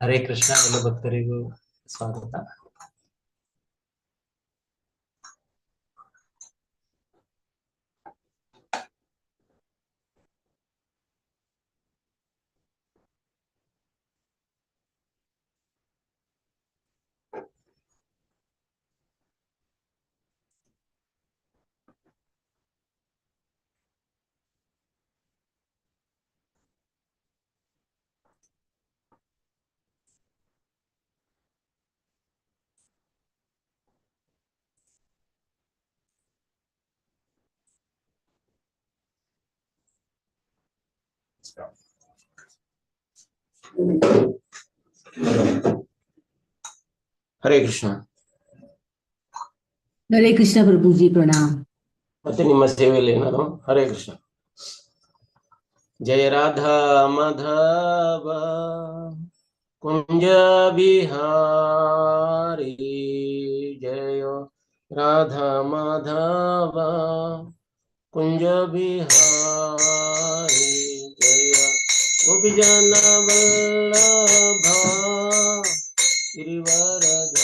ಹರೇ ಕೃಷ್ಣ. ಎಲ್ಲ ಭಕ್ತರಿಗೂ ಸ್ವಾಗತ. ಹರೇ ಕೃಷ್ಣ. हरे कृष्ण प्रभु जी प्रणाम. ಮತ್ತೆ ನಿಮ್ಮ ಸೇವೆಯಲ್ಲಿ ನಾನು ಹರೇ ಕೃಷ್ಣ. ಜಯ ರಾಧಾ ಮಾಧವ ಕುಂಜ ಬಿಹಾರಿ, ಜಯ ರಾಧಾ ಮಾಧವ ಕುಂಜ ಬಿಹಾರಿ, ಜಯ ಗೋಪಿ ಜನ ವಲ್ಲಭ ಗಿರಿವರಧಾರಿ,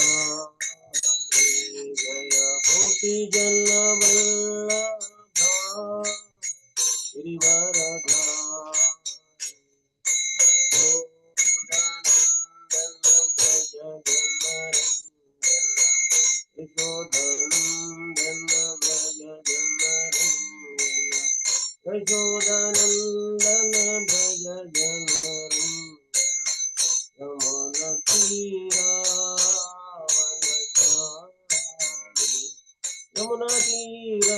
ಜಯ ಗೋಪಿ ಜನ ವಲ್ಲಭ ಗಿರಿವರಧಾರಿ. ಯಶೋದಾನಂದನ ಭಜ ಜನರಂಜನ, ಯಮುನ ತೀರಾವನಚಾರಿ, ಯಮುನ ತೀರಾವನಚಾರಿ,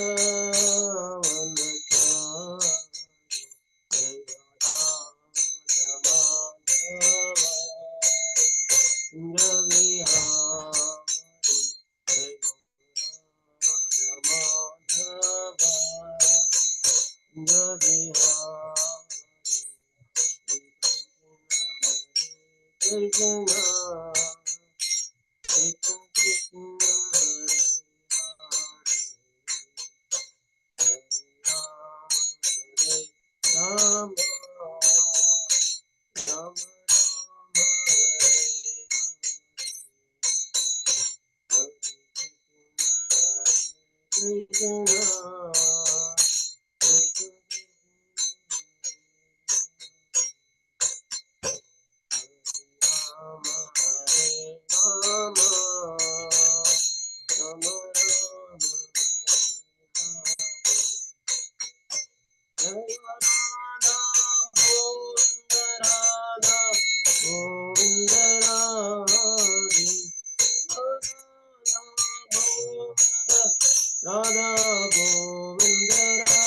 राधा गोविंद राधा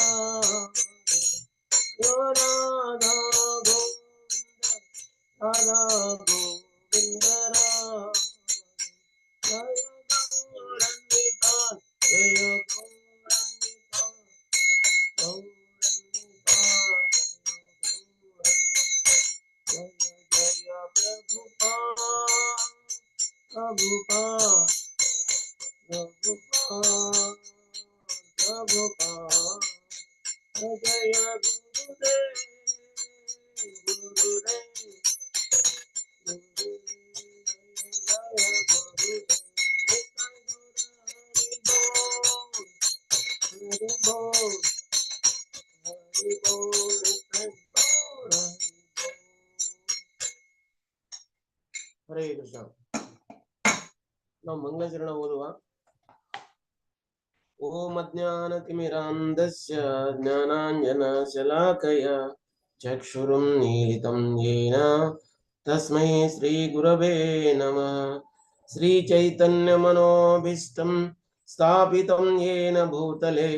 गोविंद, राधा गोविंद जय गौरंगिकान, जय गौरंगिकान, गौरंगिकान, जय जय प्रभुपाद, प्रभुपाद, प्रभुपाद, प्रभुपाद, जय गुरुदेव, गुरुदेव, गुरुदेव, जय गुरुदेव, हरि बोल, हरि बोल, हरि बोल, हरे कृष्ण. ನಾವು ಮಂಗಳಚರಣ ಓದುವ. ಓಂ ಅಜ್ಞಾನತಿಮಿರಾಂಧಸ್ಯ ಜ್ಞಾನಾಂಜನಶಲಾಕಯ ಚಕ್ಷುರುನ್ಮೀಲಿತಂ ಯೇನ ತಸ್ಮೈ ಶ್ರೀಗುರವೇ ನಮಃ. ಶ್ರೀಚೈತನ್ಯಮನೋಭೀಷ್ಟಂ ಸ್ಥಾಪಿತಂ ಯೇನ ಭೂತಲೆ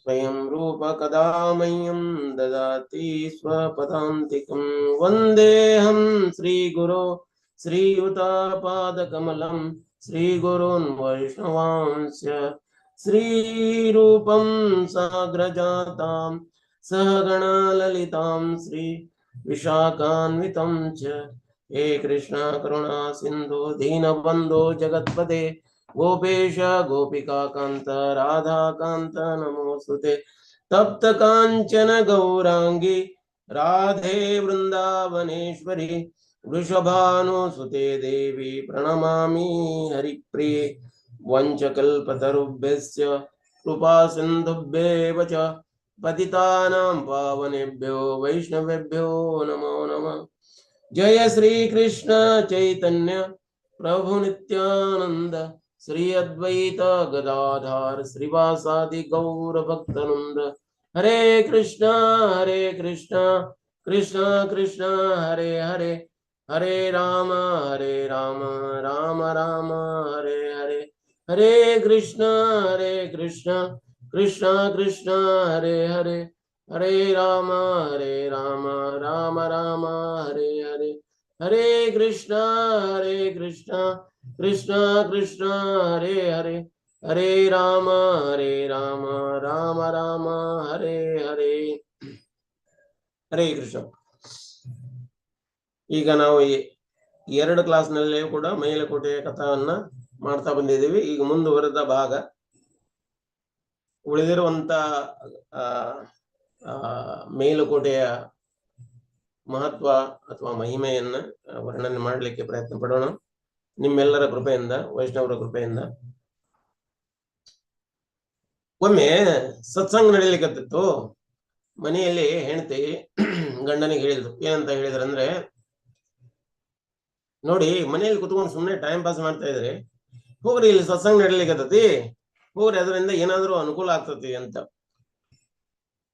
ಸ್ವಯಂ ರೂಪ ಕದಾ ಮಹ್ಯಂ ದದಾತಿ ಸ್ವಪದಾಂತಿಕಂ. ವಂದೇಹಂ ಶ್ರೀಗುರೋ ಶ್ರೀಯುತಾಪಾದಕಮಲಂ ಶ್ರೀಗುರುನ್ ವೈಷ್ಣವಾಂಶ್ಚ ಶ್ರೀರೂಪಂ ಸಾಗ್ರಜಾತಾಂ ಸಹಗಣ ಲಲಿತಾಂ ಶ್ರೀ ವಿಶಾಖಾನ್ವಿತಂ ಚ. ಹೇ ಕೃಷ್ಣ ಕರುಣಾ ಸಿಂಧು ದೀನಬಂಧೋ ಜಗತ್ಪತೆ ಗೋಪೇಶ ಗೋಪಿಕಾ ಕಾಂತ ರಾಧಾ ಕಾಂತ ನಮೋಸ್ತುತೆ. ತಪ್ತ ಕಾಂಚನ ಗೌರಾಂಗಿ राधे वृंदावनेश्वरी वृषभानुसुते देवी प्रणमामि हरिप्रिये वंशकल्पतरुभ्यश्च कृपा सिन्धुभ्येव च पतितानां पावनेभ्यो वैष्णवेभ्यो नमो नमः। जय श्री कृष्ण चैतन्य प्रभु नित्यानंद श्री अद्वैत गदाधर श्रीवासादि गौर भक्तवृंद। हरे कृष्णा कृष्ण कृष्ण हरे हरे, हरे राम राम राम हरे हरे। हरे कृष्ण कृष्ण कृष्ण हरे हरे, हरे राम राम राम हरे हरे। हरे कृष्ण कृष्ण कृष्ण हरे हरे, हरे राम राम राम हरे हरे। ಹರೇ ಕೃಷ್ಣ. ಈಗ ನಾವು ಎರಡು ಕ್ಲಾಸ್ನಲ್ಲೇ ಕೂಡ ಮೇಲುಕೋಟೆಯ ಕಥಾವನ್ನ ಮಾಡ್ತಾ ಬಂದಿದ್ದೀವಿ. ಈಗ ಮುಂದುವರೆದ ಭಾಗ ಉಳಿದಿರುವಂತ ಮೇಲುಕೋಟೆಯ ಮಹತ್ವ ಅಥವಾ ಮಹಿಮೆಯನ್ನ ವರ್ಣನೆ ಮಾಡಲಿಕ್ಕೆ ಪ್ರಯತ್ನ ಪಡೋಣ ನಿಮ್ಮೆಲ್ಲರ ಕೃಪೆಯಿಂದ, ವೈಷ್ಣವರ ಕೃಪೆಯಿಂದ. ಒಮ್ಮೆ ಸತ್ಸಂಗ ನಡೀಲಿಕ್ಕತ್ತಿತ್ತು. ಮನೆಯಲ್ಲಿ ಹೆಂಡತಿ ಗಂಡನಿಗೆ ಹೇಳಿದ್ರು. ಏನಂತ ಹೇಳಿದ್ರಂದ್ರೆ, ನೋಡಿ ಮನೆಯಲ್ಲಿ ಕುತ್ಕೊಂಡು ಸುಮ್ಮನೆ ಟೈಮ್ ಪಾಸ್ ಮಾಡ್ತಾ ಇದ್ರಿ, ಹೋಗ್ರಿ ಇಲ್ಲಿ ಸತ್ಸಂಗ ನಡೀಲಿಕ್ಕತ್ತತಿ, ಹೋಗ್ರಿ ಅದರಿಂದ ಏನಾದ್ರೂ ಅನುಕೂಲ ಆಗ್ತತಿ ಅಂತ.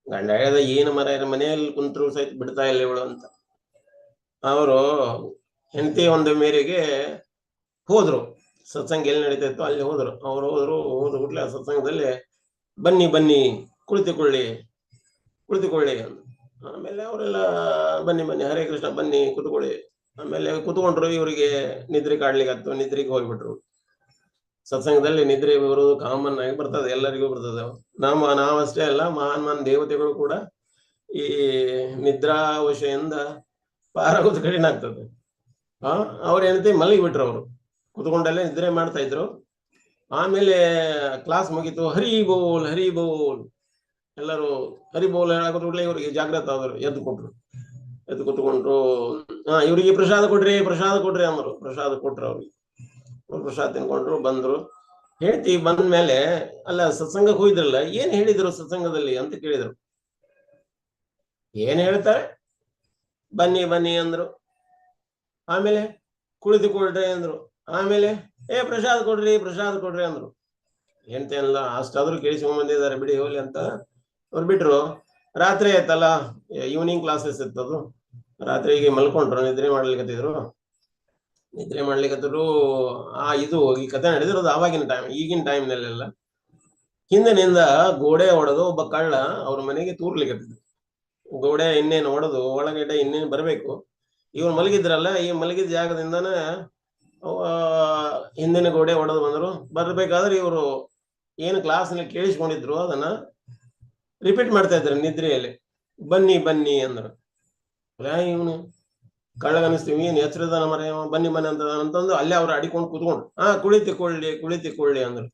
ಗಂಡ ಹೇಳಿದ, ಏನು ಮನೆಯಲ್ಲಿ ಕುಂತ್ರು ಸಹಿತ ಬಿಡ್ತಾ ಇಲ್ಲ ಇವಳು ಅಂತ. ಅವರು ಹೆಂಡತಿ ಒಂದು ಮೇರೆಗೆ ಹೋದ್ರು. ಸತ್ಸಂಗ ಎಲ್ಲಿ ನಡೀತಾ ಇತ್ತು ಅಲ್ಲಿ ಹೋದ್ರು. ಅವ್ರು ಹೋದ ಕೂಡಲೇ ಆ ಸತ್ಸಂಗದಲ್ಲಿ ಬನ್ನಿ ಬನ್ನಿ ಕುಳಿತುಕೊಳ್ಳಿ ಅಂತ. ಆಮೇಲೆ ಅವರೆಲ್ಲ ಬನ್ನಿ ಹರೇ ಕೃಷ್ಣ ಬನ್ನಿ ಕುತ್ಕೊಳ್ಳಿ. ಆಮೇಲೆ ಕುತ್ಕೊಂಡ್ರು. ಇವರಿಗೆ ನಿದ್ರೆ ಕಾಡ್ಲಿಕ್ಕೆ ನಿದ್ರೆಗೆ ಹೋಗ್ಬಿಟ್ರು. ಸತ್ಸಂಗದಲ್ಲಿ ನಿದ್ರೆ ಬರೋದು ಕಾಮನ್ ಆಗಿ ಬರ್ತದೆ, ಎಲ್ಲರಿಗೂ ಬರ್ತದೆ. ನಾವಷ್ಟೇ ಅಲ್ಲ, ಮಹಾನ್ ದೇವತೆಗಳು ಕೂಡ ಈ ನಿದ್ರಾವಶೆಯಿಂದ ಪಾರಾಗೋದು ಕಡಿಮೆ ಆಗ್ತದೆ. ಅವ್ರ ಏನಂತೆ ಮಲಗಿ ಬಿಟ್ರು. ಅವರು ಕುತ್ಕೊಂಡಲ್ಲೇ ನಿದ್ರೆ ಮಾಡ್ತಾ ಇದ್ರು. ಆಮೇಲೆ ಕ್ಲಾಸ್ ಮುಗೀತು. ಹರಿ ಬೋಲ್ ಎಲ್ಲರೂ ಹರಿ ಬೋಲ್ ಹೇಳಾಕೋದ್ರಲ್ಲೇ ಇವರಿಗೆ ಜಾಗೃತ ಆದ್ರು. ಎದ್ದು ಕುತ್ಕೊಂಡ್ರು. ಇವರಿಗೆ ಪ್ರಸಾದ ಕೊಡ್ರಿ ಅಂದ್ರು. ಪ್ರಸಾದ ಕೊಟ್ರು. ಅವ್ರಿಗೆ ಪ್ರಸಾದ ತಿನ್ಕೊಂಡ್ರು, ಬಂದ್ರು. ಹೇಳ್ತಿ ಬಂದ ಮೇಲೆ, ಅಲ್ಲ ಸತ್ಸಂಗಕ್ಕೆ ಹೋಗಿದ್ರಲ್ಲ, ಏನ್ ಹೇಳಿದ್ರು ಸತ್ಸಂಗದಲ್ಲಿ ಅಂತ ಕೇಳಿದ್ರು. ಏನ್ ಹೇಳ್ತಾರೆ, ಬನ್ನಿ ಅಂದ್ರು. ಆಮೇಲೆ ಕುಳಿತುಕೊಳ್ರಿ ಅಂದ್ರು. ಆಮೇಲೆ ಪ್ರಸಾದ ಕೊಡ್ರಿ ಅಂದ್ರು. ಹೆಂಡತಿ ಅಲ್ಲ, ಅಷ್ಟಾದ್ರೂ ಕೇಳಿಸ್ಕೊಂಡ್ ಬಂದಿದ್ದಾರೆ, ಬಿಡಿ ಹೋಗ್ಲಿ ಅಂತ ಅವ್ರು ಬಿಟ್ರು. ರಾತ್ರಿ ಆಯ್ತಲ್ಲ, ಈವ್ನಿಂಗ್ ಕ್ಲಾಸಸ್ ಇತ್ತದು. ರಾತ್ರಿಗೆ ಮಲ್ಕೊಂಡ್ರು, ನಿದ್ರೆ ಮಾಡ್ಲಿಕ್ಕತ್ತಿದ್ರು. ಇದು ಈ ಕಥೆ ನಡೆದಿರೋದು ಆವಾಗಿನ ಟೈಮ್, ಈಗಿನ ಟೈಮ್ನಲ್ಲೆಲ್ಲ. ಹಿಂದಿನಿಂದ ಗೋಡೆ ಹೊಡೆದು ಒಬ್ಬ ಕಳ್ಳ ಅವ್ರ ಮನೆಗೆ ತೂರ್ಲಿಕ್ಕತ್ತಿದ್ರು. ಗೋಡೆ ಇನ್ನೇನು ಹೊಡೆದು ಒಳಗಡೆ ಇನ್ನೇನು ಬರ್ಬೇಕು. ಇವ್ರು ಮಲಗಿದ್ರಲ್ಲ, ಈ ಮಲಗಿದ ಜಾಗದಿಂದನ ಹಿಂದಿನ ಗೋಡೆ ಹೊಡೆದು ಬಂದ್ರು. ಬರ್ಬೇಕಾದ್ರೆ ಇವರು ಏನು ಕ್ಲಾಸ್ನಲ್ಲಿ ಕೇಳಿಸ್ಕೊಂಡಿದ್ರು ಅದನ್ನ ರಿಪೀಟ್ ಮಾಡ್ತಾ ಇದ್ರು ನಿದ್ರೆಯಲ್ಲಿ. ಬನ್ನಿ ಅಂದ್ರು. ಇವನು ಕಳ್ಳಗನಿಸ್ತೀವಿ, ಏನ್ ಎಚ್ಚರದ ಮರ, ಬನ್ನಿ ಅಂತಂದು ಅಲ್ಲೇ ಅವ್ರು ಅಡಿಕೊಂಡು ಕೂತ್ಕೊಂಡು ಕುಳಿತುಕೊಳ್ಳಿ ಅಂದ್ರು.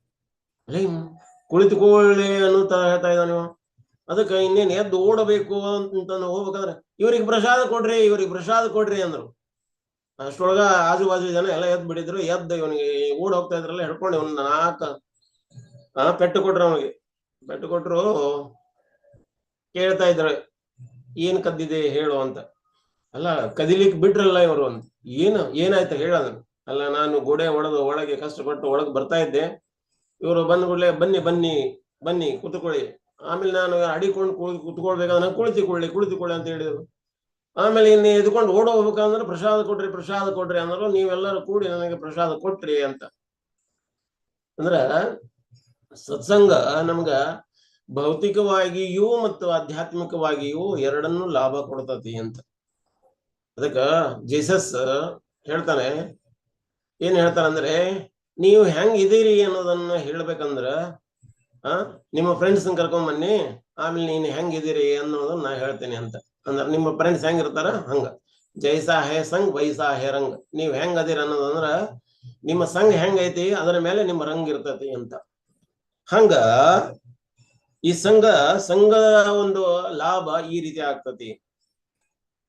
ಕುಳಿತುಕೊಳ್ಳಿ ಅನ್ನುತ್ತಾ ಹೇಳ್ತಾ ಇದ್ದಾನೆ. ಅದಕ್ಕೆ ಇನ್ನೇನು ಎದ್ದು ಓಡಬೇಕು ಅಂತ ಹೋಗ್ಬೇಕಾದ್ರೆ ಇವ್ರಿಗೆ ಪ್ರಸಾದ ಕೊಡ್ರಿ ಅಂದ್ರು. ಅಷ್ಟೊಳಗ ಆಜು ಬಾಜು ಜನ ಎಲ್ಲ ಎದ್ದು ಬಿಟ್ಟಿದ್ರು. ಇವನಿಗೆ ಓಡ್ ಹೋಗ್ತಾ ಇದ್ರಲ್ಲ, ಹಿಡ್ಕೊಂಡು ಇವನ್ 4 ಪೆಟ್ಟು ಕೊಟ್ರು. ಅವನಿಗೆ ಪೆಟ್ಟು ಕೊಟ್ರು. ಕೇಳ್ತಾ ಇದ್ರು, ಏನ್ ಕದ್ದಿದೆ ಹೇಳು ಅಂತ. ಅಲ್ಲ ಕದಿಲಿಕ್ ಬಿಟ್ರಲ್ಲ ಇವರು ಅಂತ. ಏನಾಯ್ತು ಹೇಳೋದನ್ನ. ಅಲ್ಲ ನಾನು ಗೋಡೆ ಹೊಡೆದು ಒಳಗೆ ಕಷ್ಟಪಟ್ಟು ಒಳಗೆ ಬರ್ತಾ ಇದ್ದೆ. ಇವರು ಬಂದ್ ಕೂಡಲೇ ಬನ್ನಿ ಕೂತ್ಕೊಳ್ಳಿ. ಆಮೇಲೆ ನಾನು ಅಡಿಕೊಂಡು ಕೂತ್ಕೊಳ್ಬೇಕಾದ್ರೆ ಕುಳಿತುಕೊಳ್ಳಿ ಅಂತ ಹೇಳಿದ್ರು. ಆಮೇಲೆ ಇನ್ನು ಎದ್ಕೊಂಡು ಓಡ ಹೋಗ್ಬೇಕಂದ್ರೆ ಪ್ರಸಾದ ಕೊಡ್ರಿ ಅಂದ್ರು. ನೀವೆಲ್ಲರೂ ಕೂಡಿ ನನಗೆ ಪ್ರಸಾದ ಕೊಟ್ರಿ ಅಂತ. ಅಂದ್ರ ಸತ್ಸಂಗ ನಮ್ಗ ಭೌತಿಕವಾಗಿಯೂ ಮತ್ತು ಆಧ್ಯಾತ್ಮಿಕವಾಗಿಯೂ ಎರಡನ್ನೂ ಲಾಭ ಕೊಡ್ತತಿ ಅಂತ. ಅದಕ್ಕ ಜೀಸಸ್ ಹೇಳ್ತಾನೆ. ಏನ್ ಹೇಳ್ತಾರಂದ್ರೆ, ನೀವು ಹೆಂಗ್ ಇದೀರಿ ಅನ್ನೋದನ್ನ ಹೇಳ್ಬೇಕಂದ್ರ ನಿಮ್ಮ ಫ್ರೆಂಡ್ಸ್ ಕರ್ಕೊಂಡ್ ಬನ್ನಿ, ಆಮೇಲೆ ನೀನ್ ಹೆಂಗಿದ್ದೀರಿ ಅನ್ನೋದನ್ನ ನಾ ಹೇಳ್ತೇನೆ ಅಂತ. ಅಂದ್ರ ನಿಮ್ಮ ಫ್ರೆಂಡ್ಸ್ ಹೆಂಗಿರ್ತಾರ ಹಂಗ. ಜೈಸಾ ಹೇ ಸಂಘ್ ವೈಸಾ ಹೇ ರಂಗ್. ನೀವ್ ಹೆಂಗ್ ಅದೀರ ಅನ್ನೋದಂದ್ರ ನಿಮ್ಮ ಸಂಘ ಹೆಂಗೈತಿ ಅದರ ಮೇಲೆ ನಿಮ್ಮ ರಂಗ್ ಇರ್ತತಿ ಅಂತ. ಹಂಗ ಈ ಸಂಘ ಒಂದು ಲಾಭ ಈ ರೀತಿ ಆಗ್ತತಿ.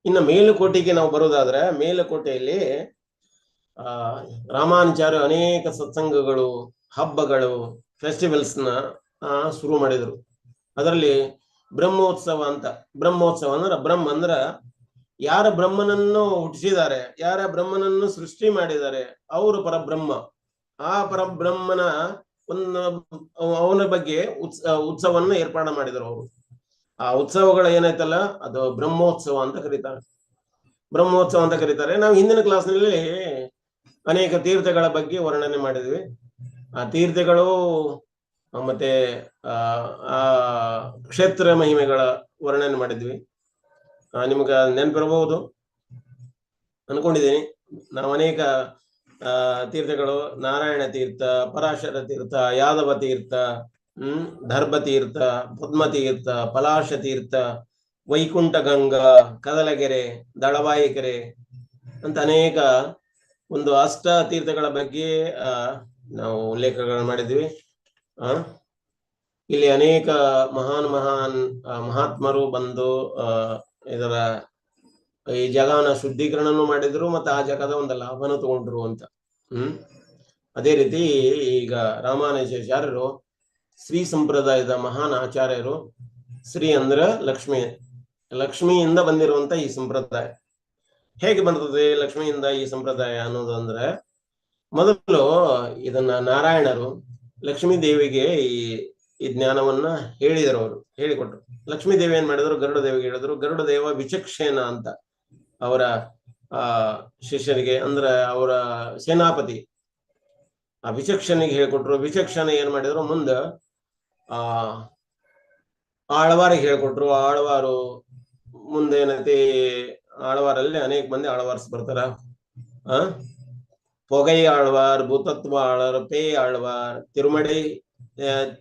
ಇನ್ನು ಮೇಲುಕೋಟೆಗೆ ನಾವು ಬರುವುದಾದ್ರೆ ಮೇಲುಕೋಟೆಯಲ್ಲಿ ರಾಮಾನುಚಾರ್ಯ ಅನೇಕ ಸತ್ಸಂಗಗಳು, ಹಬ್ಬಗಳು, ಫೆಸ್ಟಿವಲ್ಸ್ನ ಶುರು ಮಾಡಿದರು. ಅದರಲ್ಲಿ ಬ್ರಹ್ಮೋತ್ಸವ ಅಂತ. ಬ್ರಹ್ಮೋತ್ಸವ ಅಂದ್ರೆ ಅಂದ್ರ ಯಾರ ಬ್ರಹ್ಮನನ್ನು ಹುಟ್ಟಿಸಿದ್ದಾರೆ, ಯಾರ ಬ್ರಹ್ಮನನ್ನು ಸೃಷ್ಟಿ ಮಾಡಿದ್ದಾರೆ ಅವರು ಪರಬ್ರಹ್ಮ. ಆ ಪರಬ್ರಹ್ಮನ ಅವನ ಬಗ್ಗೆ ಉತ್ಸವವನ್ನು ಏರ್ಪಾಡು ಮಾಡಿದರು ಅವರು. ಆ ಉತ್ಸವಗಳು ಏನೈತಲ್ಲ ಅದು ಬ್ರಹ್ಮೋತ್ಸವ ಅಂತ ಕರೀತಾರೆ. ಬ್ರಹ್ಮೋತ್ಸವ ಅಂತ ಕರೀತಾರೆ. ನಾವು ಹಿಂದಿನ ಕ್ಲಾಸ್ನಲ್ಲಿ ಅನೇಕ ತೀರ್ಥಗಳ ಬಗ್ಗೆ ವರ್ಣನೆ ಮಾಡಿದ್ವಿ. ಆ ತೀರ್ಥಗಳು ಮತ್ತೆ ಆ ಕ್ಷೇತ್ರ ಮಹಿಮೆಗಳ ವರ್ಣನೆ ಮಾಡಿದ್ವಿ. ನಿಮ್ಗೆ ನೆನಪಿರಬಹುದು ಅನ್ಕೊಂಡಿದ್ದೀನಿ. ನಾವು ಅನೇಕ ತೀರ್ಥಗಳು, ನಾರಾಯಣ ತೀರ್ಥ, ಪರಾಶರ ತೀರ್ಥ, ಯಾದವ ತೀರ್ಥ, ಧರ್ಮ ತೀರ್ಥ, ಪದ್ಮ ತೀರ್ಥ, ಪಲಾಶ ತೀರ್ಥ, ವೈಕುಂಠ ಗಂಗಾ, ಕದಲಗೆರೆ, ದಳವಾಯಿ ಕೆರೆ ಅಂತ ಅನೇಕ ಒಂದು ಅಷ್ಟ ತೀರ್ಥಗಳ ಬಗ್ಗೆ ನಾವು ಉಲ್ಲೇಖಗಳನ್ನು ಮಾಡಿದ್ವಿ. ಇಲ್ಲಿ ಅನೇಕ ಮಹಾನ್ ಮಹಾತ್ಮರು ಬಂದು ಇದರ ಈ ಜಗನ ಶುದ್ಧೀಕರಣನೂ ಮಾಡಿದ್ರು, ಮತ್ತೆ ಆ ಜಗದ ಒಂದು ಲಾಭನ ತಗೊಂಡ್ರು ಅಂತ. ಅದೇ ರೀತಿ ಈಗ ರಾಮಾನುಜಾಚಾರ್ಯರು ಶ್ರೀ ಸಂಪ್ರದಾಯದ ಮಹಾನ್ ಆಚಾರ್ಯರು. ಶ್ರೀ ಅಂದ್ರ ಲಕ್ಷ್ಮಿಯಿಂದ ಬಂದಿರುವಂತ ಈ ಸಂಪ್ರದಾಯ. ಹೇಗೆ ಬರ್ತದೆ ಲಕ್ಷ್ಮಿಯಿಂದ ಈ ಸಂಪ್ರದಾಯ ಅನ್ನೋದು ಅಂದ್ರೆ, ಮೊದಲು ಇದನ್ನ ನಾರಾಯಣರು ಲಕ್ಷ್ಮೀ ದೇವಿಗೆ ಈ ಜ್ಞಾನವನ್ನ ಹೇಳಿದರು. ಅವರು ಹೇಳಿಕೊಟ್ರು. ಲಕ್ಷ್ಮೀ ದೇವಿ ಏನ್ ಮಾಡಿದ್ರು, ಗರುಡ ದೇವಿಗೆ ಹೇಳಿದ್ರು. ಗರುಡ ದೇವ ವಿಚಕ್ಷೇನ ಅಂತ ಅವರ ಶಿಷ್ಯರಿಗೆ, ಅಂದ್ರೆ ಅವರ ಸೇನಾಪತಿ ಆ ವಿಚಕ್ಷಣಿಗೆ ಹೇಳ್ಕೊಟ್ರು. ವಿಚಕ್ಷಣ ಏನ್ ಮಾಡಿದ್ರು, ಮುಂದೆ ಆಳ್ವಾರಿಗೆ ಹೇಳ್ಕೊಟ್ರು. ಆಳ್ವಾರು ಮುಂದೆ ಏನೈತಿ, ಆಳ್ವಾರಲ್ಲಿ ಅನೇಕ ಮಂದಿ ಆಳ್ವಾರ್ಸ್ ಬರ್ತಾರ. ಪೊಗೈ ಆಳ್ವಾರ್, ಭೂತತ್ವ ಆಳ್ವಾರ್, ಪೇ ಆಳ್ವಾರ್,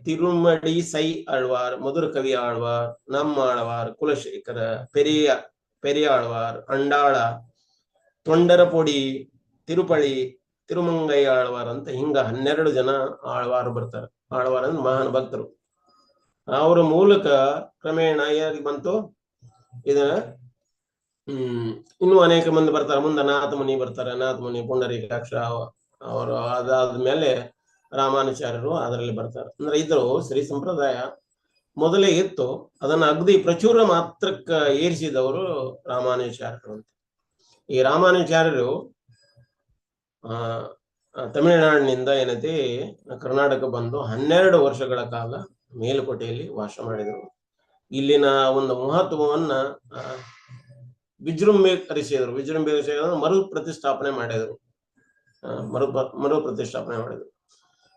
ತಿರುಮಡಿ ಸೈ ಆಳ್ವಾರ್, ಮಧುರ ಕವಿ ಆಳ್ವಾರ್, ನಮ್ಮ ಆಳ್ವಾರ್, ಕುಲಶೇಖರ, ಪೆರಿಯಾಳ್ವಾರ್, ಅಂಡಾಳ, ತೊಂಡರಪೊಡಿ, ತಿರುಪಳಿ, ತಿರುಮಂಗೈ ಆಳ್ವಾರ್ ಅಂತ ಹಿಂಗ 12 ಜನ ಆಳ್ವಾರು ಬರ್ತಾರೆ. ಆಳ್ವಾರ್ ಅಂದ್ರೆ ಮಹಾನ್ ಭಕ್ತರು. ಅವರ ಮೂಲಕ ಕ್ರಮೇಣ ಏನಾಗಿ ಬಂತು, ಇದನ್ನ ಇನ್ನೂ ಅನೇಕ ಮಂದಿ ಬರ್ತಾರೆ. ಮುಂದೆ ನಾಥ ಮುನಿ ಬರ್ತಾರೆ. ನಾಥ ಮುನಿ, ಪುಂಡರೀಕಾಕ್ಷ ಅವರು. ಅದಾದ್ಮೇಲೆ ರಾಮಾನುಚಾರ್ಯರು ಅದರಲ್ಲಿ ಬರ್ತಾರೆ. ಅಂದ್ರೆ ಇದು ಶ್ರೀ ಸಂಪ್ರದಾಯ ಮೊದಲೇ ಇತ್ತು. ಅದನ್ನ ಅಗದಿ ಪ್ರಚುರ ಮಾತ್ರಕ್ಕೆ ಏರಿಸಿದವರು ರಾಮಾನುಚಾರ್ಯರು ಅಂತ. ಈ ರಾಮಾನುಚಾರ್ಯರು ತಮಿಳುನಾಡಿನಿಂದ ಏನೈತಿ ಕರ್ನಾಟಕ ಬಂದು 12 ವರ್ಷಗಳ ಕಾಲ ಮೇಲುಕೋಟೆಯಲ್ಲಿ ವಾಸ ಮಾಡಿದರು. ಇಲ್ಲಿನ ಒಂದು ಮಹತ್ವವನ್ನ ವಿಜೃಂಭೀಕರಿಸಿದರು. ಮರು ಪ್ರತಿಷ್ಠಾಪನೆ ಮಾಡಿದರು. ಮರು ಪ್ರತಿಷ್ಠಾಪನೆ ಮಾಡಿದರು.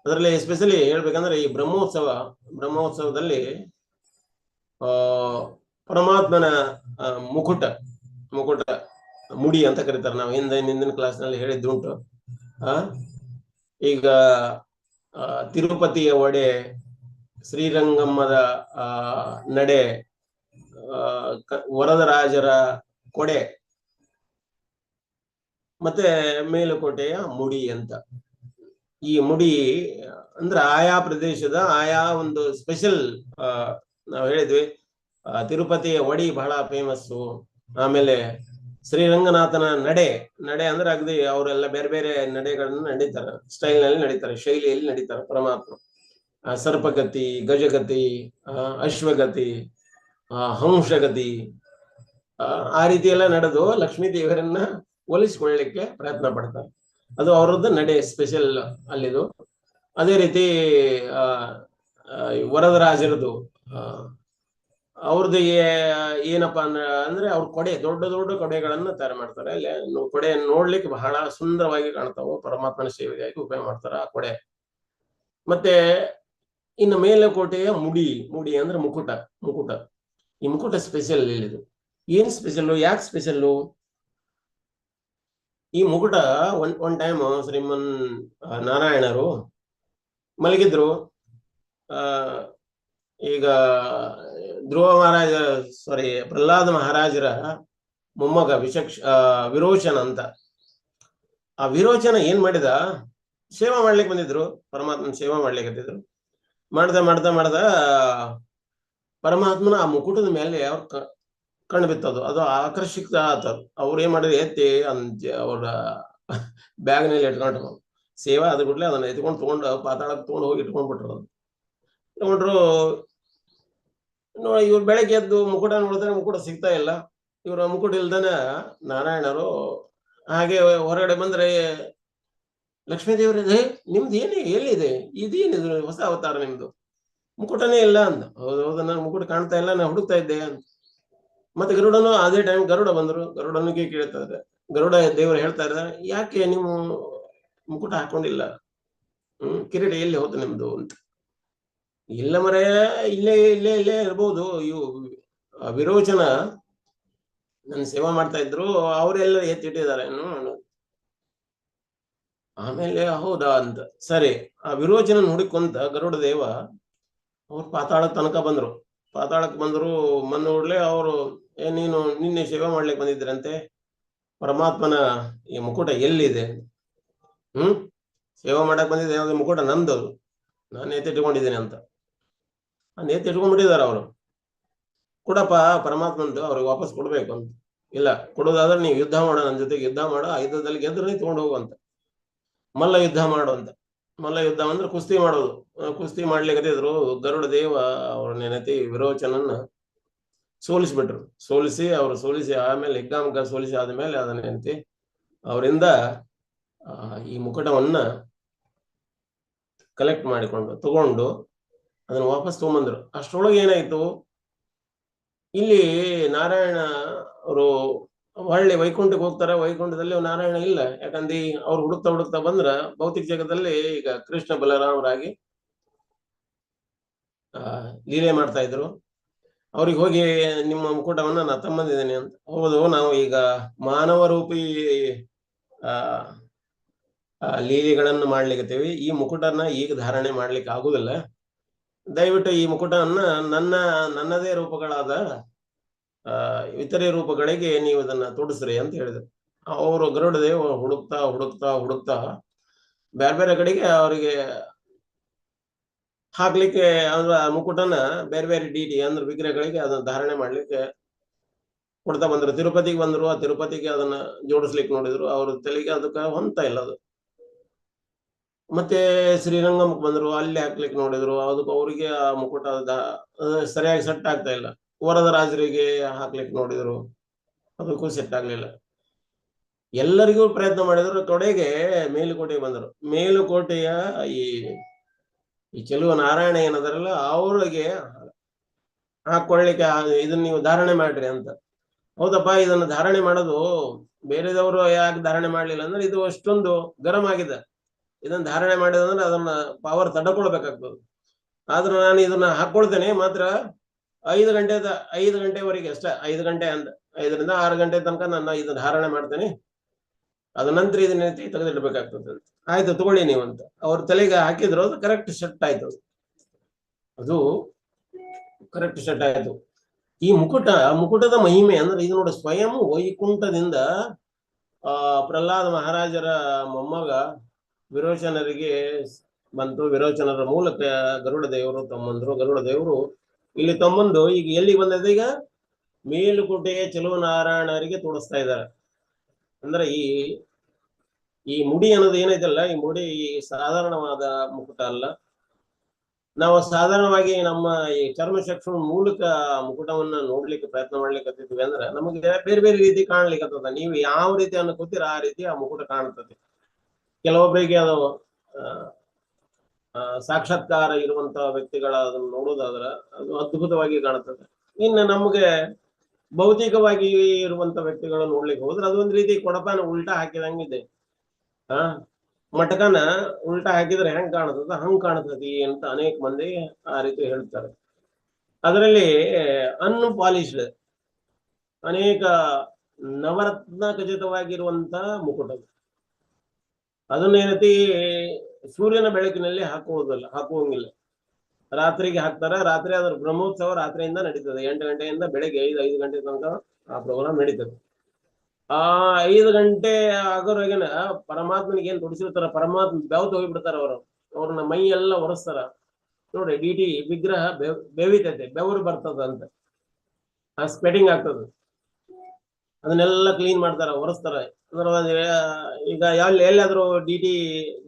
ಅದರಲ್ಲಿ ಎಸ್ಪೆಷಲಿ ಹೇಳ್ಬೇಕಂದ್ರೆ ಈ ಬ್ರಹ್ಮೋತ್ಸವದಲ್ಲಿ ಪರಮಾತ್ಮನ ಮುಕುಟ ಮುಡಿ ಅಂತ ಕರೀತಾರೆ. ನಾವು ಹಿಂದಿನ ಕ್ಲಾಸ್ ನಲ್ಲಿ ಹೇಳಿದ್ದುಂಟು. ಈಗ ತಿರುಪತಿಯ ಒಡೆ, ಶ್ರೀರಂಗಮ್ಮದ ನಡೆ, ವರದರಾಜರ ಕೊಡೆ, ಮತ್ತೆ ಮೇಲುಕೋಟೆಯ ಮುಡಿ ಅಂತ. ಈ ಮುಡಿ ಅಂದ್ರೆ ಆಯಾ ಪ್ರದೇಶದ ಆಯಾ ಒಂದು ಸ್ಪೆಷಲ್. ನಾವು ಹೇಳಿದ್ವಿ ತಿರುಪತಿಯ ಒಡಿ ಬಹಳ ಫೇಮಸ್ಸು. ಆಮೇಲೆ ಶ್ರೀರಂಗನಾಥನ ನಡೆ ಅಂದ್ರೆ ಅಗದಿ ಅವರೆಲ್ಲ ಬೇರೆ ಬೇರೆ ನಡೆಗಳನ್ನ ನಡೀತಾರೆ, ಸ್ಟೈಲ್ ನಲ್ಲಿ ನಡೀತಾರೆ, ಶೈಲಿಯಲ್ಲಿ ನಡೀತಾರೆ. ಪರಮಾತ್ಮ ಸರ್ಪಗತಿ, ಗಜಗತಿ, ಅಶ್ವಗತಿ, ಹಂಸಗತಿ ಆ ರೀತಿ ಎಲ್ಲ ನಡೆದು ಲಕ್ಷ್ಮೀ ದೇವರನ್ನ ಹೋಲಿಸಿಕೊಳ್ಳಲಿಕ್ಕೆ ಪ್ರಯತ್ನ ಪಡ್ತಾರೆ. ಅದು ಅವರದ್ದು ನಡೆ ಸ್ಪೆಷಲ್ ಅಲ್ಲಿದು. ಅದೇ ರೀತಿ ವರದರಾಜರದು ಅವ್ರದ್ದು ಏನಪ್ಪಾ ಅಂದ್ರೆ ಅವ್ರ ಕೊಡೆ, ದೊಡ್ಡ ಕೊಡೆಗಳನ್ನ ತಯಾರು ಮಾಡ್ತಾರೆ. ಅಲ್ಲಿ ಕೊಡೆ ನೋಡ್ಲಿಕ್ಕೆ ಬಹಳ ಸುಂದರವಾಗಿ ಕಾಣ್ತಾವ. ಪರಮಾತ್ಮನ ಸೇವೆಗಾಗಿ ಉಪಯೋಗ ಮಾಡ್ತಾರ ಆ ಕೊಡೆ. ಮತ್ತೆ ಇನ್ನು ಮೇಲುಕೋಟೆಯ ಮುಡಿ ಅಂದ್ರೆ ಮುಕುಟ. ಈ ಮುಕುಟ ಸ್ಪೆಷಲ್ ಇಲ್ಲಿದು. ಏನ್ ಸ್ಪೆಷಲ್ಲು, ಯಾಕೆ ಸ್ಪೆಷಲ್ಲು? ಈ ಮುಕುಟ ಒನ್ ಟೈಮ್ ಶ್ರೀಮನ್ ನಾರಾಯಣರು ಮಲಗಿದ್ರು. ಈಗ ಪ್ರಹ್ಲಾದ ಮಹಾರಾಜರ ಮೊಮ್ಮಗ ವಿರೋಚನ ಅಂತ. ಆ ವಿರೋಚನ ಏನ್ ಮಾಡಿದ, ಸೇವಾ ಮಾಡ್ಲಿಕ್ಕೆ ಬಂದಿದ್ರು, ಪರಮಾತ್ಮನ ಸೇವಾ ಮಾಡ್ಲಿಕ್ಕೆ ಮಾಡ್ದ ಪರಮಾತ್ಮನ ಆ ಮುಕುಟದ ಮೇಲೆ ಅವ್ರ ಕಣ್ಣು ಬಿತ್ತದು, ಅದು ಆಕರ್ಷಿತ ಆತದು. ಅವ್ರು ಏನ್ ಮಾಡಿದ್ರು, ಎತ್ತಿ ಅವ್ರ ಬ್ಯಾಗ್ನಲ್ಲಿ ಇಟ್ಕೊಂಡು ಸೇವಾ ಅದ ಕೂಡಲೇ ಅದನ್ನ ಎತ್ಕೊಂಡು ತಗೊಂಡು ಪಾತಾಳಕ್ಕೆ ತಗೊಂಡು ಹೋಗಿ ಇಟ್ಕೊಂಡ್ಬಿಟ್ರು. ತಗೊಂಡ್ರು. ಇವ್ರು ಬೆಳಗ್ಗೆ ಎದ್ದು ಮುಕುಟ ನೋಡಿದ್ರೆ ಮುಕುಟ ಸಿಗ್ತಾ ಇಲ್ಲ. ಇವ್ರ ಮುಕುಟ ಇಲ್ದನ ನಾರಾಯಣರು ಹಾಗೆ ಹೊರಗಡೆ ಬಂದ್ರೆ, ಲಕ್ಷ್ಮೀ ದೇವರೇ ನಿಮ್ದು ಏನೇ ಎಲ್ಲಿದೆ, ಇದೇನಿದು ಹೊಸ ಅವತಾರ ನಿಮ್ದು, ಮುಕುಟನೇ ಇಲ್ಲ ಅಂದ. ಹೌದೌದು, ನಾನು ಮುಕುಟ ಕಾಣ್ತಾ ಇಲ್ಲ, ನಾನು ಹುಡುಕ್ತಾ ಇದ್ದೆ ಅಂತ. ಮತ್ತೆ ಗರುಡನು ಅದೇ ಟೈಮ್ ಗರುಡ ಬಂದ್ರು. ಗರುಡನಿಗೆ ಕೇಳ್ತಾ ಇದ್ದಾರೆ, ಗರುಡ ದೇವರು ಹೇಳ್ತಾ ಇದ್ದಾರೆ, ಯಾಕೆ ನೀವು ಮುಕುಟ ಹಾಕೊಂಡಿಲ್ಲ, ಕಿರೀಟ ಎಲ್ಲಿ ಹೋಯ್ತು ನಿಮ್ದು ಅಂತ. ಇಲ್ಲ ಮರೆ, ಇಲ್ಲೇ ಇಲ್ಲೇ ಇಲ್ಲೇ ಇರ್ಬೋದು, ಇವು ವಿರೋಚನ ನನ್ನ ಸೇವಾ ಮಾಡ್ತಾ ಇದ್ರು, ಅವರೆಲ್ಲ ಎತ್ತಿಟ್ಟಿದ್ದಾರೆ. ಆಮೇಲೆ ಹೌದಾ ಅಂತ. ಸರಿ, ಆ ವಿರೋಚನ ಹುಡುಕೊಂತ ಗರುಡ ದೇವ ಅವ್ರು ಪಾತಾಳಕ್ಕೆ ತನಕ ಬಂದ್ರು. ಪಾತಾಳಕ್ಕೆ ಬಂದ್ರು. ನೋಡ್ಲೆ ಅವರು, ನೀನು ನಿನ್ನೆ ಸೇವೆ ಮಾಡ್ಲಿಕ್ಕೆ ಬಂದಿದ್ರಂತೆ, ಪರಮಾತ್ಮನ ಈ ಮುಕುಟ ಎಲ್ಲಿದೆ? ಸೇವೆ ಮಾಡಕ್ ಬಂದಿದ್ದೆ, ಮುಕುಟ ನಂದು, ನಾನು ನೇತಿಟ್ಕೊಂಡಿದ್ದೇನೆ ಅಂತ. ನೇತಿಟ್ಕೊಂಡ್ಬಿಟ್ಟಿದ್ದಾರೆ ಅವರು. ಕೊಡಪ್ಪ ಪರಮಾತ್ಮಂದು, ಅವ್ರಿಗೆ ವಾಪಸ್ ಕೊಡ್ಬೇಕು ಅಂತ. ಇಲ್ಲ, ಕೊಡೋದಾದ್ರೆ ನೀವು ಯುದ್ಧ ಮಾಡೋ, ನನ್ನ ಜೊತೆಗೆ ಯುದ್ಧ ಮಾಡೋ, ಯುದ್ಧದಲ್ಲಿ ಗೆದ್ರೆ ನೀ ತಗೊಂಡು ಹೋಗುವಂತ, ಮಲ್ಲ ಯುದ್ಧ ಮಾಡು ಅಂತ. ಮಲ್ಲ ಯುದ್ಧ ಅಂದ್ರೆ ಕುಸ್ತಿ ಮಾಡೋದು. ಕುಸ್ತಿ ಮಾಡ್ಲಿಕ್ಕೆ ಇದ್ರು. ಗರುಡ ದೇವ ಅವ್ರ ನೆನತಿ ವಿರೋಚನನ್ನ ಸೋಲಿಸ್ಬಿಟ್ರು. ಸೋಲಿಸಿ ಆಮೇಲೆ ಹಿಗ್ಗಾಮುಗ್ಗ ಸೋಲಿಸಿ ಆದ್ಮೇಲೆ ಅದನ್ನ ನೆನತಿ ಅವರಿಂದ ಈ ಮುಕುಟವನ್ನ ಕಲೆಕ್ಟ್ ಮಾಡಿಕೊಂಡು ತಗೊಂಡು ಅದನ್ನ ವಾಪಸ್ ತಗೊಂಬಂದ್ರು. ಅಷ್ಟರೊಳಗೆ ಏನಾಯ್ತು, ಇಲ್ಲಿ ನಾರಾಯಣ ಅವರು ಹೊಳ್ಳಿ ವೈಕುಂಠಕ್ಕೆ ಹೋಗ್ತಾರೆ. ವೈಕುಂಠದಲ್ಲಿ ನಾರಾಯಣ ಇಲ್ಲ. ಯಾಕಂದ್ರೆ ಅವ್ರು ಹುಡುಕ್ತಾ ಬಂದ್ರ ಭೌತಿಕ ಜಗದಲ್ಲಿ ಈಗ ಕೃಷ್ಣ ಬಲರಾಮರಾಗಿ ಲೀಲೆ ಮಾಡ್ತಾ ಇದ್ರು. ಅವ್ರಿಗೆ ಹೋಗಿ ನಿಮ್ಮ ಮುಕುಟವನ್ನ ನಾನು ತಮ್ಮಂದಿದ್ದೇನೆ ಅಂತ. ಹೌದು, ನಾವು ಈಗ ಮಾನವ ರೂಪಿ ಲೀಲೆಗಳನ್ನು ಮಾಡ್ಲಿಕ್ಕೇವಿ, ಈ ಮುಕುಟನ ಈಗ ಧಾರಣೆ ಮಾಡ್ಲಿಕ್ಕೆ ಆಗುದಿಲ್ಲ. ದಯವಿಟ್ಟು ಈ ಮುಕುಟವನ್ನ ನನ್ನದೇ ರೂಪಗಳಾದ ಇತರೆ ರೂಪಗಳಿಗೆ ನೀವು ಇದನ್ನ ತೊಡಸ್ರಿ ಅಂತ ಹೇಳಿದ್ರು. ಅವರು ಗರುಡದೇವ ಹುಡುಕ್ತಾ ಬೇರೆ ಬೇರೆ ಕಡೆಗೆ ಅವರಿಗೆ ಹಾಕ್ಲಿಕ್ಕೆ, ಅಂದ್ರೆ ಮುಕುಟನ ಬೇರೆ ಬೇರೆ ಡಿಟಿ ಅಂದ್ರೆ ವಿಗ್ರಹಗಳಿಗೆ ಅದನ್ನ ಧಾರಣೆ ಮಾಡ್ಲಿಕ್ಕೆ ಕೊಡ್ತಾ ಬಂದ್ರು. ತಿರುಪತಿಗೆ ಬಂದ್ರು. ಆ ತಿರುಪತಿಗೆ ಅದನ್ನ ಜೋಡಿಸ್ಲಿಕ್ಕೆ ನೋಡಿದ್ರು. ಅವ್ರ ತಲೆಗೆ ಅದಕ್ಕೆ ಹೊಂತ ಇಲ್ಲ ಅದು. ಮತ್ತೆ ಶ್ರೀರಂಗಮಕ್ಕೆ ಬಂದ್ರು, ಅಲ್ಲಿ ಹಾಕ್ಲಿಕ್ಕೆ ನೋಡಿದ್ರು. ಅದಕ್ಕೆ ಅವ್ರಿಗೆ ಆ ಮುಕುಟ ಸರಿಯಾಗಿ ಸೆಟ್ ಆಗ್ತಾ ಇಲ್ಲ. ವರದರಾಜರಿಗೆ ಹಾಕ್ಲಿಕ್ಕೆ ನೋಡಿದ್ರು, ಅದಕ್ಕೂ ಸೆಟ್ ಆಗ್ಲಿಲ್ಲ. ಎಲ್ಲರಿಗೂ ಪ್ರಯತ್ನ ಮಾಡಿದ್ರು. ತೊಡೆಗೆ ಮೇಲುಕೋಟೆಗೆ ಬಂದರು. ಮೇಲುಕೋಟೆಯ ಈ ಕೆಲವು ನಾರಾಯಣ ಏನದಾರಲ್ಲ ಅವ್ರಿಗೆ ಹಾಕೊಳ್ಳಿಕ್ಕೆ, ಇದನ್ನ ನೀವು ಧಾರಣೆ ಮಾಡ್ರಿ ಅಂತ. ಹೌದಪ್ಪ, ಇದನ್ನ ಧಾರಣೆ ಮಾಡೋದು ಬೇರೆದವರು ಯಾಕೆ ಧಾರಣೆ ಮಾಡ್ಲಿಲ್ಲ ಅಂದ್ರೆ, ಇದು ಅಷ್ಟೊಂದು ಗರಂ ಆಗಿದೆ. ಇದನ್ನ ಧಾರಣೆ ಮಾಡಿದಂದ್ರೆ ಅದನ್ನ ಪವರ್ ತಡ್ಕೊಳ್ಬೇಕಾಗ್ತದೆ. ಆದ್ರೆ ನಾನು ಇದನ್ನ ಹಾಕೊಳ್ತೇನೆ, ಮಾತ್ರ 5 ಗಂಟೆವರೆಗೆ ಅಷ್ಟೇ. 5 ಗಂಟೆ ಅಂದ 5 ರಿಂದ 6 ಗಂಟೆ ತನಕ ನಾನು ಇದನ್ನ ಧಾರಣೆ ಮಾಡ್ತೇನೆ, ಅದ ನಂತರ ಇದನ್ನ ತೆಗೆದಿಡ್ಬೇಕಾಗ್ತದೆ ಅಂತ. ಆಯ್ತು ತಗೊಳ್ಳಿ ನೀವು ಅಂತ ಅವ್ರ ತಲೆಗೆ ಹಾಕಿದ್ರು. ಅದು ಕರೆಕ್ಟ್ ಸೆಟ್ ಆಯ್ತು. ಅದು ಕರೆಕ್ಟ್ ಸೆಟ್ ಆಯ್ತು. ಈ ಮುಕುಟದ ಮಹಿಮೆ ಅಂದ್ರೆ ಇದು ನೋಡಿ, ಸ್ವಯಂ ವೈಕುಂಠದಿಂದ ಪ್ರಹ್ಲಾದ ಮಹಾರಾಜರ ಮೊಮ್ಮಗ ವಿರೋಚನರಿಗೆ ಬಂತು. ವಿರೋಚನರ ಮೂಲಕ ಗರುಡ ದೇವರು ತಮ್ಮಂದ್ರು. ಗರುಡ ದೇವರು ಇಲ್ಲಿ ತಮ್ಮಂದು ಈಗ ಎಲ್ಲಿ ಬಂದಿದೆ, ಈಗ ಮೇಲುಕೋಟೆಯ ಚೆಲುವ ನಾರಾಯಣರಿಗೆ ತೋರಿಸ್ತಾ ಇದ್ದಾರೆ. ಅಂದ್ರೆ ಈ ಮುಡಿ ಅನ್ನೋದು ಏನೈತಲ್ಲ, ಈ ಮುಡಿ ಸಾಧಾರಣವಾದ ಮುಕುಟ ಅಲ್ಲ. ನಾವು ಸಾಧಾರಣವಾಗಿ ನಮ್ಮ ಈ ಚರ್ಮಚಕ್ಷು ಮೂಲಕ ಮುಕುಟವನ್ನ ನೋಡ್ಲಿಕ್ಕೆ ಪ್ರಯತ್ನ ಮಾಡ್ಲಿಕ್ಕೆ ಅಂದ್ರೆ ನಮಗೆ ಬೇರೆ ಬೇರೆ ರೀತಿ ಕಾಣ್ಲಿಕ್ಕೆ. ನೀವು ಯಾವ ರೀತಿ ಅನ್ಕೋತೀರ ಆ ರೀತಿ ಆ ಮುಕುಟ ಕಾಣ್ತದೆ. ಕೆಲವೊಬ್ಬರಿಗೆ ಅದು ಸಾಕ್ಷಾತ್ಕಾರ ಇರುವಂತಹ ವ್ಯಕ್ತಿಗಳ ಅದನ್ನು ನೋಡೋದಾದ್ರೆ ಅದು ಅದ್ಭುತವಾಗಿ ಕಾಣುತ್ತದೆ. ಇನ್ನು ನಮಗೆ ಭೌತಿಕವಾಗಿ ಇರುವಂತ ವ್ಯಕ್ತಿಗಳು ನೋಡ್ಲಿಕ್ಕೆ ಹೋದ್ರೆ ಅದೊಂದು ರೀತಿ ಕೊಡಪಾನ ಉಲ್ಟಾ ಹಾಕಿದಂಗಿದೆ. ಮಟಕನ ಉಲ್ಟಾ ಹಾಕಿದ್ರೆ ಹೆಂಗ್ ಕಾಣತದ ಹಂಗ್ ಕಾಣತತಿ ಅಂತ ಅನೇಕ ಮಂದಿ ಆ ರೀತಿ ಹೇಳ್ತಾರೆ. ಅದರಲ್ಲಿ ಅನ್ಪಾಲಿಶ್ಡ್ ಅನೇಕ ನವರತ್ನ ಖಚಿತವಾಗಿರುವಂತ ಮುಕುಟ. ಅದನ್ನೇನತಿ ಸೂರ್ಯನ ಬೆಳಕಿನಲ್ಲಿ ಹಾಕುವಂಗಿಲ್ಲ. ರಾತ್ರಿಗೆ ಹಾಕ್ತಾರ. ರಾತ್ರಿ ಅದ್ರ ಬ್ರಹ್ಮೋತ್ಸವ ರಾತ್ರಿಯಿಂದ ನಡೀತದೆ. 8 ಗಂಟೆಯಿಂದ ಬೆಳಗ್ಗೆ 5 ಗಂಟೆ ತನಕ ಆ ಪ್ರೋಗ್ರಾಮ್ ನಡೀತದೆ. ಆ 5 ಗಂಟೆ ಆಗೋವರೆಗಿನ ಪರಮಾತ್ಮನಿಗೆ ಏನ್ ತೊಡಿಸಿರ್ತಾರ, ಪರಮಾತ್ಮ ಬೆವತ್ತು ಹೋಗಿಬಿಡ್ತಾರ. ಅವ್ರನ್ನ ಮೈ ಎಲ್ಲ ಒರೆಸ್ತಾರ. ನೋಡ್ರಿ, ಡಿಟಿ ವಿಗ್ರಹ ಬೆವಿತೈತೆ, ಬೆವರು ಬರ್ತದ ಅಂತ, ಆ ಸ್ವೆಟಿಂಗ್ ಆಗ್ತದ. ಅದನ್ನೆಲ್ಲ ಕ್ಲೀನ್ ಮಾಡ್ತಾರ, ಒರೆಸ್ತಾರ. ಅಂದ್ರೆ ಈಗ ಎಲ್ಲಾದ್ರೂ ಡಿ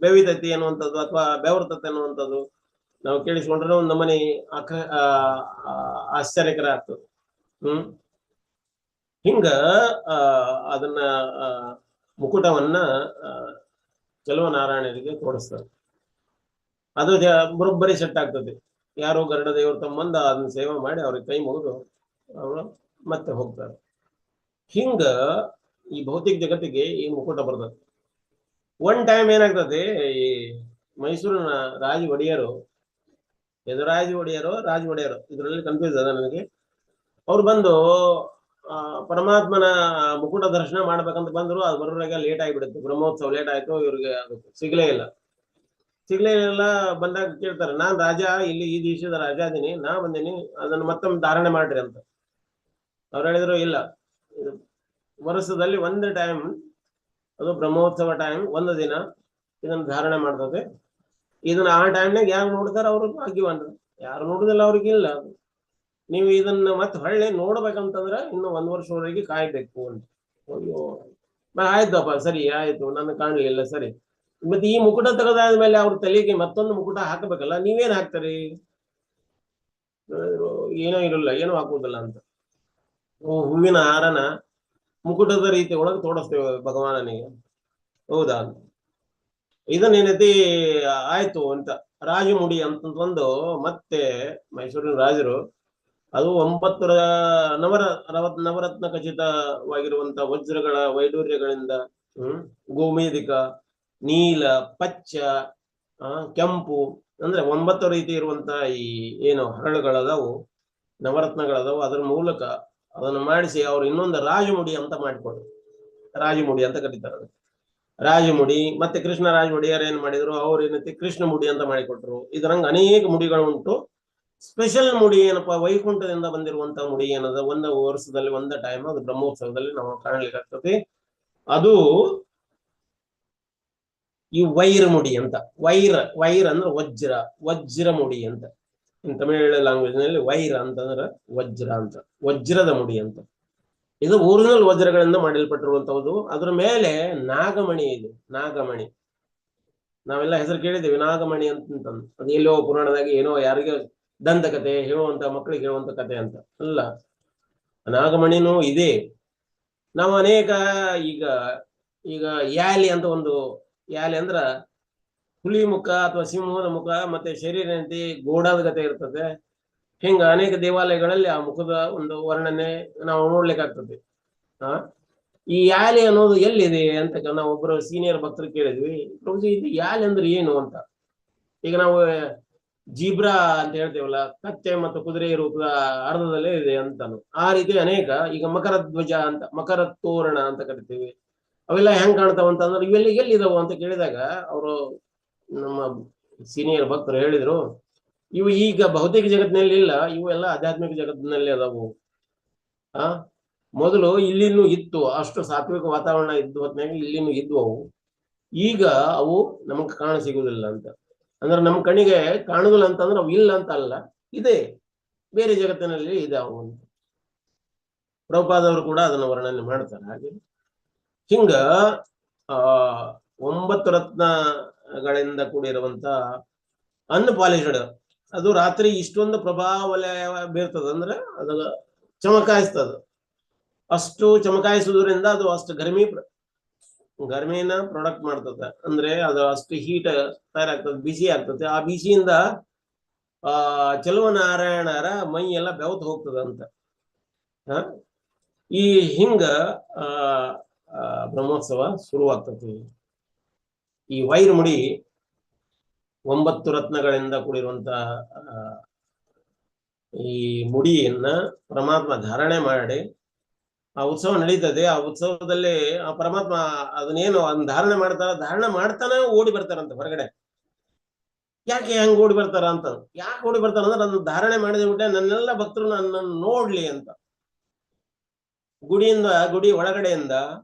ಬೆವಿತೈತಿ ಅನ್ನುವಂಥದ್ದು ಅಥವಾ ಬೆವರ್ತತಿ ಅನ್ನುವಂಥದ್ದು ನಾವು ಕೇಳಿಸ್ಕೊಂಡ್ರೆ ಒಂದು ನಮನಿ ಆಶ್ಚರ್ಯಕರ ಆಗ್ತದೆ. ಹಿಂಗ ಅದನ್ನ ಮುಕುಟವನ್ನ ಚೆಲುವನಾರಾಯಣರಿಗೆ ತೋರಿಸ್ತಾರೆ. ಅದು ಬರೋಬ್ಬರಿ ಸೆಟ್ ಆಗ್ತದೆ. ಯಾರು ಗರುಡ ದೇವರು ತಮ್ಮಂದ ಅದನ್ನ ಸೇವೆ ಮಾಡಿ ಅವ್ರಿಗೆ ಕೈ ಮುಗಿದು ಅವರು ಮತ್ತೆ ಹೋಗ್ತಾರೆ. ಹಿಂಗ ಈ ಭೌತಿಕ ಜಗತ್ತಿಗೆ ಈ ಮುಕುಟ ಬರ್ತದೆ. ಒನ್ ಟೈಮ್ ಏನಾಗ್ತದೆ, ಈ ಮೈಸೂರಿನ ರಾಜ ಒಡೆಯರು, ರಾಜ ಒಡೆಯರು ಇದರಲ್ಲಿ ಕನ್ಫ್ಯೂಸ್ ಅದ ನನಗೆ. ಅವ್ರು ಬಂದು ಪರಮಾತ್ಮನ ಮುಕುಟ ದರ್ಶನ ಮಾಡ್ಬೇಕಂತ ಬಂದ್ರು. ಅದು ಬರೋರಾಗ ಲೇಟ್ ಆಗಿಬಿಡುತ್ತೆ, ಬ್ರಹ್ಮೋತ್ಸವ ಲೇಟ್ ಆಯ್ತು, ಇವ್ರಿಗೆ ಅದು ಸಿಗ್ಲೇ ಇಲ್ಲ. ಬಂದಾಗ ಕೇಳ್ತಾರೆ, ನಾನ್ ರಾಜ, ಇಲ್ಲಿ ಈ ದೇಶದ ರಾಜ ಅದೀನಿ, ನಾ ಬಂದೀನಿ, ಅದನ್ನು ಮತ್ತೊಮ್ಮೆ ಧಾರಣೆ ಮಾಡ್ರಿ ಅಂತ. ಅವ್ರು ಹೇಳಿದ್ರು, ಇಲ್ಲ, ವರ್ಷದಲ್ಲಿ ಒಂದು ಟೈಮ್, ಅದು ಬ್ರಹ್ಮೋತ್ಸವ ಟೈಮ್, ಒಂದು ದಿನ ಇದನ್ನ ಧಾರಣೆ ಮಾಡ್ತದೆ. ಇದನ್ನ ಆ ಟೈಮ್ನಾಗ ಯಾರು ನೋಡ್ತಾರ ಅವ್ರು ಭಾಗ್ಯವಾನ್ರು, ಯಾರು ನೋಡುದಿಲ್ಲ ಅವ್ರಿಗೆ ಇಲ್ಲ. ನೀವು ಇದನ್ನ ಮತ್ತೆ ಹೊಳ್ಳಿ ನೋಡ್ಬೇಕಂತಂದ್ರೆ ಇನ್ನು 1 ವರ್ಷವರೆಗೆ ಕಾಯ್ಬೇಕು ಅಂತ. ಅಯ್ಯೋ, ಆಯ್ತಪ್ಪ, ಸರಿ ಆಯ್ತು, ನನ್ನ ಕಾಣಲಿಲ್ಲ, ಸರಿ. ಮತ್ತೆ ಈ ಮುಕುಟ ತೆಗೆದಾದ್ಮೇಲೆ ಅವ್ರ ತಲೆಗೆ ಮತ್ತೊಂದು ಮುಕುಟ ಹಾಕಬೇಕಲ್ಲ, ನೀವೇನ್ ಹಾಕ್ತಾರೆ? ಏನೋ ಇರಲ್ಲ, ಏನೋ ಹಾಕುವುದಿಲ್ಲ ಅಂತ. ಹೂವಿನ ಹಾರನ ಮುಕುಟದ ರೀತಿ ಒಳಗೆ ತೋರಿಸ್ತೇವೆ ಭಗವಾನನಿಗೆ, ಹೌದಾ? ಇದನ್ನೇನೈತಿ, ಆಯ್ತು ಅಂತ ರಾಜಮುಡಿ ಅಂತಂದು ಮತ್ತೆ ಮೈಸೂರಿನ ರಾಜರು ಅದು 9 ನವರತ್ನ ಖಚಿತವಾಗಿರುವಂತ ವಜ್ರಗಳ ವೈಡೂರ್ಯಗಳಿಂದ ಗೋಮೇಧಿಕ, ನೀಲ, ಪಚ್ಚ, ಕೆಂಪು, ಅಂದ್ರೆ 9 ರೀತಿ ಇರುವಂತ ಈ ಏನು ಹರಳುಗಳದಾವು, ನವರತ್ನಗಳದಾವು. ಅದರ ಮೂಲಕ ಅದನ್ನು ಮಾಡಿಸಿ ಅವ್ರು ಇನ್ನೊಂದು ರಾಜಮುಡಿ ಅಂತ ಮಾಡಿಕೊಡ್ರು. ರಾಜಮುಡಿ ಅಂತ ಕರೀತಾರೆ. ರಾಜಮುಡಿ ಮತ್ತೆ ಕೃಷ್ಣ ರಾಜ ಒಡೆಯರ್ ಏನ್ ಮಾಡಿದ್ರು, ಅವ್ರು ಏನೈತಿ ಕೃಷ್ಣ ಮುಡಿ ಅಂತ ಮಾಡಿಕೊಟ್ರು. ಇದರಂಗ ಅನೇಕ ಮುಡಿಗಳು ಉಂಟು. ಸ್ಪೆಷಲ್ ಮುಡಿ ಏನಪ್ಪಾ, ವೈಕುಂಠದಿಂದ ಬಂದಿರುವಂತ ಮುಡಿ ಏನದ, ಒಂದು ವರ್ಷದಲ್ಲಿ ಒಂದು ಟೈಮ್ ಅದು ಬ್ರಹ್ಮೋತ್ಸವದಲ್ಲಿ ನಾವು ಕಾಣಲಿಕ್ಕೆ ಆಗ್ತದೆ. ಅದು ಈ ವೈರ ಮುಡಿ ಅಂತ. ವೈರ ಅಂದ್ರೆ ವಜ್ರ ಮುಡಿ ಅಂತ. ಇನ್ ತಮಿಳು ಲ್ಯಾಂಗ್ವೇಜ್ ನಲ್ಲಿ ವೈರ ಅಂತಂದ್ರೆ ವಜ್ರ ಅಂತ, ವಜ್ರದ ಮುಡಿ ಅಂತ. ಇದು ಒರಿಜಿನಲ್ ವಜ್ರಗಳಿಂದ ಮಾಡಲ್ಪಟ್ಟಿರುವಂತಹದ್ದು. ಅದ್ರ ಮೇಲೆ ನಾಗಮಣಿ ಇದೆ, ನಾಗಮಣಿ. ನಾವೆಲ್ಲ ಹೆಸರು ಕೇಳಿದ್ದೇವೆ ನಾಗಮಣಿ ಅಂತ. ಅದು ಎಲ್ಲೋ ಪುರಾಣದಾಗಿ ಏನೋ ಯಾರಿಗೆ ದಂತಕತೆ ಹೇಳುವಂತ, ಮಕ್ಕಳಿಗೆ ಹೇಳುವಂತ ಕತೆ ಅಂತ ಅಲ್ಲ, ನಾಗಮಣಿನೂ ಇದೆ. ನಾವು ಅನೇಕ ಈಗ ಯಾಲಿ ಅಂತ ಒಂದು, ಯಾಲಿ ಅಂದ್ರ ಹುಲಿ ಮುಖ ಅಥವಾ ಸಿಂಹದ ಮುಖ, ಮತ್ತೆ ಶರೀರ ಏನಂತಿ ಗೋಡಾದ ಗತೆ ಇರ್ತದೆ. ಹಿಂಗ ಅನೇಕ ದೇವಾಲಯಗಳಲ್ಲಿ ಆ ಮುಖದ ಒಂದು ವರ್ಣನೆ ನಾವು ನೋಡ್ಲಿಕ್ಕಾಗ್ತದೆ. ಈ ಯಾಲಿ ಅನ್ನೋದು ಎಲ್ಲಿದೆ ಅಂತ ನಾವು ಒಬ್ಬರು ಸೀನಿಯರ್ ಭಕ್ತರು ಕೇಳಿದ್ವಿ, ಪ್ರಭುಜಿ ಇದು ಯಾಲಿ ಅಂದ್ರೆ ಏನು ಅಂತ. ಈಗ ನಾವು ಜೀಬ್ರಾ ಅಂತ ಹೇಳ್ತೇವಲ್ಲ, ಕತ್ತೆ ಮತ್ತು ಕುದುರೆ ರೂಪದ ಅರ್ಧದಲ್ಲೇ ಇದೆ ಅಂತಾನು. ಆ ರೀತಿ ಅನೇಕ, ಈಗ ಮಕರ ಧ್ವಜ ಅಂತ, ಮಕರ ತೋರಣ ಅಂತ ಕರಿತೀವಿ, ಅವೆಲ್ಲ ಹೆಂಗ್ ಕಾಣ್ತಾವ ಅಂತಂದ್ರೆ ಇವೆಲ್ಲ ಎಲ್ಲಿದಾವು ಅಂತ ಕೇಳಿದಾಗ ಅವರು ನಮ್ಮ ಸೀನಿಯರ್ ಭಕ್ತರು ಹೇಳಿದ್ರು, ಇವು ಈಗ ಭೌತಿಕ ಜಗತ್ತಿನಲ್ಲಿ ಇಲ್ಲ, ಇವು ಎಲ್ಲ ಆಧ್ಯಾತ್ಮಿಕ ಜಗತ್ತಿನಲ್ಲಿ ಅದಾವು. ಮೊದಲು ಇಲ್ಲಿನೂ ಇತ್ತು, ಅಷ್ಟು ಸಾತ್ವಿಕ ವಾತಾವರಣ ಇದ್ದು ಹೊತ್ನಾಗ ಇಲ್ಲಿನೂ ಇದ್ವು ಅವು. ಈಗ ಅವು ನಮಗ್ ಕಾಣ ಸಿಗುದಿಲ್ಲ ಅಂತ. ಅಂದ್ರೆ ನಮ್ಮ ಕಣ್ಣಿಗೆ ಕಾಣುದಿಲ್ಲ ಅಂತಂದ್ರೆ ಅವು ಇಲ್ಲ ಅಂತ ಅಲ್ಲ, ಇದೆ, ಬೇರೆ ಜಗತ್ತಿನಲ್ಲಿ ಇದೆ ಅವು ಅಂತ. ಪ್ರಭುಪಾದವರು ಕೂಡ ಅದನ್ನು ವರ್ಣನೆ ಮಾಡ್ತಾರೆ. ಹಾಗೆ ಹಿಂಗ 9 ರತ್ನಗಳಿಂದ ಕೂಡಿರುವಂತ ಅನ್ಪಾಲಿಶ್ಡ್, ಅದು ರಾತ್ರಿ ಇಷ್ಟೊಂದು ಪ್ರಭಾವಲಯ ಬೀರ್ತದ ಅಂದ್ರೆ ಅದು ಚಮಕಾಯಿಸ್ತದ. ಅಷ್ಟು ಚಮಕಾಯಿಸುವುದರಿಂದ ಅದು ಅಷ್ಟು ಗರ್ಮಿನ ಪ್ರೊಡಕ್ಟ್ ಮಾಡ್ತದೆ. ಅಂದ್ರೆ ಅದು ಅಷ್ಟು ಹೀಟ್ ತಯಾರಾಗ್ತದೆ, ಬಿಸಿ ಆಗ್ತದೆ. ಆ ಬಿಸಿಯಿಂದ ಚೆಲುವನಾರಾಯಣರ ಮೈ ಎಲ್ಲ ಬೆವತ್ತು ಹೋಗ್ತದ ಅಂತ. ಈ ಹಿಂಗ ಬ್ರಹ್ಮೋತ್ಸವ ಶುರುವಾಗ್ತದೆ. ಈ ವೈರಮುಡಿ 9 ರತ್ನಗಳಿಂದ ಕೂಡಿರುವಂತ ಈ ಮುಡಿಯನ್ನ ಪರಮಾತ್ಮ ಧಾರಣೆ ಮಾಡಿ ಆ ಉತ್ಸವ ನಡೀತದೆ. ಆ ಉತ್ಸವದಲ್ಲಿ ಆ ಪರಮಾತ್ಮ ಅದನ್ನೇನು ಅದನ್ನ ಧಾರಣೆ ಮಾಡ್ತಾನೆ ಓಡಿ ಬರ್ತಾರಂತ ಹೊರಗಡೆ. ಯಾಕೆ ಹೆಂಗ್ ಓಡಿ ಬರ್ತಾರ ಅಂತ, ಯಾಕೆ ಓಡಿ ಬರ್ತಾರ ಅಂದ್ರೆ ಅದನ್ನ ಧಾರಣೆ ಮಾಡಿದ ಬಿಟ್ಟೆ ನನ್ನೆಲ್ಲ ಭಕ್ತರು ನನ್ನನ್ನು ನೋಡ್ಲಿ ಅಂತ. ಗುಡಿ ಒಳಗಡೆಯಿಂದ,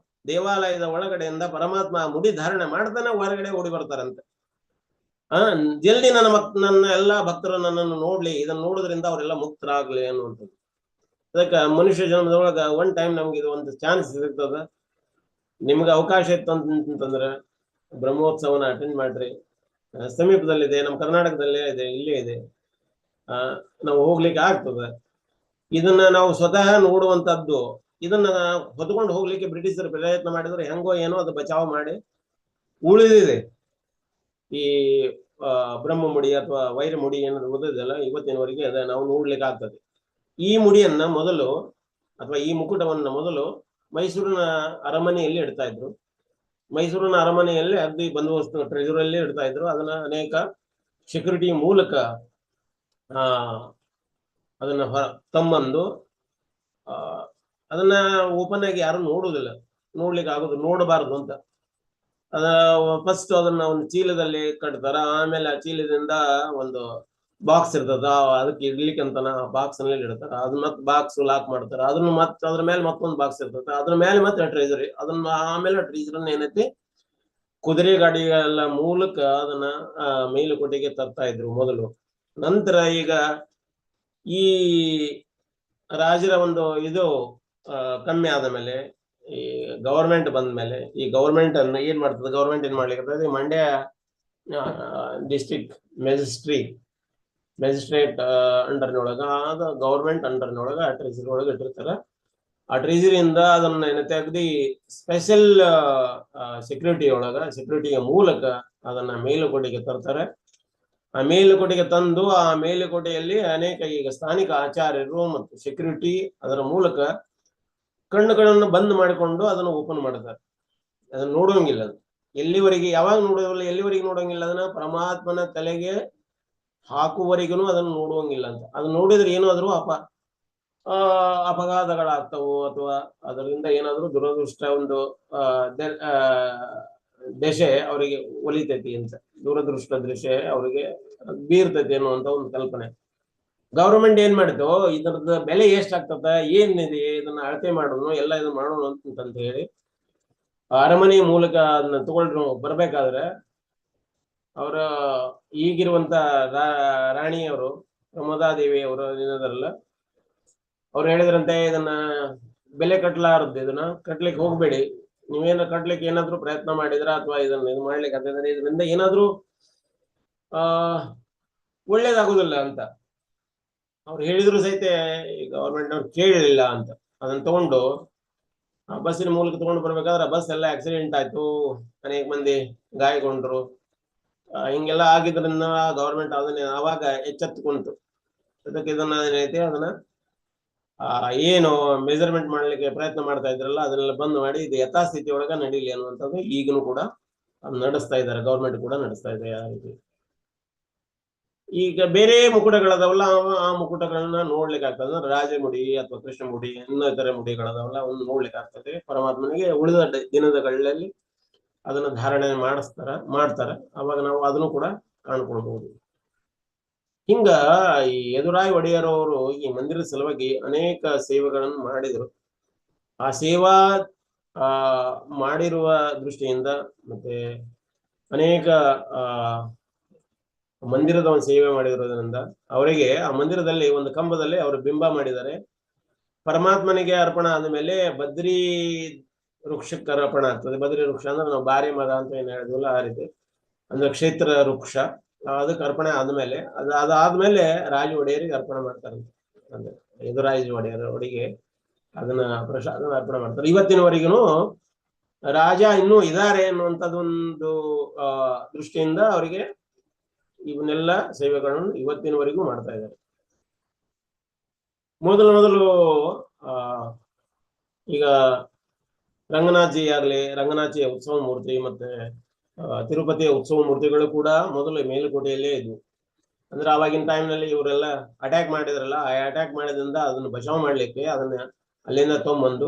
ದೇವಾಲಯದ ಒಳಗಡೆಯಿಂದ ಪರಮಾತ್ಮ ಮುಡಿ ಧಾರಣೆ ಮಾಡ್ತಾನೆ ಹೊರಗಡೆ ಓಡಿ ಬರ್ತಾರಂತೆ. ಜಲ್ದಿ ನನ್ನ ಎಲ್ಲಾ ಭಕ್ತರು ನನ್ನನ್ನು ನೋಡ್ಲಿ, ಇದನ್ನ ನೋಡೋದ್ರಿಂದ ಅವರೆಲ್ಲ ಮುಕ್ತರಾಗ್ಲಿ ಅನ್ನುವಂಥದ್ದು. ಅದಕ್ಕೆ ಮನುಷ್ಯ ಜನ್ಮದೊಳಗ ಒನ್ ಟೈಮ್ ನಮ್ಗೆ ಇದು ಒಂದು ಚಾನ್ಸ್ ಸಿಗ್ತದ. ನಿಮ್ಗೆ ಅವಕಾಶ ಇತ್ತು ಅಂತಂದ್ರೆ ಬ್ರಹ್ಮೋತ್ಸವನ ಅಟೆಂಡ್ ಮಾಡ್ರಿ. ಸಮೀಪದಲ್ಲಿದೆ, ನಮ್ಮ ಕರ್ನಾಟಕದಲ್ಲೇ ಇದೆ, ಇಲ್ಲೇ ಇದೆ. ನಾವು ಹೋಗ್ಲಿಕ್ಕೆ ಆಗ್ತದೆ. ಇದನ್ನ ನಾವು ಸ್ವತಃ ನೋಡುವಂತದ್ದು. ಇದನ್ನ ಹೊತ್ಕೊಂಡು ಹೋಗ್ಲಿಕ್ಕೆ ಬ್ರಿಟಿಷರು ಪ್ರಯತ್ನ ಮಾಡಿದ್ರೆ ಹೆಂಗೋ ಏನೋ ಅದು ಬಚಾವ್ ಮಾಡಿ ಉಳಿದಿದೆ. ಈ ಬ್ರಹ್ಮ ಮುಡಿ ಅಥವಾ ವೈರ ಮುಡಿ ಏನಾದ್ರು ಉಳಿದಿದೆಯಲ್ಲ, ಇವತ್ತಿನವರೆಗೆ ಅದ ನಾವು ನೋಡ್ಲಿಕ್ಕೆ ಆಗ್ತದೆ. ಈ ಮುಡಿಯನ್ನ ಮೊದಲು ಅಥವಾ ಈ ಮುಕುಟವನ್ನ ಮೊದಲು ಮೈಸೂರಿನ ಅರಮನೆಯಲ್ಲಿ ಇಡ್ತಾ ಇದ್ರು. ಮೈಸೂರಿನ ಅರಮನೆಯಲ್ಲಿ ಅಗ್ದಿ ಬಂದೋಬಸ್ತ್ ಟ್ರೆಜರಲ್ಲಿ ಇಡ್ತಾ ಇದ್ರು. ಅದನ್ನ ಅನೇಕ ಸೆಕ್ಯೂರಿಟಿ ಮೂಲಕ ಅದನ್ನ ತಮ್ಮಂದು ಅದನ್ನ ಓಪನ್ ಆಗಿ ಯಾರು ನೋಡುವುದಿಲ್ಲ, ನೋಡ್ಲಿಕ್ಕೆ ಆಗುದು, ನೋಡಬಾರದು ಅಂತ. ಅದ ಫಸ್ಟ್ ಅದನ್ನ ಒಂದು ಚೀಲದಲ್ಲಿ ಕಟ್ತಾರ. ಆಮೇಲೆ ಆ ಚೀಲದಿಂದ ಒಂದು ಬಾಕ್ಸ್ ಇರ್ತದ, ಅದಕ್ಕೆ ಇಡ್ಲಿಕ್ಕೆ ಅಂತಾನ ಬಾಕ್ಸ್ ನಲ್ಲಿ ಇಡ್ತಾರ. ಅದನ್ನ ಮತ್ತೆ ಬಾಕ್ಸ್ ಲಾಕ್ ಮಾಡ್ತಾರ. ಅದನ್ನ ಮತ್ತೆ ಅದ್ರ ಮೇಲೆ ಮತ್ತೊಂದು ಬಾಕ್ಸ್ ಇರ್ತದೆ, ಅದ್ರ ಮೇಲೆ ಮತ್ತೆ ಟ್ರೆಜರಿ. ಅದನ್ನ ಆಮೇಲೆ ಟ್ರೆಜರಿನ ಏನೈತಿ ಕುದುರೆ ಗಾಡಿಗಳ ಮೂಲಕ ಅದನ್ನ ಮೇಲುಕೋಟೆಗೆ ತರ್ತಾ ಇದ್ರು ಮೊದಲು. ನಂತರ ಈಗ ಈ ರಾಜರ ಒಂದು ಇದು ಕಮ್ಮಿ ಆದ ಮೇಲೆ, ಈ ಗವರ್ಮೆಂಟ್ ಬಂದ ಮೇಲೆ, ಈ ಗವರ್ಮೆಂಟ್ ಅನ್ನ ಏನ್ ಮಾಡ್ತದೆ, ಗವರ್ಮೆಂಟ್ ಏನ್ ಮಾಡ್ಲಿಕ್ಕೆ ಮಂಡ್ಯ ಡಿಸ್ಟ್ರಿಕ್ಟ್ ಮ್ಯಾಜಿಸ್ಟ್ರೇಟ್ ಅಂಡರ್ನೊಳಗ, ಅದು ಗವರ್ಮೆಂಟ್ ಅಂಡರ್ನೊಳಗ ಆ ಟ್ರೆಜರಿ ಒಳಗೆ ಇಟ್ಟಿರ್ತಾರ. ಆ ಟ್ರೆಜರಿಯಿಂದ ಅದನ್ನ ಏನೈತೆ ಅಗದಿ ಸ್ಪೆಷಲ್ ಸೆಕ್ಯೂರಿಟಿಯ ಮೂಲಕ ಅದನ್ನ ಮೇಲುಕೋಟೆಗೆ ತರ್ತಾರೆ. ಆ ಮೇಲುಕೋಟೆಗೆ ತಂದು ಆ ಮೇಲುಕೋಟೆಯಲ್ಲಿ ಅನೇಕ ಈಗ ಸ್ಥಾನಿಕ ಆಚಾರ್ಯರು ಮತ್ತು ಸೆಕ್ಯೂರಿಟಿ ಅದರ ಮೂಲಕ ಕಣ್ಣುಗಳನ್ನು ಬಂದ್ ಮಾಡಿಕೊಂಡು ಅದನ್ನು ಓಪನ್ ಮಾಡ್ತಾರೆ. ಅದನ್ನ ನೋಡುವಂಗಿಲ್ಲ. ಅದು ಎಲ್ಲಿವರೆಗೆ ಯಾವಾಗ ನೋಡೋದಿಲ್ಲ, ಎಲ್ಲಿವರೆಗೆ ನೋಡೋಂಗಿಲ್ಲ, ಅದನ್ನ ಪರಮಾತ್ಮನ ತಲೆಗೆ ಹಾಕುವರೆಗೂ ಅದನ್ನು ನೋಡುವಂಗಿಲ್ಲ ಅಂತ. ಅದನ್ನ ನೋಡಿದ್ರೆ ಏನಾದ್ರು ಅಪಘಾತಗಳಾಗ್ತವು ಅಥವಾ ಅದರಿಂದ ಏನಾದ್ರು ದುರದೃಷ್ಟ ಒಂದು ದಶೆ ಅವರಿಗೆ ಒಲಿತೈತಿ ಅಂತ, ದುರದೃಷ್ಟ ದೃಶ್ಯ ಅವರಿಗೆ ಬೀರ್ತೈತಿ ಅನ್ನುವಂತ ಒಂದು ಕಲ್ಪನೆ. ಗವರ್ಮೆಂಟ್ ಏನ್ ಮಾಡಿತು, ಇದರದ ಬೆಲೆ ಎಷ್ಟಾಗ್ತದ, ಏನಿದೆ, ಇದನ್ನ ಅಳತೆ ಮಾಡೋಣ, ಎಲ್ಲ ಇದನ್ನ ಮಾಡೋಣ ಅಂತ ಹೇಳಿ ಅರಮನೆ ಮೂಲಕ ಅದನ್ನ ತಗೊಂಡ್ರು ಬರ್ಬೇಕಾದ್ರೆ ಅವರ ಈಗಿರುವಂತ ರಾಣಿಯವರು ಪ್ರಮೋದಾದೇವಿ ಅವರು ಏನಾದ್ರಲ್ಲ, ಅವ್ರು ಹೇಳಿದ್ರಂತೆ ಇದನ್ನ ಬೆಲೆ ಕಟ್ಟಲಾರದ್ದು, ಇದನ್ನ ಕಟ್ಲಿಕ್ಕೆ ಹೋಗ್ಬೇಡಿ. ನೀವೇನ ಕಟ್ಲಿಕ್ಕೆ ಏನಾದ್ರು ಪ್ರಯತ್ನ ಮಾಡಿದ್ರ ಅಥವಾ ಇದನ್ನ ಇದು ಮಾಡ್ಲಿಕ್ಕೆ ಅಂತಂದ್ರೆ ಇದರಿಂದ ಏನಾದ್ರು ಒಳ್ಳೇದಾಗುದಿಲ್ಲ ಅಂತ ಅವ್ರು ಹೇಳಿದ್ರು ಸಹಿತ ಗವರ್ಮೆಂಟ್ ಅವ್ರು ಕೇಳಲಿಲ್ಲ ಅಂತ. ಅದನ್ನ ತಗೊಂಡು ಬಸ್ಸಿನ ಮೂಲಕ ತಗೊಂಡು ಬರ್ಬೇಕಾದ್ರೆ ಬಸ್ ಎಲ್ಲ ಆಕ್ಸಿಡೆಂಟ್ ಆಯ್ತು, ಅನೇಕ ಮಂದಿ ಗಾಯಗೊಂಡ್ರು. ಹಿಂಗೆಲ್ಲ ಆಗಿದ್ರಿಂದ ಗವರ್ಮೆಂಟ್ ಅದನ್ನ ಆವಾಗ ಎಚ್ಚೆತ್ತುಕೊಂತು. ಅದಕ್ಕೆ ಇದನ್ನ ಏನೈತಿ ಅದನ್ನ ಏನು ಮೆಜರ್ಮೆಂಟ್ ಮಾಡ್ಲಿಕ್ಕೆ ಪ್ರಯತ್ನ ಮಾಡ್ತಾ ಇದ್ರಲ್ಲ ಅದನ್ನೆಲ್ಲ ಬಂದ್ ಮಾಡಿ ಇದು ಯಥಾಸ್ಥಿತಿ ಒಳಗ ನಡೀಲಿ ಅನ್ನುವಂಥದ್ದು ಈಗಲೂ ಕೂಡ ನಡೆಸ್ತಾ ಇದ್ದಾರೆ, ಗವರ್ಮೆಂಟ್ ಕೂಡ ನಡೆಸ್ತಾ ಇದೆ ಆ ರೀತಿ. ಈಗ ಬೇರೆ ಮುಕುಟಗಳದವಲ್ಲ, ಆ ಮುಕುಟಗಳನ್ನ ನೋಡ್ಲಿಕ್ಕೆ ಆಗ್ತದೆ. ರಾಜ ಮುಡಿ ಅಥವಾ ಕೃಷ್ಣ ಮುಡಿ, ಇನ್ನಿತರ ಮುಡಿಗಳದವಲ್ಲ ಅವನ್ನ ನೋಡ್ಲಿಕ್ಕೆ ಆಗ್ತದೆ. ಪರಮಾತ್ಮನಿಗೆ ಉಳಿದ ದಿನಗಳಲ್ಲಿ ಅದನ್ನ ಧಾರಣೆ ಮಾಡ್ತಾರ. ಅವಾಗ ನಾವು ಅದನ್ನು ಕೂಡ ಕಾಣ್ಕೊಳ್ಬಹುದು. ಹಿಂಗ ಈ ಯದುರಾಯ ಒಡೆಯರವರು ಈ ಮಂದಿರದ ಸಲುವಾಗಿ ಅನೇಕ ಸೇವೆಗಳನ್ನು ಮಾಡಿದರು. ಆ ಸೇವಾ ಮಾಡಿರುವ ದೃಷ್ಟಿಯಿಂದ ಮತ್ತೆ ಅನೇಕ ಮಂದಿರದ ಒಂದು ಸೇವೆ ಮಾಡಿರೋದ್ರಿಂದ ಅವರಿಗೆ ಆ ಮಂದಿರದಲ್ಲಿ ಒಂದು ಕಂಬದಲ್ಲಿ ಅವರು ಬಿಂಬ ಮಾಡಿದ್ದಾರೆ. ಪರಮಾತ್ಮನಿಗೆ ಅರ್ಪಣ ಆದ ಮೇಲೆ ಬದ್ರಿ ವೃಕ್ಷಕ್ಕೆ ಅರ್ಪಣ ಆಗ್ತದೆ. ಬದ್ರಿ ವೃಕ್ಷ ಅಂದ್ರೆ ನಾವು ಬಾರಿ ಮರ ಅಂತ ಏನ್ ಹೇಳಿದ್ವಲ್ಲ ಆ ರೀತಿ, ಅಂದ್ರೆ ಕ್ಷೇತ್ರ ವೃಕ್ಷ. ಅದಕ್ಕೆ ಅರ್ಪಣೆ ಆದ್ಮೇಲೆ ಅದಾದ್ಮೇಲೆ ರಾಜ ಒಡೆಯರಿಗೆ ಅರ್ಪಣೆ ಮಾಡ್ತಾರಂತೆ. ಅಂದ್ರೆ ಯದುರಾಜ ಒಡೆಯರಿಗೆ ಅದನ್ನ ಪ್ರಸಾದ ಅರ್ಪಣೆ ಮಾಡ್ತಾರೆ. ಇವತ್ತಿನವರೆಗೂ ರಾಜ ಇನ್ನೂ ಇದ್ದಾರೆ ಅನ್ನುವಂಥದ್ದೊಂದು ದೃಷ್ಟಿಯಿಂದ ಅವರಿಗೆ ಇವನ್ನೆಲ್ಲ ಸೇವೆಗಳನ್ನು ಇವತ್ತಿನವರೆಗೂ ಮಾಡ್ತಾ ಇದ್ದಾರೆ. ಮೊದಲು ಈಗ ರಂಗನಾಥಜಿ ಆಗ್ಲಿ, ರಂಗನಾಥಿಯ ಉತ್ಸವ ಮೂರ್ತಿ ಮತ್ತೆ ತಿರುಪತಿಯ ಉತ್ಸವ ಮೂರ್ತಿಗಳು ಕೂಡ ಮೊದಲು ಮೇಲುಕೋಟೆಯಲ್ಲೇ ಇದ್ವು. ಅಂದ್ರೆ ಆವಾಗಿನ ಟೈಮ್ನಲ್ಲಿ ಇವರೆಲ್ಲ ಅಟ್ಯಾಕ್ ಮಾಡಿದ್ರಲ್ಲ, ಆ ಅಟ್ಯಾಕ್ ಮಾಡಿದ್ರಿಂದ ಅದನ್ನು ಬಚಾವ್ ಮಾಡ್ಲಿಕ್ಕೆ ಅದನ್ನ ಅಲ್ಲಿಂದ ತೊಗೊಂಬಂದು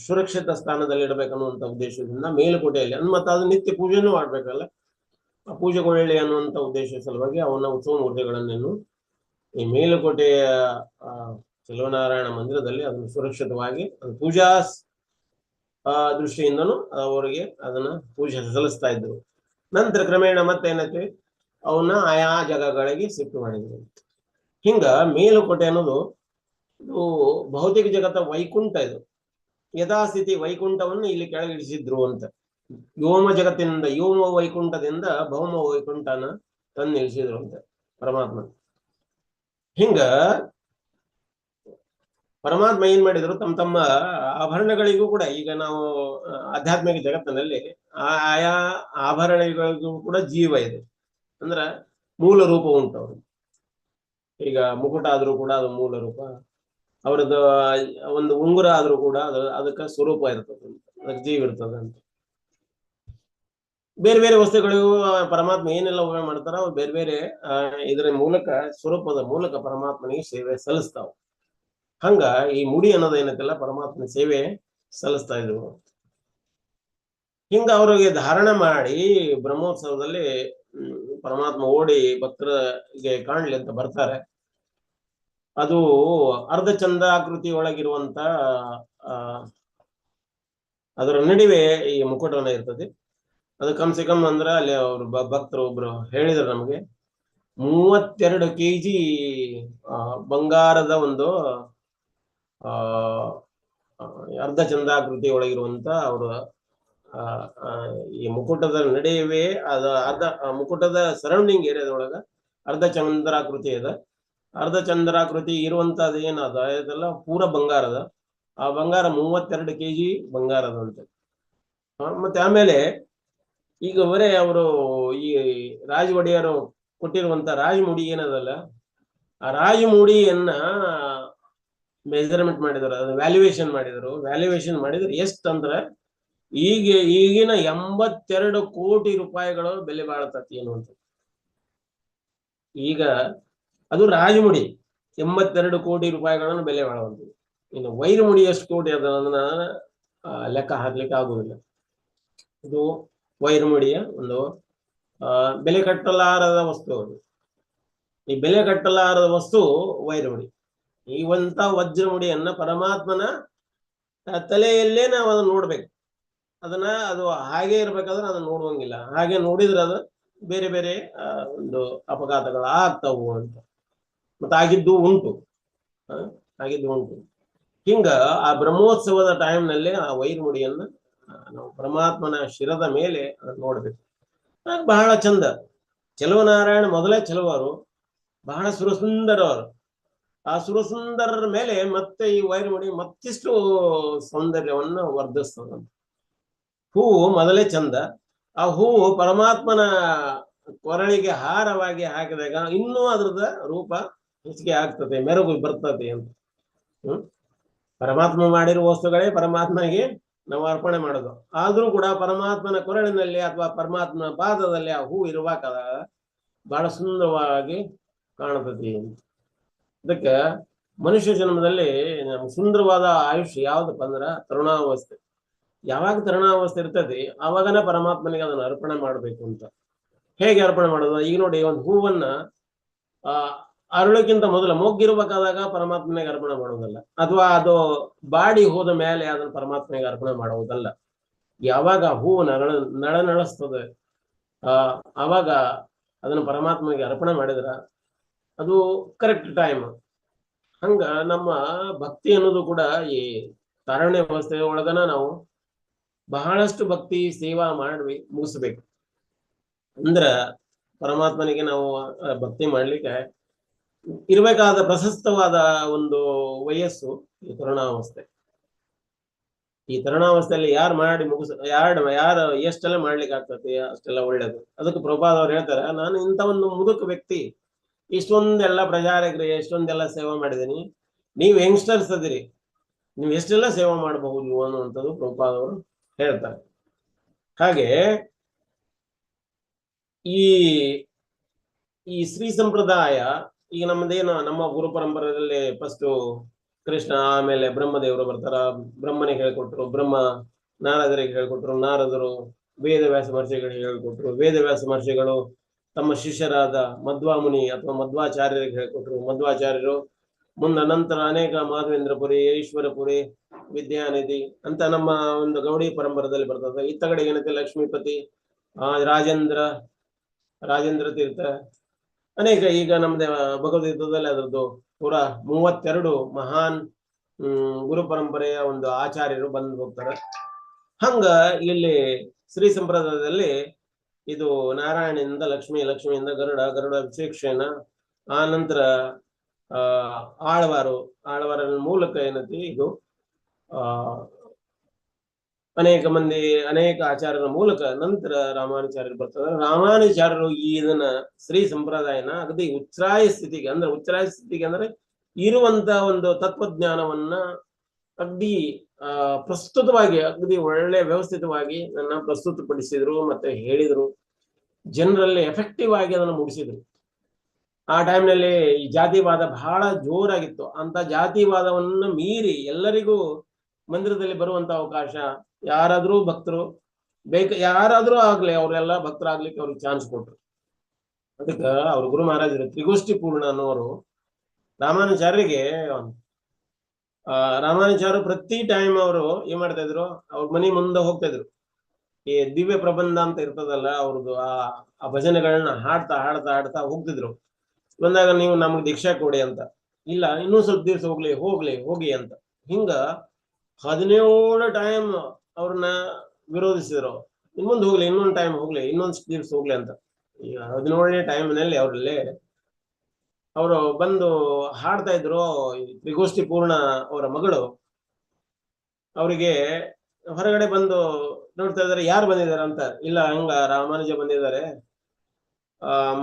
ಸುರಕ್ಷಿತ ಸ್ಥಾನದಲ್ಲಿ ಇಡಬೇಕನ್ನುವಂತ ಉದ್ದೇಶದಿಂದ ಮೇಲುಕೋಟೆಯಲ್ಲಿ ಮತ್ತೆ ಅದು ನಿತ್ಯ ಪೂಜೆನೂ ಮಾಡ್ಬೇಕಲ್ಲ, ಆ ಪೂಜೆಗೊಳ್ಳಿ ಅನ್ನುವಂತ ಉದ್ದೇಶ ಸಲುವಾಗಿ ಅವನ ಉತ್ಸವ ಮೂರ್ತಿಗಳನ್ನೇನು ಈ ಮೇಲುಕೋಟೆಯ ಚೆಲುವನಾರಾಯಣ ಮಂದಿರದಲ್ಲಿ ಅದನ್ನು ಸುರಕ್ಷಿತವಾಗಿ ಪೂಜಾ ದೃಷ್ಟಿಯಿಂದನೂ ಅವರಿಗೆ ಅದನ್ನ ಪೂಜೆ ಸಲ್ಲಿಸ್ತಾ ಇದ್ರು. ನಂತರ ಕ್ರಮೇಣ ಮತ್ತೆ ಏನೈತಿ ಅವನ್ನ ಆಯಾ ಜಾಗಗಳಿಗೆ ಶಿಫ್ಟ್ ಮಾಡಿದ್ರು. ಹಿಂಗ ಮೇಲುಕೋಟೆ ಅನ್ನೋದು ಇದು ಭೌತಿಕ ಜಗತ್ತ ವೈಕುಂಠ. ಇದು ಯಥಾಸ್ಥಿತಿ ವೈಕುಂಠವನ್ನು ಇಲ್ಲಿ ಕೆಳಗಿಳಿಸಿದ್ರು ಅಂತ. ವ್ಯೋಮ ಜಗತ್ತಿನಿಂದ ವ್ಯೋಮ ವೈಕುಂಠದಿಂದ ಭೌಮ ವೈಕುಂಠನ ತಂದು ನಿಲ್ಲಿಸಿದ್ರು ಅಂತ ಪರಮಾತ್ಮ. ಹಿಂಗ ಪರಮಾತ್ಮ ಏನ್ ಮಾಡಿದ್ರು, ತಮ್ಮ ತಮ್ಮ ಆಭರಣಗಳಿಗೂ ಕೂಡ, ಈಗ ನಾವು ಆಧ್ಯಾತ್ಮಿಕ ಜಗತ್ತಿನಲ್ಲಿ ಆಯಾ ಆಭರಣಗಳಿಗೂ ಕೂಡ ಜೀವ ಇದೆ, ಅಂದ್ರ ಮೂಲ ರೂಪ ಉಂಟು ಅವರು. ಈಗ ಮುಕುಟ ಆದ್ರೂ ಕೂಡ ಅದು ಮೂಲ ರೂಪ, ಅವ್ರದ್ದು ಒಂದು ಉಂಗುರ ಆದ್ರೂ ಕೂಡ ಅದಕ್ಕೆ ಸ್ವರೂಪ ಇರ್ತದೆ, ಅದಕ್ಕೆ ಜೀವ ಇರ್ತದೆ ಅಂತ. ಬೇರೆ ಬೇರೆ ವಸ್ತುಗಳಿಗೂ ಪರಮಾತ್ಮ ಏನೆಲ್ಲ ಉಪಯೋಗ ಮಾಡ್ತಾರ, ಅವು ಬೇರೆ ಬೇರೆ ಇದರ ಮೂಲಕ, ಸ್ವರೂಪದ ಮೂಲಕ ಪರಮಾತ್ಮನಿಗೆ ಸೇವೆ ಸಲ್ಲಿಸ್ತಾವ. ಹಂಗ ಈ ಮುಡಿ ಅನ್ನೋದೇನೈತಲ್ಲ, ಪರಮಾತ್ಮನ ಸೇವೆ ಸಲ್ಲಿಸ್ತಾ ಇದ್ರು. ಹಿಂಗ ಅವರಿಗೆ ಧಾರಣ ಮಾಡಿ ಬ್ರಹ್ಮೋತ್ಸವದಲ್ಲಿ ಪರಮಾತ್ಮ ಓಡಿ ಭಕ್ತರಿಗೆ ಕಾಣ್ಲಿ ಅಂತ ಬರ್ತಾರೆ. ಅದು ಅರ್ಧ ಚಂದ್ರಾಕೃತಿ ಒಳಗಿರುವಂತ ಅದರ ನಡುವೆ ಈ ಮುಕುಟವನ್ನ ಇರ್ತದೆ. ಅದು ಕಮ್ಸೆ ಕಮ್ ಅಂದ್ರೆ ಅಲ್ಲಿ ಅವ್ರು ಭಕ್ತರು ಒಬ್ರು ಹೇಳಿದ್ರು ನಮಗೆ, 32 kg ಬಂಗಾರದ ಒಂದು ಅರ್ಧ ಚಂದ್ರಾಕೃತಿ ಒಳಗಿರುವಂತ ಅವರು ಈ ಮುಕುಟದ ನಡುವೆ ಅರ್ಧ ಮುಕುಟದ ಸರೌಂಡಿಂಗ್ ಏರಿಯಾದೊಳಗ ಅರ್ಧ ಚಂದ್ರಾಕೃತಿ ಇದೆ. ಅರ್ಧ ಚಂದ್ರಾಕೃತಿ ಇರುವಂತದ್ದು ಏನದ ಇದೆಲ್ಲ ಪೂರ ಬಂಗಾರದ. ಆ ಬಂಗಾರ 32 kg ಬಂಗಾರದಂತೆ. ಮತ್ತೆ ಆಮೇಲೆ ಈಗ ಬರೇ ಅವರು ಈ ರಾಜ ಒಡೆಯರು ಕೊಟ್ಟಿರುವಂತ ರಾಜಮುಡಿ ಏನದಲ್ಲ, ಆ ರಾಜಮುಡಿಯನ್ನ ಮೆಜರ್ಮೆಂಟ್ ಮಾಡಿದ್ರು, ಅದು ವ್ಯಾಲ್ಯೂಯೇಷನ್ ಮಾಡಿದ್ರು. ವ್ಯಾಲ್ಯೂಯೇಷನ್ ಮಾಡಿದ್ರೆ ಎಷ್ಟಂದ್ರ ಈಗಿನ 82 ಕೋಟಿ ರೂಪಾಯಿಗಳು ಬೆಲೆ ಬಾಳತತಿ ಅನ್ನುವಂಥದ್ದು. ಈಗ ಅದು ರಾಜಮುಡಿ 82 ಕೋಟಿ ರೂಪಾಯಿಗಳನ್ನು ಬೆಲೆ ಬಾಳುವಂಥದ್ದು. ಇನ್ನು ವೈರಮುಡಿ ಎಷ್ಟು ಕೋಟಿ ಅದನ್ನ ಲೆಕ್ಕ ಹಾಕ್ಲಿಕ್ಕೆ ಆಗುದಿಲ್ಲ. ಇದು ವೈರಮುಡಿಯ ಒಂದು ಬೆಲೆ ಕಟ್ಟಲಾರದ ವಸ್ತು. ಅದು ಈ ಬೆಲೆ ಕಟ್ಟಲಾರದ ವಸ್ತು ವೈರಮುಡಿ. ಇವಂತ ವಜ್ರಮುಡಿಯನ್ನ ಪರಮಾತ್ಮನ ತಲೆಯಲ್ಲೇ ನಾವು ಅದನ್ನ ನೋಡ್ಬೇಕು. ಅದು ಹಾಗೆ ಇರ್ಬೇಕಾದ್ರೆ ಅದನ್ನ ನೋಡುವಂಗಿಲ್ಲ. ಹಾಗೆ ನೋಡಿದ್ರೆ ಅದು ಬೇರೆ ಬೇರೆ ಒಂದು ಅಪಘಾತಗಳು ಆಗ್ತಾವು ಅಂತ. ಮತ್ತೆ ಆಗಿದ್ದು ಉಂಟು. ಹಿಂಗ ಆ ಬ್ರಹ್ಮೋತ್ಸವದ ಟೈಮ್ನಲ್ಲಿ ಆ ವೈರಮುಡಿಯನ್ನ ನಾವು ಪರಮಾತ್ಮನ ಶಿರದ ಮೇಲೆ ನೋಡ್ಬೇಕು. ಬಹಳ ಚಂದ. ಚೆಲುವನಾರಾಯಣ ಮೊದಲೇ ಚೆಲುವರು, ಬಹಳ ಸುರಸುಂದರವರು. ಆ ಸುರಸುಂದರರ ಮೇಲೆ ಮತ್ತೆ ಈ ವೈರಮುಡಿ ಮತ್ತಿಷ್ಟು ಸೌಂದರ್ಯವನ್ನು ವರ್ಧಿಸ್ತದಂತ. ಹೂವು ಮೊದಲೇ ಚಂದ. ಆ ಹೂವು ಪರಮಾತ್ಮನ ಕೊರಳಿಗೆ ಹಾರವಾಗಿ ಹಾಕಿದಾಗ ಇನ್ನೂ ಅದ್ರದ ರೂಪ ಹೆಚ್ಚಿಗೆ ಆಗ್ತದೆ, ಮೆರುಗು ಬರ್ತದೆ ಅಂತ. ಪರಮಾತ್ಮ ಮಾಡಿರುವ ವಸ್ತುಗಳೇ ಪರಮಾತ್ಮನಿಗೆ ನಾವು ಅರ್ಪಣೆ ಮಾಡೋದು. ಆದ್ರೂ ಕೂಡ ಪರಮಾತ್ಮನ ಕೊರಳಿನಲ್ಲಿ ಅಥವಾ ಪರಮಾತ್ಮನ ಪಾದದಲ್ಲಿ ಆ ಹೂ ಇರುವಾಗದಾಗ ಬಹಳ ಸುಂದರವಾಗಿ ಕಾಣತತಿ. ಅದಕ್ಕೆ ಮನುಷ್ಯ ಜನ್ಮದಲ್ಲಿ ನಮ್ಗೆ ಸುಂದರವಾದ ಆಯುಷ್ಯ ಯಾವ್ದಪ್ಪ ಅಂದ್ರ ತರುಣಾವಸ್ಥೆ. ಯಾವಾಗ ತರುಣಾವಸ್ಥೆ ಇರ್ತದೆ ಆವಾಗನೇ ಪರಮಾತ್ಮನಿಗೆ ಅದನ್ನ ಅರ್ಪಣೆ ಮಾಡ್ಬೇಕು ಅಂತ. ಹೇಗೆ ಅರ್ಪಣೆ ಮಾಡೋದು? ಈಗ ನೋಡಿ, ಒಂದು ಹೂವನ್ನ ಅರಳಕ್ಕಿಂತ ಮೊದಲ ಮೊಗ್ಗಿರ್ಬೇಕಾದಾಗ ಪರಮಾತ್ಮನಿಗೆ ಅರ್ಪಣೆ ಮಾಡುವುದಲ್ಲ, ಅಥವಾ ಅದು ಬಾಡಿ ಹೋದ ಮೇಲೆ ಅದನ್ನ ಪರಮಾತ್ಮನಿಗೆ ಅರ್ಪಣೆ ಮಾಡುವುದಲ್ಲ. ಯಾವಾಗ ಹೂವು ನಳನಳಿಸ್ತದೆ ಆವಾಗ ಅದನ್ನ ಪರಮಾತ್ಮನಿಗೆ ಅರ್ಪಣೆ ಮಾಡಿದ್ರ ಅದು ಕರೆಕ್ಟ್ ಟೈಮ್. ಹಂಗ ನಮ್ಮ ಭಕ್ತಿ ಅನ್ನೋದು ಕೂಡ ಈ ತಾರಣ್ಯ ವ್ಯವಸ್ಥೆ ಒಳಗನ ನಾವು ಬಹಳಷ್ಟು ಭಕ್ತಿ ಸೇವಾ ಮಾಡಿ ಮುಗಿಸ್ಬೇಕು. ಅಂದ್ರ ಪರಮಾತ್ಮನಿಗೆ ನಾವು ಭಕ್ತಿ ಮಾಡ್ಲಿಕ್ಕೆ ಇರ್ಬೇಕಾದ ಪ್ರಶಸ್ತವಾದ ಒಂದು ವಯಸ್ಸು ಈ ತರುಣಾವಸ್ಥೆ. ಈ ತರುಣಾವಸ್ಥೆಯಲ್ಲಿ ಯಾರು ಮಾಡಿ ಯಾರು ಎಷ್ಟೆಲ್ಲ ಮಾಡ್ಲಿಕ್ಕೆ ಆಗ್ತದೆ ಅಷ್ಟೆಲ್ಲ ಒಳ್ಳೇದು. ಅದಕ್ಕೆ ಪ್ರಭುಪಾದ ಅವ್ರು ಹೇಳ್ತಾರೆ, ನಾನು ಇಂಥ ಒಂದು ಮುದುಕ ವ್ಯಕ್ತಿ, ಇಷ್ಟೊಂದೆಲ್ಲ ಪ್ರಜಾರಕ್ರಿಯೆ ಎಷ್ಟೊಂದೆಲ್ಲ ಸೇವೆ ಮಾಡಿದ್ದೀನಿ, ನೀವು ಯಂಗ್ಸ್ಟರ್ಸ್ ಅದಿರಿ, ನೀವು ಎಷ್ಟೆಲ್ಲ ಸೇವೆ ಮಾಡಬಹುದು ಅನ್ನುವಂಥದ್ದು ಪ್ರಭುಪಾದ ಅವರು ಹೇಳ್ತಾರೆ. ಹಾಗೆ ಈ ಶ್ರೀ ಸಂಪ್ರದಾಯ ಈಗ ನಮ್ಮದೇನು, ನಮ್ಮ ಗುರು ಪರಂಪರೆಯಲ್ಲಿ ಫಸ್ಟ್ ಕೃಷ್ಣ, ಆಮೇಲೆ ಬ್ರಹ್ಮದೇವರು ಬರ್ತಾರ, ಬ್ರಹ್ಮನಿಗೆ ಹೇಳ್ಕೊಟ್ರು, ಬ್ರಹ್ಮ ನಾರದರಿಗೆ ಹೇಳ್ಕೊಟ್ರು, ನಾರದರು ವೇದವ್ಯಾಸ ಮಹರ್ಷಿಗಳಿಗೆ ಹೇಳ್ಕೊಟ್ರು, ವೇದವ್ಯಾಸ ಮಹರ್ಷಿಗಳು ತಮ್ಮ ಶಿಷ್ಯರಾದ ಮಧ್ವಾಮುನಿ ಅಥವಾ ಮಧ್ವಾಚಾರ್ಯರಿಗೆ ಹೇಳ್ಕೊಟ್ರು, ಮಧ್ವಾಚಾರ್ಯರು ಮುಂದ ನಂತರ ಅನೇಕ ಮಾಧವೇಂದ್ರಪುರಿ, ಈಶ್ವರಪುರಿ, ವಿದ್ಯಾನಿಧಿ ಅಂತ ನಮ್ಮ ಒಂದು ಗೌಡಿ ಪರಂಪರೆಯಲ್ಲಿ ಬರ್ತದೆ. ಇತ್ತ ಕಡೆ ಏನೈತೆ ಲಕ್ಷ್ಮೀಪತಿ, ರಾಜೇಂದ್ರ ತೀರ್ಥ, ಅನೇಕ ಈಗ ನಮ್ದು ಭಗವದ್ಗೀತದಲ್ಲಿ ಅದರದ್ದು ಪೂರ 32 ಮಹಾನ್ ಗುರು ಪರಂಪರೆಯ ಒಂದು ಆಚಾರ್ಯರು ಬಂದು ಹೋಗ್ತಾರೆ. ಹಂಗ ಇಲ್ಲಿ ಶ್ರೀ ಸಂಪ್ರದಾಯದಲ್ಲಿ ಇದು ನಾರಾಯಣದಿಂದ ಲಕ್ಷ್ಮಿ, ಲಕ್ಷ್ಮಿಯಿಂದ ಗರುಡ, ಗರುಡ ವಿಶೇಷಣ, ಆ ನಂತರ ಆಳ್ವಾರ ಮೂಲಕ ಏನತಿ ಇದು ಅನೇಕ ಆಚಾರ್ಯರ ಮೂಲಕ ನಂತರ ರಾಮಾನುಚಾರ್ಯರು ಬರ್ತಾರೆ. ರಾಮಾನುಚಾರ್ಯರು ಇದನ್ನ ಶ್ರೀ ಸಂಪ್ರದಾಯನ ಅಗದಿ ಉಚ್ಛ್ರಾಯ ಸ್ಥಿತಿಗೆ ಅಂದ್ರೆ ಇರುವಂತ ಒಂದು ತತ್ವಜ್ಞಾನವನ್ನ ಅಗದಿ ಪ್ರಸ್ತುತವಾಗಿ ಅಗದಿ ಒಳ್ಳೆ ವ್ಯವಸ್ಥಿತವಾಗಿ ನನ್ನ ಪ್ರಸ್ತುತಪಡಿಸಿದ್ರು ಮತ್ತೆ ಹೇಳಿದ್ರು. ಜನರಲ್ಲಿ ಎಫೆಕ್ಟಿವ್ ಆಗಿ ಅದನ್ನು ಮುಗಿಸಿದ್ರು. ಆ ಟೈಮ್ನಲ್ಲಿ ಈ ಜಾತಿವಾದ ಬಹಳ ಜೋರಾಗಿತ್ತು. ಅಂತ ಜಾತಿವಾದವನ್ನ ಮೀರಿ ಎಲ್ಲರಿಗೂ ಮಂದಿರದಲ್ಲಿ ಬರುವಂತ ಅವಕಾಶ, ಯಾರಾದ್ರೂ ಭಕ್ತರು ಯಾರಾದ್ರೂ ಆಗ್ಲಿ ಅವರೆಲ್ಲ ಭಕ್ತರಾಗ್ಲಿಕ್ಕೆ ಅವ್ರಿಗೆ ಚಾನ್ಸ್ ಕೊಟ್ರು. ಅದಕ್ಕೆ ಅವ್ರ ಗುರು ಮಹಾರಾಜರು ತ್ರಿಗೋಷ್ಠಿ ಪೂರ್ಣ ಅನ್ನೋರು ರಾಮಾನುಚಾರ್ಯರಿಗೆ ರಾಮಾನುಚಾರ್ಯ ಪ್ರತಿ ಟೈಮ್ ಅವರು ಏನ್ ಮಾಡ್ತಾ ಇದ್ರು, ಅವ್ರ ಮನೆ ಮುಂದೆ ಹೋಗ್ತಾ ಇದ್ರು. ಈ ದಿವ್ಯ ಪ್ರಬಂಧ ಅಂತ ಇರ್ತದಲ್ಲ ಅವ್ರದ್ದು, ಆ ಭಜನೆಗಳನ್ನ ಹಾಡ್ತಾ ಹಾಡ್ತಾ ಹಾಡ್ತಾ ಹೋಗ್ತಿದ್ರು. ಬಂದಾಗ ನೀವು ನಮ್ಗೆ ದೀಕ್ಷಾ ಕೊಡಿ ಅಂತ, ಇಲ್ಲ ಇನ್ನೂ ಸ್ವಲ್ಪ ದಿವಸ ಹೋಗಿ ಅಂತ. ಹಿಂಗ 17 ಟೈಮ್ ಅವ್ರನ್ನ ವಿರೋಧಿಸಿದ್ರು. ಇನ್ನೊಂದು ಹೋಗ್ಲಿ, ಇನ್ನೊಂದು ಟೈಮ್ ಹೋಗ್ಲಿ, ಇನ್ನೊಂದು ದಿವಸ ಹೋಗ್ಲಿ ಅಂತ. ಈ 17ನೇ ಟೈಮ್ನಲ್ಲಿ ಅವರು ಬಂದು ಹಾಡ್ತಾ ಇದ್ರು. ತ್ರಿಗೋಷ್ಠಿ ಪೂರ್ಣ ಅವರ ಮಗಳು ಅವರಿಗೆ ಹೊರಗಡೆ ಬಂದು ನೋಡ್ತಾ ಇದಾರೆ, ಯಾರು ಬಂದಿದ್ದಾರೆ ಅಂತ. ಇಲ್ಲ, ಹಂಗ ರಾಮಾನುಜ ಬಂದಿದ್ದಾರೆ,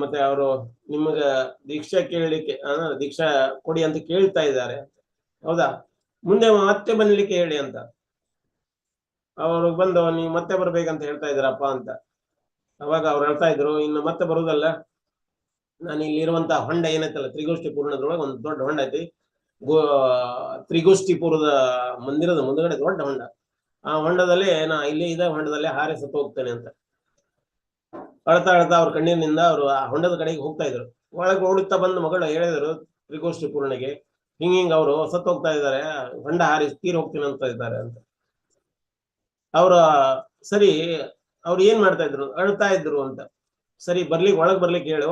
ಮತ್ತೆ ಅವರು ನಿಮಗ ದೀಕ್ಷಾ ಕೇಳಲಿಕ್ಕೆ ದೀಕ್ಷಾ ಕೊಡಿ ಅಂತ ಕೇಳ್ತಾ ಇದ್ದಾರೆ. ಹೌದಾ, ಮುಂದೆ ಮತ್ತೆ ಬನ್ಲಿಕ್ಕೆ ಹೇಳಿ ಅಂತ. ಅವರು ಬಂದು ನೀವು ಮತ್ತೆ ಬರ್ಬೇಕಂತ ಹೇಳ್ತಾ ಇದ್ದಾರಪ್ಪ ಅಂತ. ಅವಾಗ ಅವ್ರು ಹೇಳ್ತಾ ಇದ್ರು, ಇನ್ನು ಮತ್ತೆ ಬರುದಲ್ಲ, ನಾನು ಇಲ್ಲಿರುವಂತ ಹೊಂಡ ಏನೈತಲ್ಲ ತ್ರಿಗೋಷ್ಠಿ ಪೂರ್ಣದೊಳಗೆ ಒಂದು ದೊಡ್ಡ ಹೊಂಡ ಐತಿ. ತ್ರಿಗೋಷ್ಠಿಪುರದ ಮಂದಿರದ ಮುಂದಗಡೆ ದೊಡ್ಡ ಹೊಂಡ. ಆ ಹೊಂಡದಲ್ಲಿ ನಾ ಇಲ್ಲಿ ಇದೇ ಹೊಂಡದಲ್ಲೇ ಹಾರಿ ಸತ್ತು ಹೋಗ್ತೇನೆ ಅಂತ ಅಳ್ತಾ ಅವ್ರ ಕಣ್ಣೀರಿನಿಂದ ಅವರು ಆ ಹೊಂಡದ ಕಡೆಗೆ ಹೋಗ್ತಾ ಇದ್ರು. ಒಳಗೆ ಓಡುತ್ತಾ ಬಂದ ಮಗಳು ಹೇಳಿದ್ರು ತ್ರಿಗೋಷ್ಠಿ ಪೂರ್ಣಗೆ, ಹಿಂಗ ಅವರು ಸತ್ತು ಹೋಗ್ತಾ ಇದ್ದಾರೆ, ಹೊಂಡ ಹಾರಿ ತೀರ್ ಹೋಗ್ತೀನಿ ಅಂತ ಇದ್ದಾರೆ ಅಂತ. ಅವ್ರ ಸರಿ, ಅವ್ರು ಏನ್ ಮಾಡ್ತಾ ಇದ್ರು, ಅಳ್ತಾ ಇದ್ರು ಅಂತ. ಸರಿ, ಒಳಗ್ ಬರ್ಲಿಕ್ಕೆ ಹೇಳು,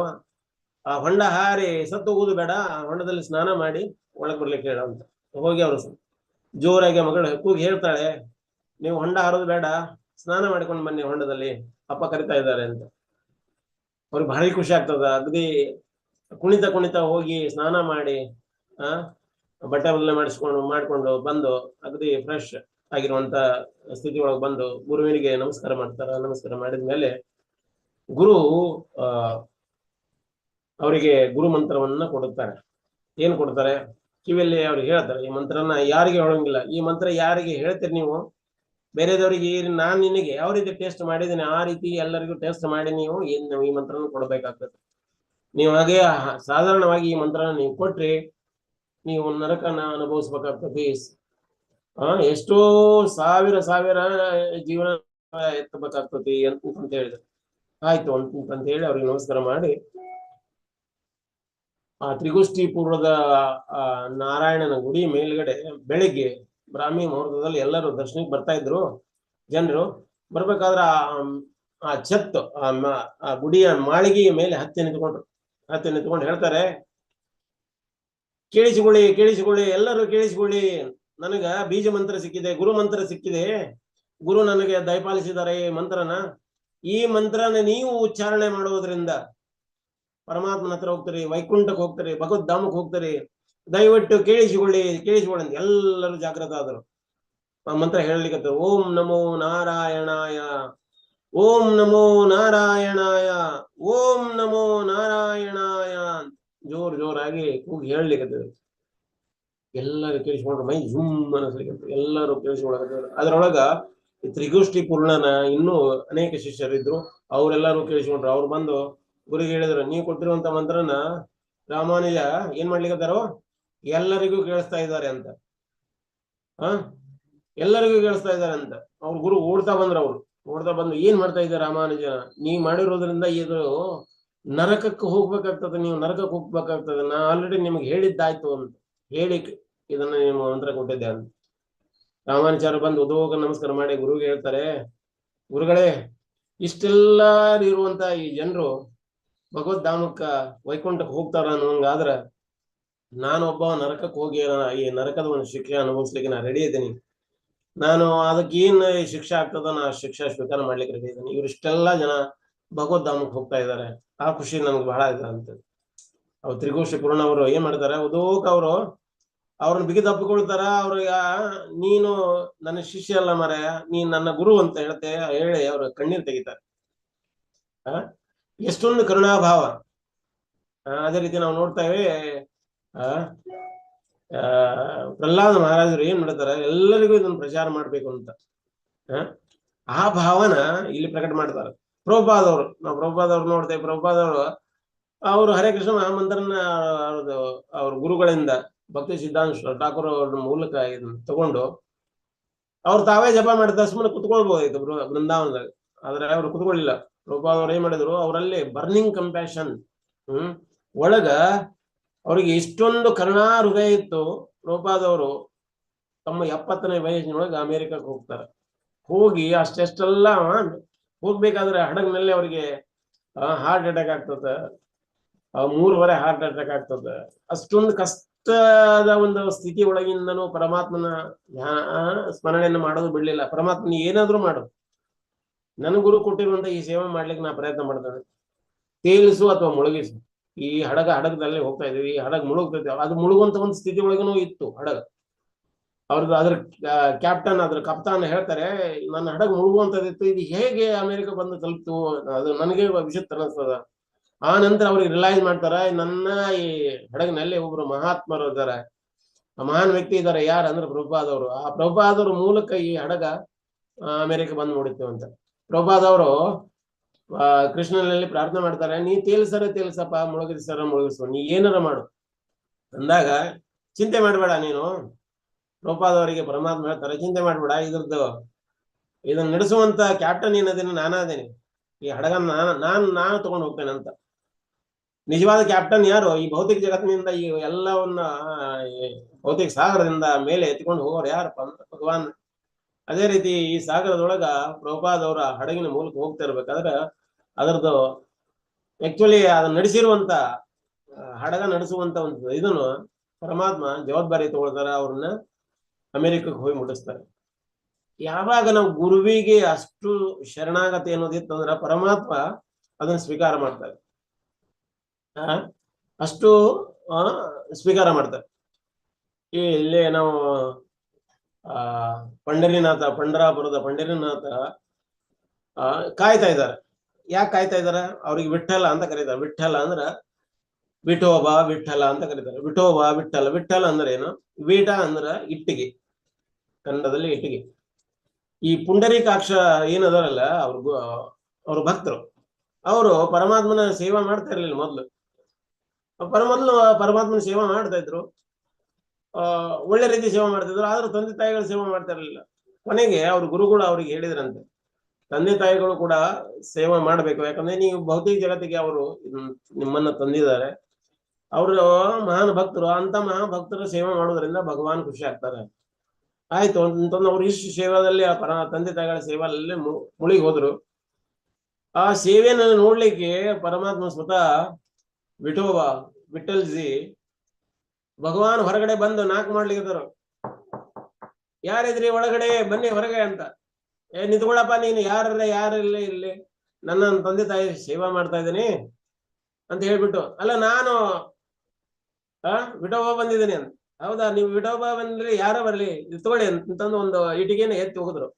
ಆ ಹೊಂಡ ಹಾರಿ ಸತ್ತು ಹೋಗುದು ಬೇಡ, ಆ ಹೊಂಡದಲ್ಲಿ ಸ್ನಾನ ಮಾಡಿ ಒಳಗ್ ಬರ್ಲಿಕ್ಕೆ ಹೇಳು ಅಂತ. ಹೋಗಿ ಅವರು ಜೋರಾಗಿ ಮಗಳು ಕೂಗಿ ಹೇಳ್ತಾಳೆ, ನೀವು ಹೊಂಡ ಹಾರೋದು ಬೇಡ, ಸ್ನಾನ ಮಾಡಿಕೊಂಡು ಬನ್ನಿ ಹೊಂಡದಲ್ಲಿ, ಅಪ್ಪ ಕರಿತಾ ಇದ್ದಾರೆ ಅಂತ. ಅವ್ರಿಗೆ ಭಾರಿ ಖುಷಿ ಆಗ್ತದ. ಅಗದಿ ಕುಣಿತ ಹೋಗಿ ಸ್ನಾನ ಮಾಡಿ ಬಟ್ಟೆ ಬದಲೇ ಮಾಡ್ಕೊಂಡು ಬಂದು ಅಗದಿ ಫ್ರೆಶ್ ಆಗಿರುವಂತ ಸ್ಥಿತಿ ಒಳಗೆ ಬಂದು ಗುರುವಿನಿಗೆ ನಮಸ್ಕಾರ ಮಾಡ್ತಾರ. ನಮಸ್ಕಾರ ಮಾಡಿದ್ಮೇಲೆ ಗುರು ಅವರಿಗೆ ಗುರು ಮಂತ್ರವನ್ನ ಕೊಡುತ್ತಾರೆ. ಏನ್ ಕೊಡ್ತಾರೆ, ಕಿವಿಯಲ್ಲಿ ಅವ್ರಿಗೆ ಹೇಳ್ತಾರೆ, ಈ ಮಂತ್ರನ ಯಾರಿಗೆ ಹೇಳೋಂಗಿಲ್ಲ, ಈ ಮಂತ್ರ ಯಾರಿಗೆ ಹೇಳ್ತೀರಿ ನೀವು, ಬೇರೆದವರಿಗೆ ನಾನ್ ನಿನಗೆ ಯಾವ ರೀತಿ ಟೇಸ್ಟ್ ಮಾಡಿದ್ದೀನಿ ಆ ರೀತಿ ಎಲ್ಲರಿಗೂ ಟೇಸ್ಟ್ ಮಾಡಿ ನೀವು ಈ ಮಂತ್ರನ ಕೊಡ್ಬೇಕಾಗ್ತದೆ. ನೀವು ಹಾಗೆ ಸಾಧಾರಣವಾಗಿ ಈ ಮಂತ್ರನ ನೀವು ಕೊಟ್ರಿ, ನೀವು ನರಕನ ಅನುಭವಿಸ್ಬೇಕಾಗ್ತದೆ. ಎಷ್ಟೋ ಸಾವಿರ ಜೀವನ ಎತ್ತಬೇಕಾಗ್ತತಿ ಅಂತ ಹೇಳಿದ್ರು. ಆಯ್ತು ಅಂತ ಹೇಳಿ ಅವ್ರಿಗೆ ನಮಸ್ಕಾರ ಮಾಡಿ ಆ ತ್ರಿಗೋಷ್ಠಿ ಪೂರ್ವದ ನಾರಾಯಣನ ಗುಡಿ ಮೇಲ್ಗಡೆ ಬೆಳಿಗ್ಗೆ ಬ್ರಾಹ್ಮಿ ಮುಹೂರ್ತದಲ್ಲಿ ಎಲ್ಲರೂ ದರ್ಶನಕ್ಕೆ ಬರ್ತಾ ಇದ್ರು. ಜನರು ಬರ್ಬೇಕಾದ್ರೆ ಆ ಛತ್ ಆ ಗುಡಿಯ ಮಾಳಿಗೆಯ ಮೇಲೆ ಹತ್ತಿ ನಿಂತ್ಕೊಂಡು ಹೇಳ್ತಾರೆ, ಕೇಳಿಸಿಕೊಳ್ಳಿ ಎಲ್ಲರೂ ಕೇಳಿಸಿಕೊಳ್ಳಿ, ನನಗ ಬೀಜ ಮಂತ್ರ ಸಿಕ್ಕಿದೆ, ಗುರು ಮಂತ್ರ ಸಿಕ್ಕಿದೆ. ಗುರು ನನಗೆ ದಯಪಾಲಿಸಿದ್ದಾರೆ ಈ ಮಂತ್ರನ. ಈ ಮಂತ್ರನ ನೀವು ಉಚ್ಚಾರಣೆ ಮಾಡುವುದರಿಂದ ಪರಮಾತ್ಮನ ಹತ್ರ ಹೋಗ್ತೀರಿ, ವೈಕುಂಠಕ್ಕೆ ಹೋಗ್ತೀರಿ, ಭಗವದ್ಧಾಮಕ್ಕೆ ಹೋಗ್ತೀರಿ. ದಯವಿಟ್ಟು ಕೇಳಿಸಿಕೊಳ್ಳಿ ಅಂತ ಎಲ್ಲರೂ ಜಾಗೃತ ಆದರು. ಆ ಮಂತ್ರ ಹೇಳಲಿಕ್ಕೆ, ಓಂ ನಮೋ ನಾರಾಯಣಾಯ, ಓಂ ನಮೋ ನಾರಾಯಣಾಯ, ಓಂ ನಮೋ ನಾರಾಯಣಾಯ ಜೋರಾಗಿ ಕೂಗಿ ಹೇಳಲಿಕ್ಕೆ ಎಲ್ಲರೂ ಕೇಳಿಸ್ಕೊಂಡ್ರು. ಮೈ ಜುಮ್ ಅನಿಸ್ಲಿಕ್ಕೆ ಎಲ್ಲರೂ ಕೇಳಿಸ್ಕೊಳಕತ್ತಿದ್ರು. ಅದರೊಳಗ ತ್ರಿಗೋಷ್ಠಿ ಪೂರ್ಣನ ಇನ್ನೂ ಅನೇಕ ಶಿಷ್ಯರಿದ್ರು, ಅವರೆಲ್ಲರೂ ಕೇಳಿಸ್ಕೊಂಡ್ರು. ಅವ್ರು ಬಂದು ಗುರಿಗೆ ಹೇಳಿದ್ರು, ನೀವು ಕೊಟ್ಟಿರುವಂತ ಮಂತ್ರನ ರಾಮಾನುಜ ಏನ್ ಮಾಡ್ಲಿಕ್ಕತ್ತಾರೋ ಎಲ್ಲರಿಗೂ ಕೇಳಿಸ್ತಾ ಇದ್ದಾರೆ ಅಂತ. ಎಲ್ಲರಿಗೂ ಕೇಳಿಸ್ತಾ ಇದ್ದಾರೆ ಅಂತ. ಅವ್ರ ಗುರು ಓಡ್ತಾ ಬಂದು ಏನ್ ಮಾಡ್ತಾ ಇದ್ದಾರೆ ರಾಮಾನುಜ, ನೀವ್ ಮಾಡಿರೋದ್ರಿಂದ ಇದು ನರಕಕ್ಕೆ ಹೋಗ್ಬೇಕಾಗ್ತದೆ, ನೀವು ನರಕಕ್ಕೆ ಹೋಗ್ಬೇಕಾಗ್ತದೆ, ನಾ ಆಲ್ರೆಡಿ ನಿಮ್ಗೆ ಹೇಳಿದ್ದಾಯ್ತು ಅಂತ ಹೇಳಿ ಇದನ್ನ ನಿಮ್ಮ ಮಂತ್ರ ಕೊಟ್ಟಿದ್ದೆ ಅಂತ. ರಾಮಾನುಚಾರ್ಯ ಬಂದು ಉದೋಗ ನಮಸ್ಕಾರ ಮಾಡಿ ಗುರುಗೆ ಹೇಳ್ತಾರೆ, ಗುರುಗಳೇ, ಇಷ್ಟೆಲ್ಲ ಇರುವಂತ ಈ ಜನರು ಭಗವದ್ಧಾಮಕ್ಕ ವೈಕುಂಠಕ್ಕೆ ಹೋಗ್ತಾರ ಅನ್ನೋಂಗಾದ್ರ ನಾನೊಬ್ಬ ನರಕಕ್ಕೆ ಹೋಗಿ ಈ ನರಕದ ಒಂದು ಶಿಕ್ಷೆ ಅನುಭವಿಸ್ಲಿಕ್ಕೆ ನಾನು ರೆಡಿ ಇದ್ದೀನಿ. ನಾನು ಅದಕ್ಕೆ ಏನ್ ಶಿಕ್ಷೆ ಆಗ್ತದ ನಾ ಶಿಕ್ಷೆ ಸ್ವೀಕಾರ ಮಾಡ್ಲಿಕ್ಕೆ ರೆಡಿ ಇದ್ದೀನಿ. ಇವ್ರಿಷ್ಟೆಲ್ಲ ಜನ ಭಗವದ್ಧಾಮಕ್ಕೆ ಹೋಗ್ತಾ ಇದ್ದಾರೆ. ಆ ಖುಷಿ ನನ್ಗೆ ಬಹಳ ಇದೆ ಅಂತ. ಅವ್ರು ತ್ರಿಗೋಷಿ ಪೂರ್ಣ ಅವರು ಏನ್ ಮಾಡ್ತಾರೆ, ಉದೋಕ್ ಅವರು ಅವ್ರನ್ನ ಬಿಗಿ ತಪ್ಪಿಕೊಳ್ತಾರ. ಅವ್ರಿಗೆ ನೀನು ನನ್ನ ಶಿಷ್ಯ ಅಲ್ಲ ಮಾರಾಯ, ನೀನ್ ನನ್ನ ಗುರು ಅಂತ ಹೇಳಿ ಅವ್ರ ಕಣ್ಣೀರ್ ತೆಗಿತಾರೆ. ಎಷ್ಟೊಂದು ಕರುಣಾಭಾವ. ಅದೇ ರೀತಿ ನಾವು ನೋಡ್ತೇವೆ, ಪ್ರಹ್ಲಾದ ಮಹಾರಾಜರು ಏನ್ ಮಾಡ್ತಾರೆ, ಎಲ್ಲರಿಗೂ ಇದನ್ನ ಪ್ರಚಾರ ಮಾಡ್ಬೇಕು ಅಂತ ಆ ಭಾವನ ಇಲ್ಲಿ ಪ್ರಕಟ ಮಾಡ್ತಾರೆ. ಪ್ರಭುಪಾದವರು, ನಾವು ಪ್ರಭುಪಾದವ್ರು ನೋಡ್ತೇವೆ. ಪ್ರಭುಪಾದವರು ಅವರು ಹರೇ ಕೃಷ್ಣ ಮಹಾಮಂತ್ರನ ಅವ್ರ ಗುರುಗಳಿಂದ ಭಕ್ತಿ ಸಿದ್ಧಾಂತ ಠಾಕೂರ್ ಅವ್ರ ಮೂಲಕ ಇದನ್ನ ತಗೊಂಡು ಅವ್ರು ತಾವೇ ಜಪ ಮಾಡಿದ ಸುಮ್ಮನೆ ಕುತ್ಕೊಳ್ಬಹುದಾಯ್ತು ಬೃಂದಾವನದಾಗ. ಆದ್ರೆ ಅವ್ರು ಕುತ್ಕೊಳ್ಳಿಲ್ಲ. ಪ್ರಭುಪಾದವ್ರು ಏನ್ ಮಾಡಿದ್ರು, ಅವರಲ್ಲಿ ಬರ್ನಿಂಗ್ ಕಂಪ್ಯಾಷನ್, ಒಳಗ ಅವ್ರಿಗೆ ಇಷ್ಟೊಂದು ಕರುಣಾ ಹೃದಯ ಇತ್ತು. ಪ್ರಭುಪಾದವರು ತಮ್ಮ 70ನೇ ವಯಸ್ಸಿನೊಳಗೆ ಅಮೆರಿಕಕ್ಕೆ ಹೋಗ್ತಾರೆ. ಹೋಗಿ ಅಷ್ಟೆಷ್ಟೆಲ್ಲ ಹೋಗ್ಬೇಕಾದ್ರೆ ಹಡಗ್ನಲ್ಲಿ ಅವ್ರಿಗೆ ಹಾರ್ಟ್ ಅಟ್ಯಾಕ್ ಆಗ್ತದೆ. 3 ಹಾರ್ಟ್ ಅಟ್ಯಾಕ್ ಆಗ್ತದೆ. ಅಷ್ಟೊಂದು ಕಷ್ಟದ ಒಂದು ಸ್ಥಿತಿ ಒಳಗಿಂದನೂ ಪರಮಾತ್ಮನ ಸ್ಮರಣೆಯನ್ನು ಮಾಡೋದು ಬಿಡ್ಲಿಲ್ಲ. ಪರಮಾತ್ಮನ ಏನಾದ್ರೂ ಮಾಡೋದು, ನನ್ನ ಗುರು ಕೊಟ್ಟಿರುವಂತ ಈ ಸೇವೆ ಮಾಡ್ಲಿಕ್ಕೆ ನಾ ಪ್ರಯತ್ನ ಮಾಡ್ತೇನೆ. ತೇಲಿಸು ಅಥವಾ ಮುಳುಗಿಸು. ಈ ಹಡಗದಲ್ಲಿ ಹೋಗ್ತಾ ಇದೀವಿ, ಈ ಹಡಗ್ ಮುಳುಗ್ತೈತಿ. ಅದು ಮುಳುಗುವಂತ ಒಂದು ಸ್ಥಿತಿ ಒಳಗೂ ಇತ್ತು ಹಡಗ. ಅವ್ರದ್ದು ಅದ್ರ ಕ್ಯಾಪ್ಟನ್, ಅದ್ರ ಕಪ್ತಾನ್ ಹೇಳ್ತಾರೆ, ನನ್ನ ಹಡಗ್ ಮುಳುಗುವಂತದಿತ್ತು, ಇದು ಹೇಗೆ ಅಮೆರಿಕ ಬಂದು ತಲುಪ್ತು, ಅದು ನನಗೆ ವಿಚಿತ್ರ ಅನಿಸ್ತದ. ಆ ನಂತರ ಅವ್ರಿಗೆ ರಿಲೈಸ್ ಮಾಡ್ತಾರ, ನನ್ನ ಈ ಹಡಗಿನಲ್ಲಿ ಒಬ್ರು ಮಹಾತ್ಮರು ಇದ್ದಾರೆ, ಮಹಾನ್ ವ್ಯಕ್ತಿ ಇದ್ದಾರೆ. ಯಾರು ಅಂದ್ರೆ ಪ್ರಭುಪಾದವರು. ಆ ಪ್ರಭುಪಾದವ್ರ ಮೂಲಕ ಈ ಹಡಗ ಅಮೆರಿಕ ಬಂದು ನೋಡಿತ್ತು ಅಂತ. ಪ್ರಭುಪಾದವರು ಕೃಷ್ಣನಲ್ಲಿ ಪ್ರಾರ್ಥನೆ ಮಾಡ್ತಾರೆ, ನೀ ತೇಲ್ಸಪ್ಪ, ಮುಳುಗಿಸು, ನೀ ಏನಾರ ಮಾಡು ಅಂದಾಗ ಚಿಂತೆ ಮಾಡ್ಬೇಡ ನೀನು. ಪ್ರಭುಪಾದವರಿಗೆ ಪರಮಾತ್ಮ ಹೇಳ್ತಾರೆ, ಚಿಂತೆ ಮಾಡ್ಬೇಡ, ಇದನ್ನ ನಡೆಸುವಂತ ಕ್ಯಾಪ್ಟನ್ ಏನದೇನು ನಾನಾದೇನೆ, ಈ ಹಡಗನ್ನ ನಾನು ತಗೊಂಡು ಹೋಗ್ತೇನೆ ಅಂತ. ನಿಜವಾದ ಕ್ಯಾಪ್ಟನ್ ಯಾರು? ಈ ಭೌತಿಕ ಜಗತ್ತಿನಿಂದ ಈ ಎಲ್ಲವನ್ನ ಭೌತಿಕ ಸಾಗರದಿಂದ ಮೇಲೆ ಎತ್ಕೊಂಡು ಹೋಗೋರು ಯಾರಪ್ಪ ಅಂತ ಭಗವಾನ್. ಅದೇ ರೀತಿ ಈ ಸಾಗರದೊಳಗ ಪ್ರಭುಪಾದವರ ಹಡಗಿನ ಮೂಲಕ ಹೋಗ್ತಾ ಇರ್ಬೇಕಾದ್ರೆ ಅದರದ್ದು ಆಕ್ಚುಲಿ ಅದನ್ನ ನಡೆಸಿರುವಂತ ಹಡಗ ನಡೆಸುವಂತ ಒಂದು ಇದನ್ನು ಪರಮಾತ್ಮ ಜವಾಬ್ದಾರಿ ತಗೊಳ್ತಾರೆ. ಅವ್ರನ್ನ ಅಮೆರಿಕಕ್ಕೆ ಹೋಗಿ ಮುಟ್ಟಿಸ್ತಾರೆ. ಯಾವಾಗ ನಾವು ಗುರುವಿಗೆ ಅಷ್ಟು ಶರಣಾಗತಿ ಅನ್ನೋದಿತ್ತು ಅಂದ್ರೆ ಪರಮಾತ್ಮ ಅದನ್ನ ಸ್ವೀಕಾರ ಮಾಡ್ತಾರೆ. ಅಷ್ಟು ಸ್ವೀಕಾರ ಮಾಡ್ತಾರೆ. ಇಲ್ಲಿ ನಾವು ಪಂಡರಾಪುರದ ಪಂಡರಿನಾಥ ಕಾಯ್ತಾ ಇದ್ದಾರೆ. ಯಾಕೆ ಕಾಯ್ತಾ ಇದಾರೆ? ಅವ್ರಿಗೆ ವಿಠ್ಠಲ ಅಂತ ಕರೀತಾರೆ. ವಿಠ್ಠಲ ಅಂದ್ರ ವಿಠೋಬ, ವಿಠ್ಠಲ ಅಂತ ಕರೀತಾರೆ. ವಿಠೋಬ, ವಿಠ್ಠಲ. ವಿಠ್ಠಲ ಅಂದ್ರೆ ಏನು? ವೀಟ ಅಂದ್ರ ಇಟ್ಟಿಗೆ, ಕನ್ನಡದಲ್ಲಿ ಇಟ್ಟಿಗೆ. ಈ ಪುಂಡರೀಕಾಕ್ಷ ಏನದಾರಲ್ಲ ಅವ್ರ ಭಕ್ತರು, ಅವರು ಪರಮಾತ್ಮನ ಸೇವಾ ಮಾಡ್ತಾ ಇರ್ಲಿಲ್ಲ. ಮೊದ್ಲು ಪರಮಾತ್ಮನ ಸೇವಾ ಮಾಡ್ತಾ ಇದ್ರು, ಒಳ್ಳೆ ರೀತಿ ಸೇವಾ ಮಾಡ್ತಿದ್ರು. ಆದ್ರೂ ತಂದೆ ತಾಯಿಗಳು ಸೇವಾ ಮಾಡ್ತಾ ಇರ್ಲಿಲ್ಲ. ಕೊನೆಗೆ ಅವ್ರ ಗುರುಗಳು ಅವ್ರಿಗೆ ಹೇಳಿದ್ರಂತೆ, ತಂದೆ ತಾಯಿಗಳು ಕೂಡ ಸೇವಾ ಮಾಡ್ಬೇಕು, ಯಾಕಂದ್ರೆ ನೀವು ಭೌತಿಕ ಜಗತ್ತಿಗೆ ಅವರು ನಿಮ್ಮನ್ನ ತಂದಿದ್ದಾರೆ. ಅವರು ಮಹಾನ್ ಭಕ್ತರು, ಅಂತ ಮಹಾನ್ ಭಕ್ತರು ಸೇವೆ ಮಾಡೋದ್ರಿಂದ ಭಗವಾನ್ ಖುಷಿ ಆಗ್ತಾರೆ. ಆಯ್ತು ಅಂತಂದು ಅವ್ರು ಇಷ್ಟು ಸೇವಾದಲ್ಲಿ ತಂದೆ ತಾಯಿಗಳ ಸೇವೆಯಲ್ಲಿ ಮುಳುಗಿ ಹೋದ್ರು. ಆ ಸೇವೆಯನ್ನು ನೋಡ್ಲಿಕ್ಕೆ ಪರಮಾತ್ಮ ಸ್ವತಃ ವಿಠೋಬ, ವಿಠಲ್ಜಿ ಭಗವಾನ್ ಹೊರಗಡೆ ಬಂದು ನಾಕ್ ಮಾಡ್ಲಿಕ್ಕೆ, ಯಾರಿದ್ರಿ ಒಳಗಡೆ, ಬನ್ನಿ ಹೊರಗೆ ಅಂತ. ನಿಂತ್ಕೊಳ್ಳಪ್ಪ, ನೀನು ಯಾರಿಲ್ಲ ಇಲ್ಲಿ, ನನ್ನ ತಂದೆ ತಾಯಿ ಸೇವಾ ಮಾಡ್ತಾ ಇದ್ದೀನಿ ಅಂತ ಹೇಳ್ಬಿಟ್ಟು, ಅಲ್ಲ ನಾನು ವಿಠೋಬ ಬಂದಿದ್ದೀನಿ ಅಂತ. ಹೌದಾ, ನೀವು ವಿಠೋಬ ಬಂದ್ರಿ, ಯಾರ ಬರ್ಲಿ, ನಿಂತ್ಕೊಳ್ಳಿ ಅಂತಂದು ಒಂದು ಇಟಿಗೆನ ಎತ್ತಿ ಹೋಗಿದ್ರು,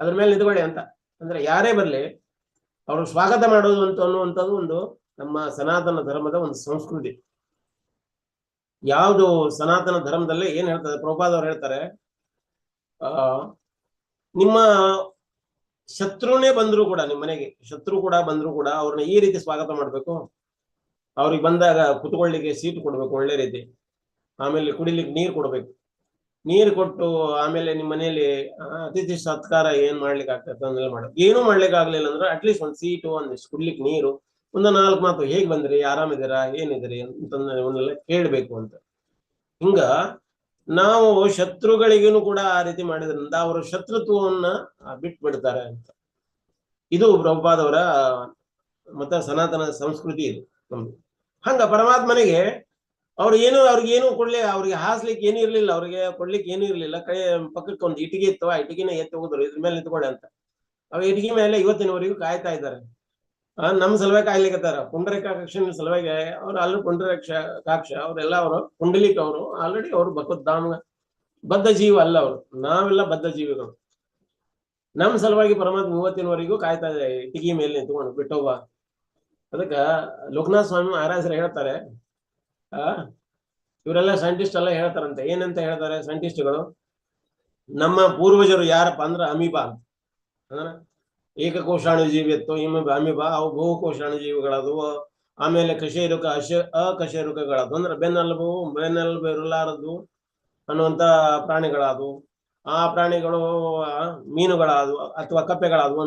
ಅದ್ರ ಮೇಲೆ ನಿಂತ್ಕೊಳ್ಳಿ ಅಂತ. ಅಂದ್ರೆ ಯಾರೇ ಬರ್ಲಿ ಅವ್ರು ಸ್ವಾಗತ ಮಾಡೋದು ಅನ್ನುವಂಥದ್ದು ಒಂದು ನಮ್ಮ ಸನಾತನ ಧರ್ಮದ ಒಂದು ಸಂಸ್ಕೃತಿ. ಯಾವುದು ಸನಾತನ ಧರ್ಮದಲ್ಲಿ ಏನ್ ಹೇಳ್ತಾರೆ, ಪ್ರಭುಪಾದವ್ರು ಹೇಳ್ತಾರೆ, ನಿಮ್ಮ ಶತ್ರುನೇ ಬಂದ್ರು ಕೂಡ, ನಿಮ್ಮ ಮನೆಗೆ ಶತ್ರು ಕೂಡ ಬಂದ್ರು ಕೂಡ ಅವ್ರನ್ನ ಈ ರೀತಿ ಸ್ವಾಗತ ಮಾಡ್ಬೇಕು. ಅವ್ರಿಗೆ ಬಂದಾಗ ಕುತ್ಕೊಳ್ಳಿಕ್ಕೆ ಸೀಟ್ ಕೊಡ್ಬೇಕು ಒಳ್ಳೆ ರೀತಿ, ಆಮೇಲೆ ಕುಡಿಲಿಕ್ಕೆ ನೀರು ಕೊಡ್ಬೇಕು. ನೀರು ಕೊಟ್ಟು ಆಮೇಲೆ ನಿಮ್ಮ ಮನೆಯಲ್ಲಿ ಅತಿಥಿ ಸತ್ಕಾರ ಏನ್ ಮಾಡ್ಲಿಕ್ಕೆ ಆಗ್ತದೆ ಅಂದ್ರೆ ಮಾಡ್ಬೇಕು. ಏನೂ ಮಾಡ್ಲಿಕ್ಕೆ ಆಗ್ಲಿಲ್ಲ ಅಂದ್ರೆ ಅಟ್ಲೀಸ್ಟ್ ಒಂದು ಸೀಟು, ಒಂದಿಷ್ಟು ಕುಡ್ಲಿಕ್ಕೆ ನೀರು, ಒಂದು 4 ಮಾತು, ಹೇಗ್ ಬಂದ್ರಿ, ಆರಾಮಿದ್ದೀರಾ, ಏನಿದ್ದೀರಿ ಅಂತಂದ್ರೆ ಕೇಳ್ಬೇಕು ಅಂತ. ಹಿಂಗ ನಾವು ಶತ್ರುಗಳಿಗೂ ಕೂಡ ಆ ರೀತಿ ಮಾಡಿದ್ರಿಂದ ಅವರು ಶತ್ರುತ್ವವನ್ನ ಬಿಟ್ಬಿಡ್ತಾರೆ ಅಂತ. ಇದು ಪ್ರಭುಪಾದವರ ಮತ್ತೆ ಸನಾತನ ಸಂಸ್ಕೃತಿ ಇದು ನಮ್ದು. ಹಂಗ ಪರಮಾತ್ಮನಿಗೆ ಅವ್ರಿಗೇನು ಅವ್ರಿಗೆ ಹಾಸ್ಲಿಕ್ಕೆ ಏನು ಇರ್ಲಿಲ್ಲ, ಅವ್ರಿಗೆ ಕೊಡ್ಲಿಕ್ಕೆ ಏನು ಇರ್ಲಿಲ್ಲ. ಕೈ ಪಕ್ಕಕ್ಕೆ ಒಂದು ಇಟ್ಟಿಗೆ ಇತ್ತು, ಆ ಇಟ್ಟಿಗೆನ ಎತ್ತಿ ಹೋಗಿದ್ರು, ಇದ್ರ ಮೇಲೆ ನಿಂತ್ಕೊಳ್ಳಿ ಅಂತ. ಅವ್ ಇಟ್ಟಿಗೆ ಮೇಲೆ ಇವತ್ತಿನವರೆಗೂ ಕಾಯ್ತಾ ಇದ್ದಾರೆ. ನಮ್ ಸಲುವಾಗಿ ಕಾಯ್ಲಿಕ್ಕತ್ತಾರ. ಪುಂಡರೀಕಾಕ್ಷನ ಸಲುವಾಗಿ ಅವ್ರು ಆಲ್ರೆಡಿ ಪುಂಡರೀಕಾಕ್ಷ ಅವರೆಲ್ಲ ಅವರು ಪುಂಡಲೀಕ ಅವರು ಆಲ್ರೆಡಿ ಅವರು ಭಗವದ್ಧಾಮ ಬದ್ಧ ಜೀವ ಅಲ್ಲ ಅವರು. ನಾವೆಲ್ಲ ಬದ್ಧ ಜೀವಿಗಳು. ನಮ್ ಸಲುವಾಗಿ ಪರಮಾತ್ಮ ಇವತ್ತಿನವರೆಗೂ ಕಾಯ್ತಾ ಇದೆ ಇಟ್ಟಿಗೆ ಮೇಲೆ ನಿಂತ್ಕೊಂಡು ಬಿಟ್ಟೋಗ. ಅದಕ್ಕ ಲೋಕನಾಥ ಸ್ವಾಮಿ ಮಹಾರಾಜರು ಹೇಳ್ತಾರೆ, ಇವರೆಲ್ಲ ಸೈಂಟಿಸ್ಟ್ ಎಲ್ಲ ಹೇಳ್ತಾರಂತೆ. ಏನಂತ ಹೇಳ್ತಾರೆ ಸೈಂಟಿಸ್ಟ್ಗಳು? ನಮ್ಮ ಪೂರ್ವಜರು ಯಾರಪ್ಪ ಅಂದ್ರೆ ಅಮೀಬಾ ಅಂತ. ಅಂದ್ರೆ ಏಕಕೋಶಾಣು ಜೀವಿತ್ತು ಅಮೀಬಾ. ಅವು ಬಹುಕೋಶಾಣು ಜೀವಿಗಳಾದವು. ಆಮೇಲೆ ಕಶೇರುಕ ಅಕಶೇರುಕಗಳಾದವು. ಅಂದ್ರೆ ಬೆನ್ನೆಲುಬು ಇರಲಾರದು ಅನ್ನುವಂತ ಪ್ರಾಣಿಗಳಾದವು. ಆ ಪ್ರಾಣಿಗಳು ಮೀನುಗಳಾದವು ಅಥವಾ ಕಪ್ಪೆಗಳಾದವು.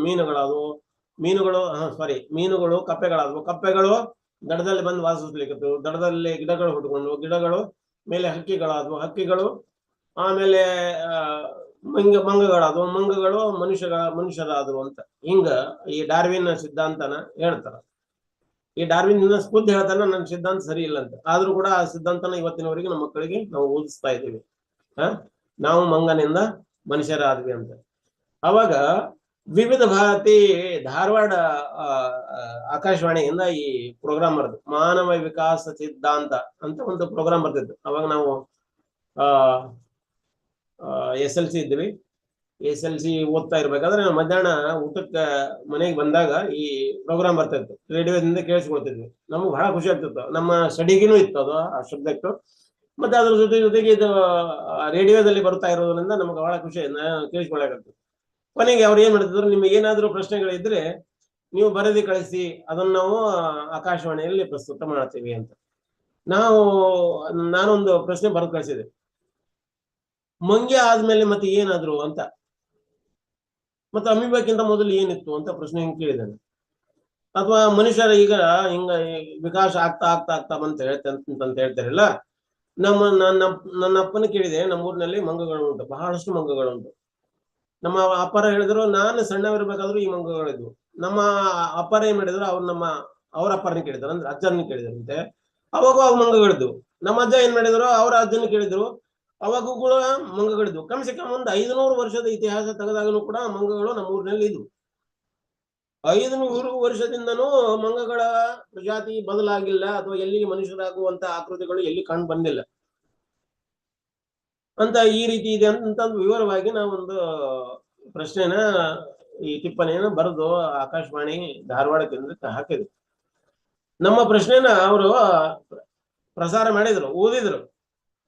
ಮೀನುಗಳು ಕಪ್ಪೆಗಳಾದವು. ಕಪ್ಪೆಗಳು ದಡದಲ್ಲಿ ಬಂದು ವಾಸಿಸ್ಲಿಕ್ಕೆ, ದಡದಲ್ಲಿ ಗಿಡಗಳು ಹುಟ್ಕೊಂಡು, ಗಿಡಗಳು ಮೇಲೆ ಹಕ್ಕಿಗಳು ಆಮೇಲೆ ಮಂಗಗಳಾದವು. ಮಂಗಗಳು ಮನುಷ್ಯರಾದವು ಅಂತ. ಹಿಂಗ ಈ ಡಾರ್ವಿನ್ ಸಿದ್ಧಾಂತನ ಹೇಳ್ತಾರ. ಈ ಡಾರ್ವಿನ್ ಖುದ್ದು ಹೇಳ್ತಾನ ನನ್ನ ಸಿದ್ಧಾಂತ ಸರಿ ಇಲ್ಲ ಅಂತ. ಆದ್ರೂ ಕೂಡ ಆ ಸಿದ್ಧಾಂತನ ಇವತ್ತಿನವರೆಗೆ ನಮ್ಮ ಮಕ್ಕಳಿಗೆ ನಾವು ಓದಿಸ್ತಾ ಇದ್ದೀವಿ. ನಾವು ಮಂಗನಿಂದ ಮನುಷ್ಯರಾದ್ವಿ ಅಂತ. ಅವಾಗ ವಿವಿಧ ಭಾರತಿ ಧಾರವಾಡ ಆಕಾಶವಾಣಿಯಿಂದ ಈ ಪ್ರೋಗ್ರಾಮ್ ಬರ್ತದೆ, ಮಾನವ ವಿಕಾಸ ಸಿದ್ಧಾಂತ ಅಂತ ಒಂದು ಪ್ರೋಗ್ರಾಮ್ ಬರ್ತಿತ್ತು. ಅವಾಗ ನಾವು SLC ಇದ್ವಿ. SLC ಓದ್ತಾ ಇರ್ಬೇಕಾದ್ರೆ ನಾವು ಮಧ್ಯಾಹ್ನ ಊಟಕ್ಕೆ ಮನೆಗೆ ಬಂದಾಗ ಈ ಪ್ರೋಗ್ರಾಮ್ ಬರ್ತಾ ಇತ್ತು. ರೇಡಿಯೋದಿಂದ ಕೇಳಿಸ್ಕೊಳ್ತಿದ್ವಿ. ನಮ್ಗೆ ಬಹಳ ಖುಷಿ ಆಗ್ತಿತ್ತು. ನಮ್ಮ ಸ್ಟಡಿಗಿನೂ ಇತ್ತು ಅದು ಆ ಸಬ್ಜೆಕ್ಟ್. ಮತ್ತೆ ಅದ್ರ ಜೊತೆಗೆ ಇದು ರೇಡಿಯೋದಲ್ಲಿ ಬರ್ತಾ ಇರೋದ್ರಿಂದ ನಮ್ಗೆ ಬಹಳ ಖುಷಿ ಕೇಳಿಸ್ಕೊಳ್ಳಾಗತ್ತೆ. ಕೊನೆಗೆ ಅವ್ರು ಏನ್ ಮಾಡ್ತಿದ್ರು, ನಿಮ್ಗೆ ಏನಾದ್ರು ಪ್ರಶ್ನೆಗಳಿದ್ರೆ ನೀವು ಬರೆದಿ ಕಳಿಸಿ, ಅದನ್ನ ನಾವು ಆಕಾಶವಾಣಿಯಲ್ಲಿ ಪ್ರಸ್ತುತ ಮಾಡ್ತೀವಿ ಅಂತ. ನಾನೊಂದು ಪ್ರಶ್ನೆ ಬರೆದು ಕಳಿಸಿದೆ, ಮಂಗ್ಯ ಆದ್ಮೇಲೆ ಮತ್ತೆ ಏನಾದ್ರು ಅಂತ, ಮತ್ತೆ ಅಮೀಬಾಕ್ಕಿಂತ ಮೊದಲು ಏನಿತ್ತು ಅಂತ ಪ್ರಶ್ನೆ ಹಿಂಗ್ ಕೇಳಿದ್ದಾನೆ. ಅಥವಾ ಮನುಷ್ಯರ ಈಗ ಹಿಂಗ ವಿಕಾಸ ಆಗ್ತಾ ಅಂತ ಹೇಳ್ತಾರಲ್ಲ. ನನ್ನ ಅಪ್ಪನ ಕೇಳಿದೆ, ನಮ್ಮೂರಿನಲ್ಲಿ ಮಂಗಗಳು ಉಂಟು, ಬಹಳಷ್ಟು ಮಂಗಗಳುಂಟು. ನಮ್ಮ ಅಪ್ಪರ ಹೇಳಿದ್ರು, ನಾನು ಸಣ್ಣವಿರ್ಬೇಕಾದ್ರೂ ಈ ಮಂಗಗಳಿದ್ವು. ನಮ್ಮ ಅಪ್ಪರ ಏನ್ ಮಾಡಿದ್ರು, ಅವ್ರ ಅಪ್ಪರನ್ನ ಕೇಳಿದ್ರು, ಅಂದ್ರೆ ಅಜ್ಜನ ಕೇಳಿದ್ರಂತೆ. ಅವಾಗ ಮಂಗಗಳಿದ್ವು. ನಮ್ಮ ಅಜ್ಜ ಏನ್ ಮಾಡಿದ್ರು, ಅವ್ರ ಅಜ್ಜನ ಕೇಳಿದ್ರು, ಅವಾಗೂ ಕೂಡ ಮಂಗಗಳಿದ್ವು. ಕಮ್ಸೆ ಕಮ್ ಒಂದು 500 ವರ್ಷದ ಇತಿಹಾಸ ತೆಗೆದಾಗನು ಕೂಡ ಮಂಗಗಳು ನಮ್ಮ ಊರಿನಲ್ಲಿ ಇದ್ವು. 500 ವರ್ಷದಿಂದನೂ ಮಂಗಗಳ ಪ್ರಜಾತಿ ಬದಲಾಗಿಲ್ಲ, ಅಥವಾ ಎಲ್ಲಿ ಮನುಷ್ಯರಾಗುವಂತ ಆಕೃತಿಗಳು ಎಲ್ಲಿ ಕಂಡು ಬಂದಿಲ್ಲ ಅಂತ. ಈ ರೀತಿ ಇದೆ ಅಂತ ವಿವರವಾಗಿ ನಾವೊಂದು ಪ್ರಶ್ನೆನ, ಈ ಟಿಪ್ಪಣಿಯನ್ನ ಬರೆದು ಆಕಾಶವಾಣಿ ಧಾರವಾಡ ಕೇಂದ್ರಕ್ಕೆ ಹಾಕಿದ್ರು. ನಮ್ಮ ಪ್ರಶ್ನೆನ ಅವರು ಪ್ರಸಾರ ಮಾಡಿದ್ರು, ಓದಿದ್ರು.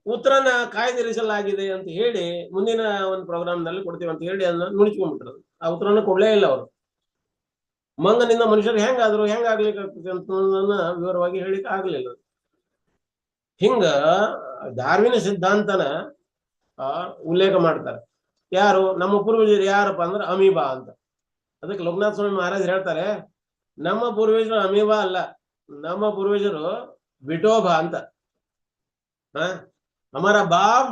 ಉತ್ತರನ ಕಾಯ್ದಿರಿಸಲಾಗಿದೆ ಅಂತ ಹೇಳಿ ಮುಂದಿನ ಒಂದು ಪ್ರೋಗ್ರಾಮ್ ನಲ್ಲಿ ಕೊಡ್ತೀವಿ ಅಂತ ಹೇಳಿ ಅದನ್ನ ನುಡಿಸ್ಕೊಂಡ್ಬಿಟ್ರು. ಆ ಉತ್ತರನ ಕೊಡ್ಲೇ ಇಲ್ಲ ಅವರು. ಮಂಗನಿಂದ ಮನುಷ್ಯರು ಹೆಂಗಾಗ್ಲಿಕ್ಕೆ ಅಂತ ವಿವರವಾಗಿ ಹೇಳಿಕ್ ಆಗ್ಲಿಲ್ಲ. ಹಿಂಗ ಡಾರ್ವಿನ್ ಸಿದ್ಧಾಂತನ ಉಲ್ಲೇಖ ಮಾಡ್ತಾರೆ. ಯಾರು? ನಮ್ಮ ಪೂರ್ವಜರು ಯಾರಪ್ಪ ಅಂದ್ರೆ ಅಮೀಬಾ ಅಂತ. ಅದಕ್ಕೆ ಲೋಕನಾಥ ಸ್ವಾಮಿ ಮಹಾರಾಜ್ ಹೇಳ್ತಾರೆ, ನಮ್ಮ ಪೂರ್ವಜರು ಅಮೀಬಾ ಅಲ್ಲ, ನಮ್ಮ ಪೂರ್ವಜರು ವಿಠೋಬಾ ಅಂತ. ಹಮಾರ ಬಾಪ್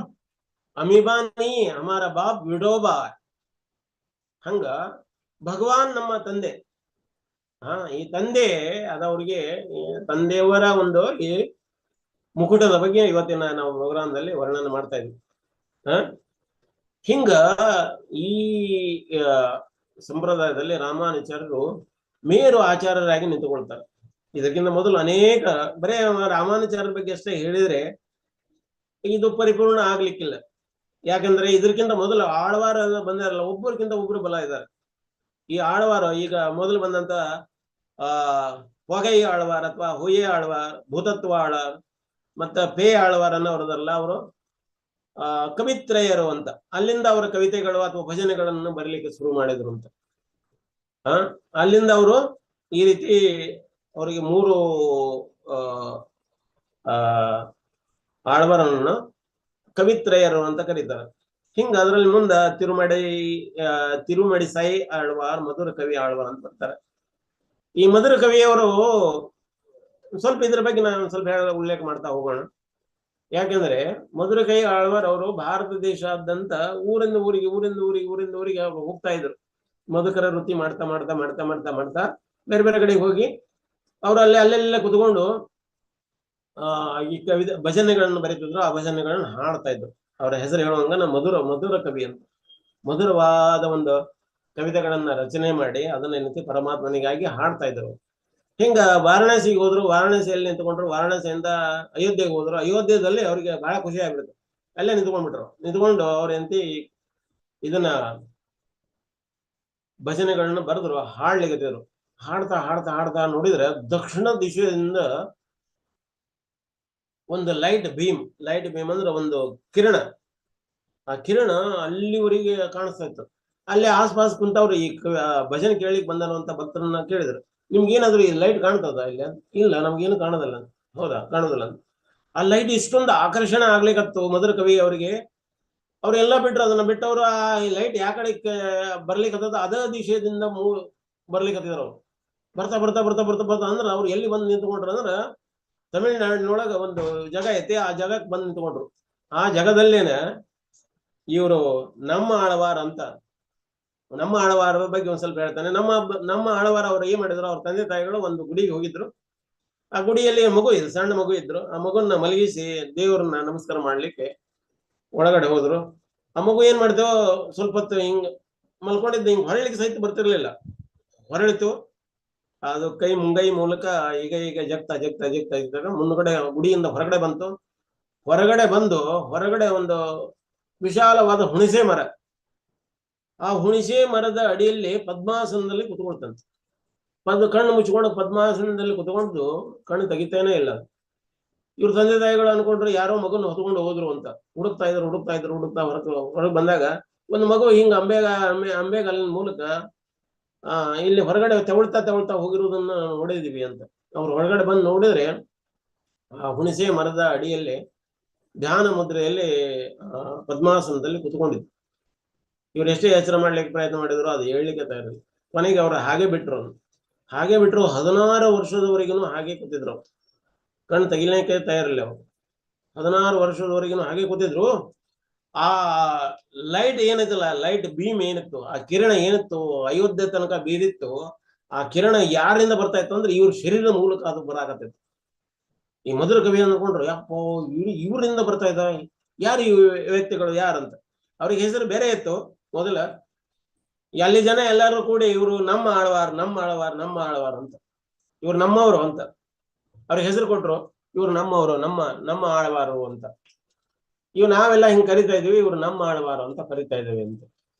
ಅಮೀಬಾ ನೀ, ಹಮಾರ ಬಾಪ್ ವಿಠೋಬಾ. ಹಂಗ ಭಗವಾನ್ ನಮ್ಮ ತಂದೆ. ಈ ತಂದೆ ಅದವ್ರಿಗೆ ತಂದೆಯವರ ಒಂದು ಈ ಮುಕುಟದ ಬಗ್ಗೆ ಇವತ್ತಿನ ನಾವು ಪ್ರೋಗ್ರಾಮ್ದಲ್ಲಿ ವರ್ಣನೆ ಮಾಡ್ತಾ ಇದ್ವಿ. ಹಿಂಗ ಈ ಸಂಪ್ರದಾಯದಲ್ಲಿ ರಾಮಾನುಚಾರ್ಯರು ಮೇರು ಆಚಾರ್ಯರಾಗಿ ನಿಂತುಕೊಳ್ತಾರೆ. ಇದಕ್ಕಿಂತ ಮೊದಲು ಅನೇಕ ಬರೇ ರಾಮಾನುಚಾರ್ಯರ ಬಗ್ಗೆ ಅಷ್ಟೇ ಹೇಳಿದ್ರೆ ಇದು ಪರಿಪೂರ್ಣ ಆಗ್ಲಿಕ್ಕಿಲ್ಲ. ಯಾಕಂದ್ರೆ ಇದಕ್ಕಿಂತ ಮೊದಲು ಆಳ್ವಾರ ಬಂದಾರಲ್ಲ, ಒಬ್ಬರಿಗಿಂತ ಒಬ್ರು ಬಲ ಇದ್ದಾರೆ. ಈ ಆಳ್ವಾರ ಈಗ ಮೊದಲು ಬಂದಂತ ಹೊಗೈ ಆಳ್ವಾರ್ ಅಥವಾ ಹುಯ್ಯೆ ಆಳ್ವಾರ್, ಭೂತತ್ವ ಆಳ್ವಾರ್, ಮತ್ತ ಪೇ ಆಳ್ವಾರ್ ಅನ್ನೋರದಲ್ಲ, ಅವರು ಕವಿತ್ರಯರು ಅಂತ. ಅಲ್ಲಿಂದ ಅವರ ಕವಿತೆಗಳು ಅಥವಾ ಭಜನೆಗಳನ್ನು ಬರಲಿಕ್ಕೆ ಶುರು ಮಾಡಿದ್ರು ಅಂತ. ಅಲ್ಲಿಂದ ಅವರು ಈ ರೀತಿ ಅವರಿಗೆ 3 ಆಳ್ವಾರನ್ನು ಕವಿತ್ರಯರು ಅಂತ ಕರೀತಾರೆ. ಹಿಂಗ ಅದರಲ್ಲಿ ಮುಂದ ತಿರುಮಡಿ ಸೈ ಆಳ್ವಾರ್, ಮಧುರ ಕವಿ ಆಳ್ವಾರ್ ಅಂತ ಬರ್ತಾರೆ. ಈ ಮಧುರ ಕವಿಯವರು ಸ್ವಲ್ಪ ಇದ್ರ ಬಗ್ಗೆ ನಾನು ಸ್ವಲ್ಪ ಉಲ್ಲೇಖ ಮಾಡ್ತಾ ಹೋಗೋಣ. ಯಾಕೆಂದ್ರೆ ಮಧುರ ಕವಿ ಆಳ್ವಾರ್ ಅವರು ಭಾರತ ದೇಶಾದ್ಯಂತ ಊರಿಂದ ಊರಿಗೆ ಹೋಗ್ತಾ ಇದ್ರು. ಮಧುಕರ ವೃತ್ತಿ ಮಾಡ್ತಾ ಬೇರೆ ಬೇರೆ ಕಡೆಗೆ ಹೋಗಿ ಅವರು ಅಲ್ಲೆಲ್ಲ ಕುತ್ಕೊಂಡು ಈ ಕವಿತೆ ಭಜನೆಗಳನ್ನು ಬರೀತಿದ್ರು, ಆ ಭಜನೆಗಳನ್ನ ಹಾಡ್ತಾ ಇದ್ರು. ಅವರ ಹೆಸರು ಹೇಳುವಂಗ ಮಧುರ ಮಧುರ ಕವಿ ಅಂತ. ಮಧುರವಾದ ಒಂದು ಕವಿತೆಗಳನ್ನ ರಚನೆ ಮಾಡಿ ಅದನ್ನ ಏನಂತೆ ಪರಮಾತ್ಮನಿಗಾಗಿ ಹಾಡ್ತಾ ಇದ್ರು. ಹಿಂಗ ವಾರಣಾಸಿಗೆ ಹೋದ್ರು, ವಾರಣಾಸಿಯಲ್ಲಿ ನಿಂತ್ಕೊಂಡ್ರು. ವಾರಣಾಸಿಯಿಂದ ಅಯೋಧ್ಯೆಗೆ ಹೋದ್ರು. ಅಯೋಧ್ಯೆಯಲ್ಲಿ ಅವ್ರಿಗೆ ಬಹಳ ಖುಷಿ ಆಗ್ಬಿಡ್ತು. ಅಲ್ಲೇ ನಿಂತ್ಕೊಂಡ್ಬಿಟ್ರು. ನಿಂತ್ಕೊಂಡು ಅವ್ರ ಎಂತಿ ಇದನ್ನ ಭಜನೆಗಳನ್ನ ಬರೆದ್ರು, ಹಾಡ್ಲಿಗತ್ತಿದ್ರು. ಹಾಡ್ತಾ ಹಾಡ್ತಾ ಹಾಡ್ತಾ ನೋಡಿದ್ರೆ ದಕ್ಷಿಣ ದಿಶೆಯಿಂದ ಒಂದು ಲೈಟ್ ಬೀಮ್ ಅಂದ್ರೆ ಒಂದು ಕಿರಣ. ಆ ಕಿರಣ ಅಲ್ಲಿವರೆಗೆ ಕಾಣಿಸ್ತಾ ಇತ್ತು. ಅಲ್ಲೇ ಆಸ್ಪಾಸ್ ಕುಂತವ್ರು ಈ ಭಜನೆ ಕೇಳಿಕ್ ಬಂದಿರುವಂತ ಭಕ್ತರನ್ನ ಕೇಳಿದ್ರು, ನಿಮ್ಗೇನಾದ್ರು ಈ ಲೈಟ್ ಕಾಣ್ತದ ಇಲ್ಲ? ಇಲ್ಲ, ನಮ್ಗೇನು ಕಾಣೋದಿಲ್ಲ. ಹೌದಾ, ಕಾಣೋದಿಲ್ಲ. ಆ ಲೈಟ್ ಇಷ್ಟೊಂದು ಆಕರ್ಷಣ ಆಗ್ಲಿಕ್ಕತ್ತು ಮಧುರ ಕವಿ ಅವರಿಗೆ. ಅವ್ರೆಲ್ಲ ಬಿಟ್ರು. ಅದನ್ನ ಬಿಟ್ಟವ್ರು ಆ ಲೈಟ್ ಯಾ ಕಡೆ ಬರ್ಲಿಕ್ಕತ್ತದ ಅದೇ ದಿಶೆಯಿಂದ ಬರ್ಲಿಕ್ಕತ್ತಿದ್ರು. ಅವ್ರು ಬರ್ತಾ ಬರ್ತಾ ಬರ್ತಾ ಬರ್ತಾ ಬರ್ತಾ ಅಂದ್ರೆ ಅವ್ರು ಎಲ್ಲಿ ಬಂದು ನಿಂತ್ಕೊಂಡ್ರು ಅಂದ್ರ ತಮಿಳ್ನಾಡಿನೊಳಗ ಒಂದು ಜಾಗ ಐತಿ. ಆ ಜಾಗಕ್ಕೆ ಬಂದು ನಿಂತ್ಕೊಂಡ್ರು. ಆ ಜಾಗದಲ್ಲೇನೆ ಇವರು ನಮ್ಮ ಆಳ್ವಾರ್ ಅಂತ, ನಮ್ಮ ಆಳ್ವಾರ ಬಗ್ಗೆ ಒಂದ್ ಸ್ವಲ್ಪ ಹೇಳ್ತಾನೆ. ನಮ್ಮ ಆಳ್ವಾರ ಅವ್ರು ಏನ್ ಮಾಡಿದ್ರು, ಅವ್ರ ತಂದೆ ತಾಯಿಗಳು ಒಂದು ಗುಡಿಗೆ ಹೋಗಿದ್ರು. ಆ ಗುಡಿಯಲ್ಲಿ ಮಗು ಇದ್ರು, ಸಣ್ಣ ಮಗು ಇದ್ರು. ಆ ಮಗುನ್ನ ಮಲಗಿಸಿ ದೇವ್ರನ್ನ ನಮಸ್ಕಾರ ಮಾಡ್ಲಿಕ್ಕೆ ಒಳಗಡೆ ಹೋದ್ರು. ಆ ಮಗು ಏನ್ ಮಾಡಿದ್ರು, ಸ್ವಲ್ಪ ಹೊತ್ತು ಹಿಂಗ್ ಮಲ್ಕೊಂಡಿದ್ದು, ಹಿಂಗ್ ಹೊರಳಿಕ್ಕೆ ಸಹಿತ ಬರ್ತಿರ್ಲಿಲ್ಲ. ಹೊರಳಿತು. ಅದು ಕೈ ಮುಂಗೈ ಮೂಲಕ ಈಗ ಜಗ್ತಾ ಜಗ್ತಾ ಜಗ್ತಾ ಇದ್ದಾಗ ಮುಂದ್ಗಡೆ ಗುಡಿಯಿಂದ ಹೊರಗಡೆ ಬಂತು. ಹೊರಗಡೆ ಒಂದು ವಿಶಾಲವಾದ ಹುಣಸೆ ಮರ. ಆ ಹುಣಸೆ ಮರದ ಅಡಿಯಲ್ಲಿ ಪದ್ಮಾಸನದಲ್ಲಿ ಕುತ್ಕೊಳ್ತಂತೆ. ಕಣ್ಣು ಮುಚ್ಕೊಂಡು ಪದ್ಮಾಸನದಲ್ಲಿ ಕುತ್ಕೊಂಡು ಕಣ್ಣು ತೆಗಿತಾನೆ ಇಲ್ಲ. ಇವ್ರ ತಂದೆ ತಾಯಿಗಳು ಅನ್ಕೊಂಡ್ರು ಯಾರೋ ಮಗುನ ಹೊತ್ಕೊಂಡು ಹೋದ್ರು ಅಂತ. ಹುಡುಕ್ತಾ ಇದ್ರು ಹೊರಗೆ ಬಂದಾಗ ಒಂದು ಮಗು ಹಿಂಗ ಅಂಬೆಗಾಲಿನ ಮೂಲಕ ಇಲ್ಲಿ ಹೊರಗಡೆ ತೆವಳ್ತಾ ಹೋಗಿರುವುದನ್ನ ನೋಡಿದೀವಿ ಅಂತ. ಅವ್ರು ಹೊರಗಡೆ ಬಂದು ನೋಡಿದ್ರೆ ಆ ಹುಣಸೆ ಮರದ ಅಡಿಯಲ್ಲಿ ಧ್ಯಾನ ಮುದ್ರೆಯಲ್ಲಿ ಪದ್ಮಾಸನದಲ್ಲಿ ಕುತ್ಕೊಂಡಿದ್ರು. ಇವ್ರು ಎಷ್ಟೇ ಎಚ್ಚರ ಮಾಡ್ಲಿಕ್ಕೆ ಪ್ರಯತ್ನ ಮಾಡಿದ್ರು ಅದು ಹೇಳಲಿಕ್ಕೆ ತಯಾರಿಲ್ಲ. ಕೊನೆಗೆ ಅವ್ರು ಹಾಗೆ ಬಿಟ್ರು. 16 ವರ್ಷದವರೆಗೂ ಹಾಗೆ ಕೂತಿದ್ರು. ಕಣ್ಣು ತೆಗಿಲಿಕ್ಕೆ ತಯಾರಿಲ್ಲ ಅವ್ರು. 16 ವರ್ಷದವರೆಗೂ ಹಾಗೆ ಕೂತಿದ್ರು. ಆ ಲೈಟ್ ಏನಿತ್ತಲ್ಲ, ಲೈಟ್ ಬೀಮ್ ಏನಿತ್ತು, ಆ ಕಿರಣ ಏನಿತ್ತು, ಅಯೋಧ್ಯೆ ತನಕ ಬೀರಿತ್ತು. ಆ ಕಿರಣ ಯಾರಿಂದ ಬರ್ತಾ ಇತ್ತು ಅಂದ್ರೆ ಇವ್ರ ಶರೀರದ ಮೂಲಕ ಅದು ಬರಾಕತ್ತಿತ್ತು. ಈ ಮಧುರ ಕವಿ ಅಂದ್ಕೊಂಡ್ರು, ಯಪ್ಪೋ ಇವರಿಂದ ಬರ್ತಾ ಇದ್ದ. ಯಾರು ಈ ವ್ಯಕ್ತಿಗಳು ಯಾರಂತ. ಅವ್ರಿಗೆ ಹೆಸರು ಬೇರೆ ಇತ್ತು ಮೊದಲ. ಅಲ್ಲಿ ಜನ ಎಲ್ಲರೂ ಕೂಡಿ ಇವರು ನಮ್ಮ ಆಳ್ವಾರ್ ಅಂತ, ಇವ್ರು ನಮ್ಮವರು ಅಂತ ಅವ್ರಿಗೆ ಹೆಸರು ಕೊಟ್ರು. ಇವ್ರು ನಮ್ಮವರು, ನಮ್ಮ ಆಳ್ವಾರು ಅಂತ. ನಾವೆಲ್ಲ ಹಿಂಗ್ ಕರಿತಾ ಇದೀವಿ, ಇವ್ರು ನಮ್ಮ ಆಳ್ವಾರು ಅಂತ ಕರಿತಾ ಇದ್ದೇವೆ ಅಂತ.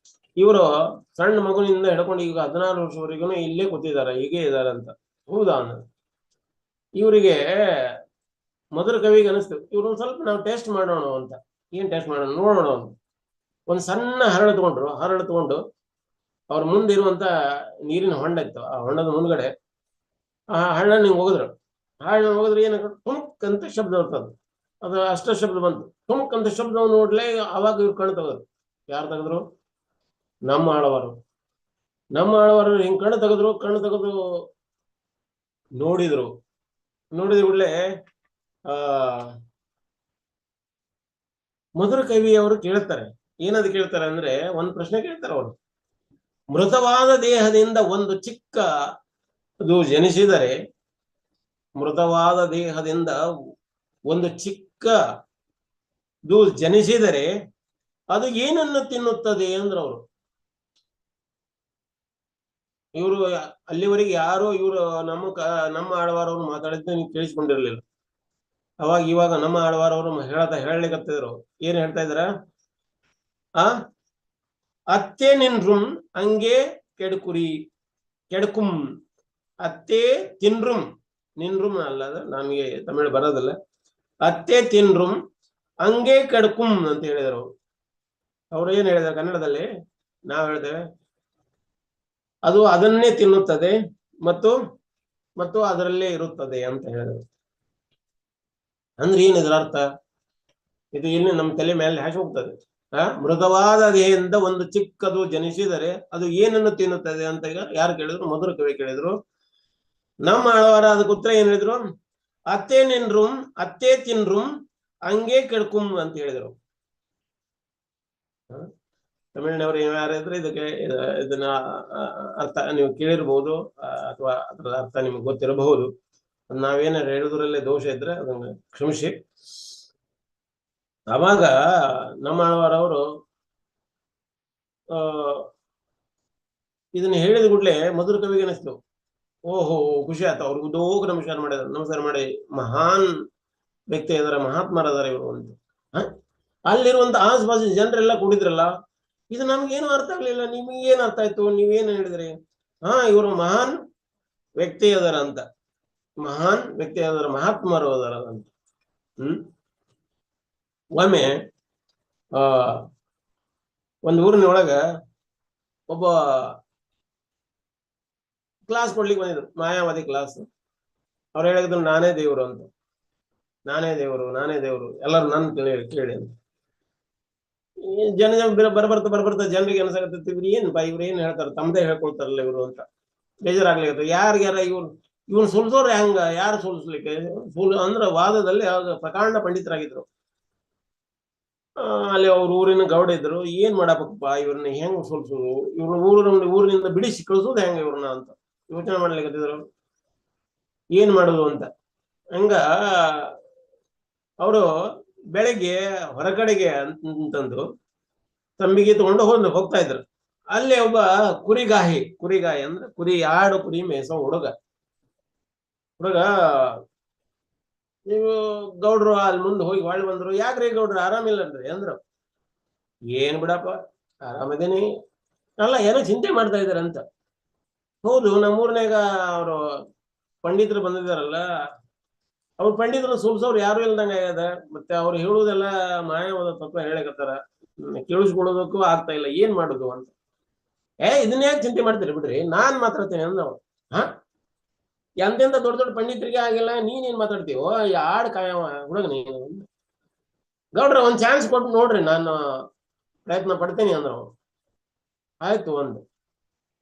ಇವರು ಸಣ್ಣ ಮಗುವಿನಿಂದ ಹಿಡ್ಕೊಂಡು ಈಗ 16 ವರ್ಷವರೆಗೂ ಇಲ್ಲೇ ಕೂತಿದ್ದಾರೆ, ಹೀಗೆ ಇದಾರೆ ಅಂತ. ಹೌದಾ, ಇವರಿಗೆ ಮಧುರ ಕವಿಗೆ ಅನಿಸ್ತು, ಇವ್ರೊಂದ್ ಸ್ವಲ್ಪ ನಾವು ಟೆಸ್ಟ್ ಮಾಡೋಣ ಅಂತ. ಏನ್ ಟೆಸ್ಟ್ ಮಾಡೋಣ ನೋಡೋಣ ಅಂತ ಒಂದ್ ಸಣ್ಣ ಹರಳು ತಗೊಂಡು ಅವ್ರ ಮುಂದಿರುವಂತ ನೀರಿನ ಹೊಂಡ ಇತ್ತು. ಆ ಹೊಂಡದ ಮುಂದ್ಗಡೆ ಆ ಹಳ್ಳ ಹಿಂಗ್ ಹೋಗಿದ್ರು ಏನ ಟುಂಕ್ ಅಂತ ಶಬ್ದ ಬರ್ತದ. ಅದು ಅಷ್ಟ ಶಬ್ದ ಬಂತು. ಟುಂಕ್ ಅಂತ ಶಬ್ದ ನೋಡ್ಲೆ ಅವಾಗ ಇವ್ರು ಕಣ್ಣು ತೆಗೆದ್ರು. ಯಾರು ತೆಗೆದ್ರು? ನಮ್ಮ ಆಳವಾರು ಹಿಂಗ್ ಕಣ್ಣು ತೆಗೆದು ನೋಡಿದ್ರು ಕೂಡಲೇ ಮಧುರ ಕವಿ ಅವರು ಕೇಳ್ತಾರೆ. ಏನದು ಕೇಳ್ತಾರೆ ಅಂದ್ರೆ, ಒಂದ್ ಪ್ರಶ್ನೆ ಕೇಳ್ತಾರೆ ಅವರು. ಮೃತವಾದ ದೇಹದಿಂದ ಒಂದು ಚಿಕ್ಕ ಅದು ಜನಿಸಿದರೆ, ಮೃತವಾದ ದೇಹದಿಂದ ಒಂದು ಚಿಕ್ಕದು ಜನಿಸಿದರೆ ಅದು ಏನನ್ನು ತಿನ್ನುತ್ತದೆ ಅಂದ್ರ ಅವರು. ಇವರು ಅಲ್ಲಿವರೆಗೆ ಯಾರೋ ಇವರು ನಮ್ಮ ಆಳ್ವಾರವ್ರು ಮಾತಾಡಿದ್ದು ನೀವು ಕೇಳಿಸ್ಕೊಂಡಿರ್ಲಿಲ್ಲ. ಇವಾಗ ನಮ್ಮ ಆಳ್ವಾರವ್ರು ಹೇಳಲಿಕ್ಕತ್ತಿದ್ರು. ಏನ್ ಹೇಳ್ತಾ ಇದಾರ? ಅತ್ತೆ ನಿನ್ರುಂ ಹಂಗೆ ಕೆಡಕುಂ. ಅತ್ತೆ ತಿನ್ರುಂ, ನಿನ್ರುಂ ಅಲ್ಲದ, ನಮಗೆ ತಮಿಳು ಬರೋದಿಲ್ಲ. ಅತ್ತೆ ತಿನ್ರುಂ ಹಂಗೆ ಕೆಡಕುಂ ಅಂತ ಹೇಳಿದರು. ಅವ್ರು ಏನ್ ಹೇಳಿದಾರೆ ಕನ್ನಡದಲ್ಲಿ? ನಾವು ಹೇಳ್ತೇವೆ ಅದು ಅದನ್ನೇ ತಿನ್ನುತ್ತದೆ ಮತ್ತು ಅದರಲ್ಲೇ ಇರುತ್ತದೆ ಅಂತ ಹೇಳಿದರು. ಅಂದ್ರೆ ಏನಿದ್ರ ಅರ್ಥ? ಇದು ಇಲ್ಲಿ ನಮ್ಮ ತಲೆ ಮೇಲೆ ಹಾಕಿ ಹೋಗ್ತದೆ. ಮೃತವಾದ ದೇಹದಿಂದ ಒಂದು ಚಿಕ್ಕದು ಜನಿಸಿದರೆ ಅದು ಏನನ್ನು ತಿನ್ನುತ್ತದೆ ಅಂತ ಈಗ ಯಾರು ಕೇಳಿದ್ರು? ಮಧುರ ಕವಿ ಕೇಳಿದ್ರು. ನಮ್ಮ ಆಳ್ವಾರ ಅದಕ್ಕೆ ಉತ್ತರ ಏನ್ ಹೇಳಿದ್ರು? ಅತ್ತೆ ತಿನ್ರುಂ ಹಂಗೆ ಕೆಡ್ಕುಂ ಅಂತ ಹೇಳಿದ್ರು. ತಮಿಳಿನವರು ಯಾರಿದ್ರೆ ಇದನ್ನ ಅರ್ಥ ನೀವು ಕೇಳಿರ್ಬಹುದು ಅಥವಾ ಅದರ ಅರ್ಥ ನಿಮ್ಗೆ ಗೊತ್ತಿರಬಹುದು. ನಾವೇನಾರು ಹೇಳುದ್ರಲ್ಲೇ ದೋಷ ಇದ್ರೆ ಅದನ್ನ ಕ್ಷಮಿಸಿ. ಅವಾಗ ನಮ್ಮ ಆಳ್ವಾರವರು ಇದನ್ನ ಹೇಳಿದ ಕೂಡಲೇ ಮಧುರ ಕವಿಗೆ ಅನಿಸ್ತು, ಓಹೋ ಖುಷಿ ಆಯ್ತು. ಅವ್ರಿಗೆ ಉದ್ದೋಗ ನಮಸ್ಕಾರ ಮಾಡಿ ಮಹಾನ್ ವ್ಯಕ್ತಿ ಇದಾರೆ, ಮಹಾತ್ಮರದಾರೆ ಇವರು ಅಂತ. ಅಲ್ಲಿರುವಂತ ಆಸುಪಾಸಿನ ಜನರೆಲ್ಲ ಕೂಡಿದ್ರಲ್ಲ, ಇದು ನಮ್ಗೇನು ಅರ್ಥ ಆಗ್ಲಿಲ್ಲ. ನಿಮ್ಗೇನ್ ಅರ್ಥ ಆಯ್ತು? ನೀವೇನು ಹೇಳಿದ್ರಿ? ಇವರು ಮಹಾನ್ ವ್ಯಕ್ತಿ ಅದಾರ ಅಂತ, ಮಹಾನ್ ವ್ಯಕ್ತಿ ಅದಾರ, ಮಹಾತ್ಮರು ಅದಾರ ಅಂತ. ಒಮ್ಮೆ ಒಂದು ಊರಿನೊಳಗ ಒಬ್ಬ ಕ್ಲಾಸ್ ಕೊಡ್ಲಿಕ್ಕೆ ಬಂದಿದ್ರು, ಮಾಯಾವಾದಿ ಕ್ಲಾಸ್. ಅವ್ರು ಹೇಳಿದ್ರು ನಾನೇ ದೇವರು ಅಂತ, ನಾನೇ ದೇವರು ಎಲ್ಲರೂ ನನ್ನ ಕೇಳಿ ಅಂತ. ಬರ್ಬರ್ತಾ ಜನರಿಗೆ ಅನ್ಸಾಕತ್ತ, ಇವ್ರು ಏನ್ ಹೇಳ್ತಾರ, ತಮ್ಮದೇ ಹೇಳ್ಕೊಳ್ತಾರಲ್ಲ ಇವರು ಅಂತ ಬೇಜಾರಾಗ್ಲಿಕ್ಕೆ. ಯಾರ ಇವನ್ ಸುಲ್ಸೋರು ಹೆಂಗ, ಯಾರು ಸುಲ್ಸ್ಲಿಕ್ಕೆ ಅಂದ್ರ ವಾದದಲ್ಲಿ ಪ್ರಕಾಂಡ ಪಂಡಿತರಾಗಿದ್ರು. ಅಲ್ಲಿ ಅವ್ರ ಊರಿನ ಗೌಡ ಇದ್ರು. ಏನ್ ಮಾಡಬೇಕಪ್ಪ ಇವ್ರನ್ನ, ಹೆಂಗ್ ಸೋಲ್ಸೋದು, ಇವ್ರ ಊರಿನಿಂದ ಬಿಡಿಸಿ ಕಳಿಸೋದು ಹೆಂಗ ಇವ್ರನ್ನ ಅಂತ ಯೋಚನೆ ಮಾಡ್ಲಿಕ್ಕತ್ತಿದ್ರು. ಏನ್ ಮಾಡುದು ಅಂತ. ಹಂಗ ಅವರು ಬೆಳಗ್ಗೆ ಹೊರಗಡೆಗೆ ಅಂತಂದು ತಂಬಿಗೆ ತಗೊಂಡು ಹೋಗ್ತಾ ಇದ್ರು. ಅಲ್ಲಿ ಒಬ್ಬ ಕುರಿಗಾಹಿ ಅಂದ್ರೆ ಕುರಿ ಮೇಸೋ ಹುಡುಗ ನೀವು ಗೌಡ್ರು ಅಲ್ಲಿ ಮುಂದೆ ಹೋಗಿ ಹೊಳ್ಳಿ ಬಂದ್ರು. ಯಾಕ್ರಿ ಗೌಡ್ರು ಆರಾಮಿಲ್ಲನ್ರಿ ಅಂದ್ರು. ಏನ್ ಬಿಡಪ್ಪ ಆರಾಮದೇನಿ, ಅಲ್ಲ ಏನೋ ಚಿಂತೆ ಮಾಡ್ತಾ ಇದಾರೆ ಅಂತ. ಹೌದು, ನಮ್ಮೂರ್ನಾಗ ಅವರು ಪಂಡಿತರು ಬಂದಿದಾರಲ್ಲ, ಅವ್ರ ಪಂಡಿತರು ಸುಲ್ಸೋರು ಯಾರು ಇಲ್ದಂಗ ಆಗ್ಯದ. ಮತ್ತೆ ಅವ್ರು ಹೇಳುವುದೆಲ್ಲ ಮಾಯವಾದ ತತ್ವ ಹೇಳಕತ್ತಾರ, ಕೇಳಿಸ್ಕೊಳ್ಳೋದಕ್ಕೂ ಆಗ್ತಾ ಇಲ್ಲ. ಏನ್ ಮಾಡುದು ಅಂತ. ಇದನ್ನ ಯಾಕೆ ಚಿಂತೆ ಮಾಡ್ತೀರಿ ಬಿಡ್ರಿ, ನಾನ್ ಮಾತಾಡ್ತೇನೆ ಅಂದವ. ಎಂತೆಂತ ದೊಡ್ಡ ಪಂಡಿತರಿಗೆ ಆಗಿಲ್ಲ, ನೀನೇನ್ ಮಾತಾಡ್ತೀವೋ ಯಾಡ್ ಕಾಯವ ಹುಡುಗ ನೀನು. ಗೌಡ್ರ ಒಂದ್ ಚಾನ್ಸ್ ಕೊಟ್ಟು ನೋಡ್ರಿ, ನಾನು ಪ್ರಯತ್ನ ಪಡ್ತೇನೆ ಅಂದ್ರ. ಆಯ್ತು,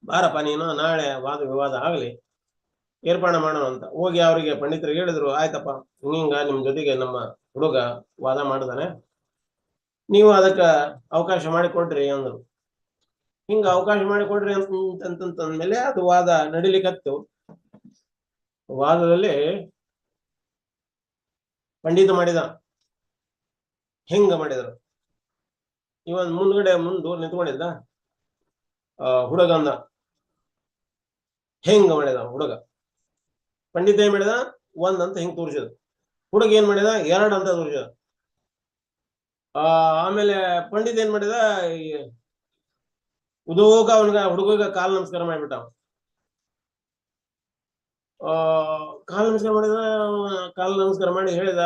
ಬಾರಪ್ಪ ನೀನು, ನಾಳೆ ವಾದ ವಿವಾದ ಆಗ್ಲಿ, ಏರ್ಪಾಡು ಮಾಡೋಣ ಅಂತ ಹೋಗಿ ಅವರಿಗೆ ಪಂಡಿತರಿಗೆ ಹೇಳಿದ್ರು. ಆಯ್ತಪ್ಪ, ಹಿಂಗ ನಿಮ್ ಜೊತೆಗೆ ನಮ್ಮ ಹುಡುಗ ವಾದ ಮಾಡಿದಾನೆ, ನೀವು ಅದಕ್ಕ ಅವಕಾಶ ಮಾಡಿಕೊಡ್ರಿ ಅಂದ್ರು. ಹಿಂಗ ಅವಕಾಶ ಮಾಡಿಕೊಡ್ರಿ ಅಂತಂದ್ಮೇಲೆ ಅದು ವಾದ ನಡಿಲಿಕ್ಕತ್ತು. ವಾದದಲ್ಲಿ ಪಂಡಿತ ಮಾಡಿದ, ಹೆಂಗ ಮಾಡಿದ್ರು. ಇವನ್ ಮುಂದೂರ್ ನಿಂತ್ಕೊಂಡಿದ್ದ. ಹುಡುಗ ಅಂದ, ಹೆಂಗ ಮಾಡಿದ ಹುಡುಗ. ಪಂಡಿತ ಏನ್ ಮಾಡಿದ, 1 ಅಂತ ಹಿಂಗ್ ತೋರಿಸಿದ. ಹುಡುಗ ಏನ್ ಮಾಡಿದ, 2 ಅಂತ ತೋರಿಸಿದ. ಆಮೇಲೆ ಪಂಡಿತ ಏನ್ ಮಾಡಿದ, ಉದೋಗ ಹುಡುಗ ಕಾಲ್ ನಮಸ್ಕಾರ ಮಾಡಿಬಿಟ್ಟ. ಕಾಲ್ ನಮಸ್ಕಾರ ಮಾಡಿ ಹೇಳಿದ,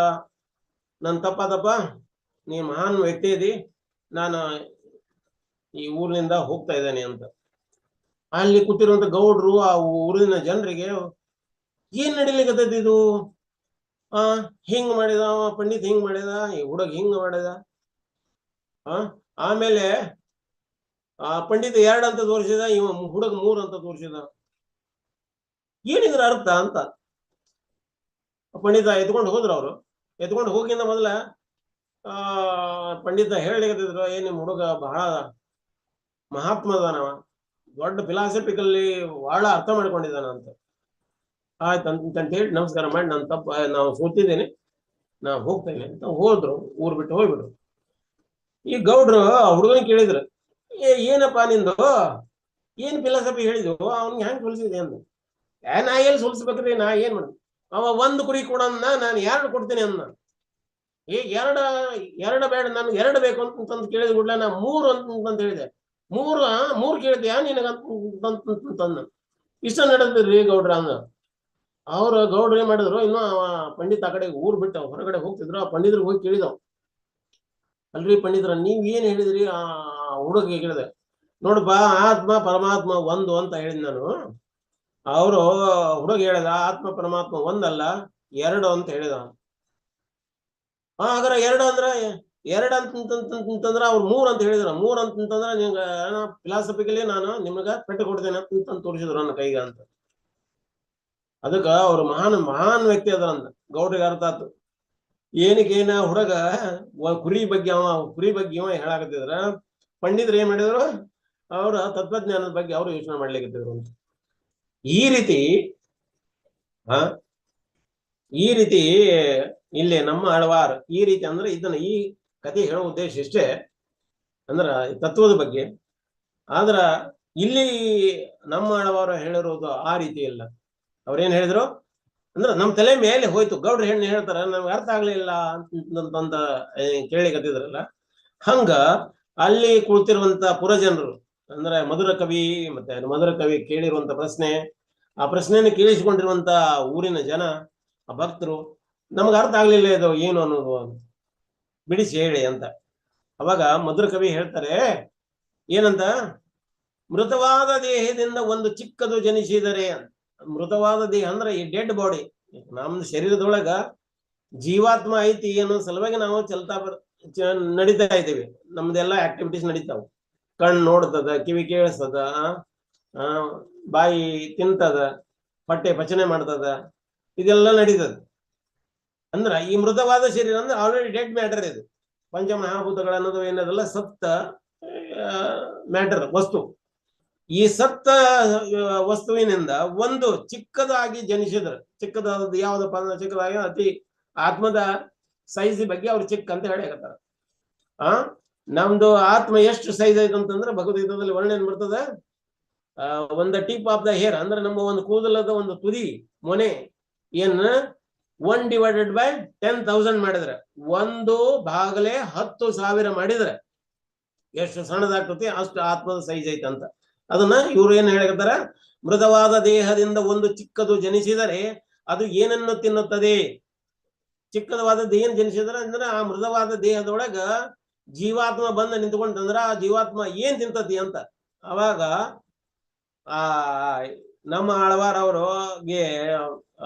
ನನ್ ತಪ್ಪ, ನೀ ಮಹಾನ್ ವ್ಯಕ್ತಿ ಇದಿ, ನಾನು ಈ ಊರಿನಿಂದ ಹೋಗ್ತಾ ಇದ್ದೇನೆ ಅಂತ. ಅಲ್ಲಿ ಕೂತಿರುವಂತ ಗೌಡ್ರು ಆ ಊರಿನ ಜನರಿಗೆ ಏನ್ ನಡಿಲಿಕ್ಕತ್ತೈತಿ ಇದು, ಹಿಂಗ್ ಮಾಡಿದ ಪಂಡಿತ್, ಹಿಂಗ್ ಮಾಡಿದ ಈ ಹುಡುಗ, ಹಿಂಗ್ ಮಾಡಿದ. ಆಮೇಲೆ ಪಂಡಿತ 2 ಅಂತ ತೋರಿಸಿದ, ಇವ ಹುಡುಗ 3 ಅಂತ ತೋರಿಸಿದ. ಏನಿದ್ರ ಅರ್ಥ ಅಂತ ಪಂಡಿತ ಎತ್ಕೊಂಡು ಹೋದ್ರು. ಅವರು ಎತ್ಕೊಂಡು ಹೋಗಿಂದ ಮೊದಲ ಪಂಡಿತ ಹೇಳಿದ್ರು, ನಿಮ್ ಹುಡುಗ ಬಹಳ ಮಹಾತ್ಮದಾನವ, ದೊಡ್ಡ ಫಿಲಾಸಫಿಕಲ್ಲಿ ಬಹಳ ಅರ್ಥ ಮಾಡ್ಕೊಂಡಿದ್ದಾನ ಅಂತ. ಆಯ್ತು ಅಂತ ಹೇಳಿ ನಮಸ್ಕಾರ ಮಾಡಿ, ನಾನು ನಾವು ಸೋತಿದ್ದೇನೆ, ನಾ ಹೋಗ್ತೇನೆ ಅಂತ ಹೋದ್ರು. ಊರ್ ಬಿಟ್ಟು ಹೋಗ್ಬಿಟ್ರು. ಈ ಗೌಡ್ರು ಹುಡುಗನ ಕೇಳಿದ್ರು, ಏನಪ್ಪಾ ನಿಂದು, ಏನ್ ಫಿಲಾಸಫಿ ಹೇಳಿದ್ವು, ಅವ್ನಿಗೆ ಹೆಂಗ್ ಸೋಲ್ಸಿದೆ ಅಂದ. ನಾ ಎಲ್ಲಿ ಸೋಲ್ಸ್ಬೇಕ್ರಿ, ನಾ ಏನ್ ಮಾಡ, ಅವ 1 ಕುರಿ ಕೊಡನ್ನ, ನಾನು 2 ಕೊಡ್ತೀನಿ ಅಂದ. ಎರಡು ಬೇಡ, ನನ್ಗೆ 2 ಬೇಕು ಅಂತಂದು ಕೇಳಿದ ಕೂಡಲೇ ನಾ 3 ಅಂತ ಹೇಳಿದೆ. 3 ಕೇಳಿದ್ಯಾ ನಿನಗಂತಂದ. ಇಷ್ಟ ನಡೆದ್ರಿ ಗೌಡ್ರ ಅಂದ. ಅವ್ರ ಗೌಡ್ರು ಏನ್ ಮಾಡಿದ್ರು, ಇನ್ನು ಪಂಡಿತ ಆ ಕಡೆ ಊರ್ ಬಿಟ್ಟು ಹೊರಗಡೆ ಹೋಗ್ತಿದ್ರು. ಆ ಪಂಡಿತರಿಗೆ ಹೋಗಿ ಕೇಳಿದವ್, ಅಲ್ರಿ ಪಂಡಿತರ, ನೀವ್ ಏನ್ ಹೇಳಿದ್ರಿ ಆ ಹುಡುಗ ಕೇಳಿದೆ. ನೋಡಪ್ಪ, ಆತ್ಮ ಪರಮಾತ್ಮ 1 ಅಂತ ಹೇಳಿದ್ ನಾನು. ಅವರು ಹುಡುಗ ಹೇಳಿದ, ಆತ್ಮ ಪರಮಾತ್ಮ 1 ಅಲ್ಲ 2 ಅಂತ ಹೇಳಿದ. ಹಾಗಾದ್ರೆ 2 ಅಂದ್ರೆ 2 ಅಂತಂದ್ರ ಅವ್ರು 3 ಅಂತ ಹೇಳಿದ್ರ. 3 ಅಂತಂದ್ರ ನಿಮ್ಗ ಫಿಲಾಸಫಿಕಲಿ ನಾನು ನಿಮ್ಗ ಪೆಟ್ಟು ಕೊಡ್ತೇನೆ ಅಂತ ತೋರಿಸಿದ್ರು ನನ್ನ ಕೈಗೆ ಅಂತ. ಅದಕ್ಕ ಅವ್ರು ಮಹಾನ್ ವ್ಯಕ್ತಿ ಅದ್ರಂತ ಗೌಡ್ರಿಗೆ ಅರ್ಥ ಆತು. ಏನಕ್ಕೇನ ಹುಡುಗ ಕುರಿ ಬಗ್ಗೆ ಇವ ಹೇಳಾಕತ್ತಿದ್ರ, ಪಂಡಿತರು ಏನ್ ಮಾಡಿದ್ರು, ಅವ್ರ ತತ್ವಜ್ಞಾನದ ಬಗ್ಗೆ ಅವ್ರು ಯೋಚನೆ ಮಾಡ್ಲಿಕ್ಕತ್ತಿದ್ರು ಅಂತ. ಈ ರೀತಿ ಈ ರೀತಿ ಇಲ್ಲಿ ನಮ್ಮ ಆಳ್ವಾರ್ ಈ ರೀತಿ ಅಂದ್ರೆ ಇದನ್ನ ಈ ಕಥೆ ಹೇಳೋ ಉದ್ದೇಶ ಇಷ್ಟೇ, ಅಂದ್ರ ತತ್ವದ ಬಗ್ಗೆ. ಆದ್ರ ಇಲ್ಲಿ ನಮ್ಮ ಆಳ್ವಾರ ಹೇಳಿರೋದು ಆ ರೀತಿ ಇಲ್ಲ. ಅವ್ರೇನ್ ಹೇಳಿದ್ರು ಅಂದ್ರೆ ನಮ್ ತಲೆ ಮೇಲೆ ಹೋಯ್ತು. ಗೌಡ್ರ ಹೆಣ್ಣು ಹೇಳ್ತಾರ, ನಮ್ಗೆ ಅರ್ಥ ಆಗ್ಲಿಲ್ಲ ಅಂತ ಕೇಳಿಕತ್ತಿದ್ರಲ್ಲ, ಹಂಗ ಅಲ್ಲಿ ಕುಳಿತಿರುವಂತ ಪುರಜನರು ಅಂದ್ರೆ ಮಧುರ ಕವಿ ಮತ್ತೆ ಮಧುರ ಕವಿ ಕೇಳಿರುವಂತ ಪ್ರಶ್ನೆ, ಆ ಪ್ರಶ್ನೆಯನ್ನು ಕೇಳಿಸಿಕೊಂಡಿರುವಂತ ಊರಿನ ಜನ, ಆ ಭಕ್ತರು, ನಮ್ಗೆ ಅರ್ಥ ಆಗ್ಲಿಲ್ಲ ಇದು ಏನು ಅನ್ನೋದು, ಬಿಡಿಸಿ ಹೇಳಿ ಅಂತ. ಅವಾಗ ಮಧುರ ಕವಿ ಹೇಳ್ತಾರೆ ಏನಂತ, ಮೃತವಾದ ದೇಹದಿಂದ ಒಂದು ಚಿಕ್ಕದು ಜನಿಸಿದರೆ. ಮೃತವಾದ ದೇಹ ಅಂದ್ರೆ ಈ ಡೆಡ್ ಬಾಡಿ, ನಮ್ದು ಶರೀರದೊಳಗ ಜೀವಾತ್ಮ ಐತಿ ಅನ್ನೋ ಸಲುವಾಗಿ ನಾವು ನಡೀತಾ ಇದ್ದೀವಿ. ನಮ್ದೆಲ್ಲ ಆಕ್ಟಿವಿಟೀಸ್ ನಡೀತಾವ. ಕಣ್ಣು ನೋಡ್ತದ, ಕಿವಿ ಕೇಳಿಸ್ತದ, ಬಾಯಿ ತಿಂತದ, ಹೊಟ್ಟೆ ಪಚನೆ ಮಾಡ್ತದ, ಇದೆಲ್ಲ ನಡೀತದ. ಅಂದ್ರ ಈ ಮೃತವಾದ ಶರೀರ ಅಂದ್ರೆ ಆಲ್ರೆಡಿ ಡೆಡ್ ಮ್ಯಾಟರ್ ಇದು. ಪಂಚಮಹಾಭೂತಗಳು ಅನ್ನೋದು ಏನದಲ್ಲ ಸತ್ತ ಮ್ಯಾಟರ್, ವಸ್ತು. ಈ ಸತ್ತ ವಸ್ತುವಿನಿಂದ ಒಂದು ಚಿಕ್ಕದಾಗಿ ಜನಿಸಿದ್ರೆ, ಚಿಕ್ಕದಾದ ಯಾವ್ದಪ್ಪ ಚಿಕ್ಕದಾಗಿ ಅತಿ ಆತ್ಮದ ಸೈಜ್ ಬಗ್ಗೆ ಅವ್ರು ಚಿಕ್ಕ ಅಂತ ಹೇಳಿಕತ್ತಾರ. ನಮ್ದು ಆತ್ಮ ಎಷ್ಟು ಸೈಜ್ ಐತೆ ಅಂತಂದ್ರೆ ಭಗವದ್ಗೀತಾದಲ್ಲಿ ವರ್ಣನೆ ಬರ್ತದೆ. ಒಂದು ಟಿಪ್ ಆಫ್ ದ ಹೇರ್ ಅಂದ್ರೆ ನಮ್ಮ ಒಂದು ಕೂದಲದ ಒಂದು ತುದಿ ಮೊನೆ ಏನ್ 1/10,000 ಮಾಡಿದ್ರೆ, 1/10,000 ಮಾಡಿದ್ರೆ ಎಷ್ಟು ಸಣ್ಣದಾಗ್ತತಿ ಅಷ್ಟು ಆತ್ಮದ ಸೈಜ್ ಐತಂತ. ಅದನ್ನ ಇವ್ರು ಏನ್ ಹೇಳಿರ್ತಾರ, ಮೃತವಾದ ದೇಹದಿಂದ ಒಂದು ಚಿಕ್ಕದು ಜನಿಸಿದರೆ ಅದು ಏನನ್ನು ತಿನ್ನುತ್ತದೆ. ಚಿಕ್ಕದವಾದದ್ದು ಏನ್ ಜನಿಸಿದ್ರೆ ಅಂದ್ರೆ ಆ ಮೃತವಾದ ದೇಹದೊಳಗ ಜೀವಾತ್ಮ ಬಂದು ನಿಂತ್ಕೊಂತಂದ್ರ ಆ ಜೀವಾತ್ಮ ಏನ್ ತಿಂತತಿ ಅಂತ. ಅವಾಗ ಆ ನಮ್ಮ ಆಳ್ವಾರ್ ಅವ್ರಿಗೆ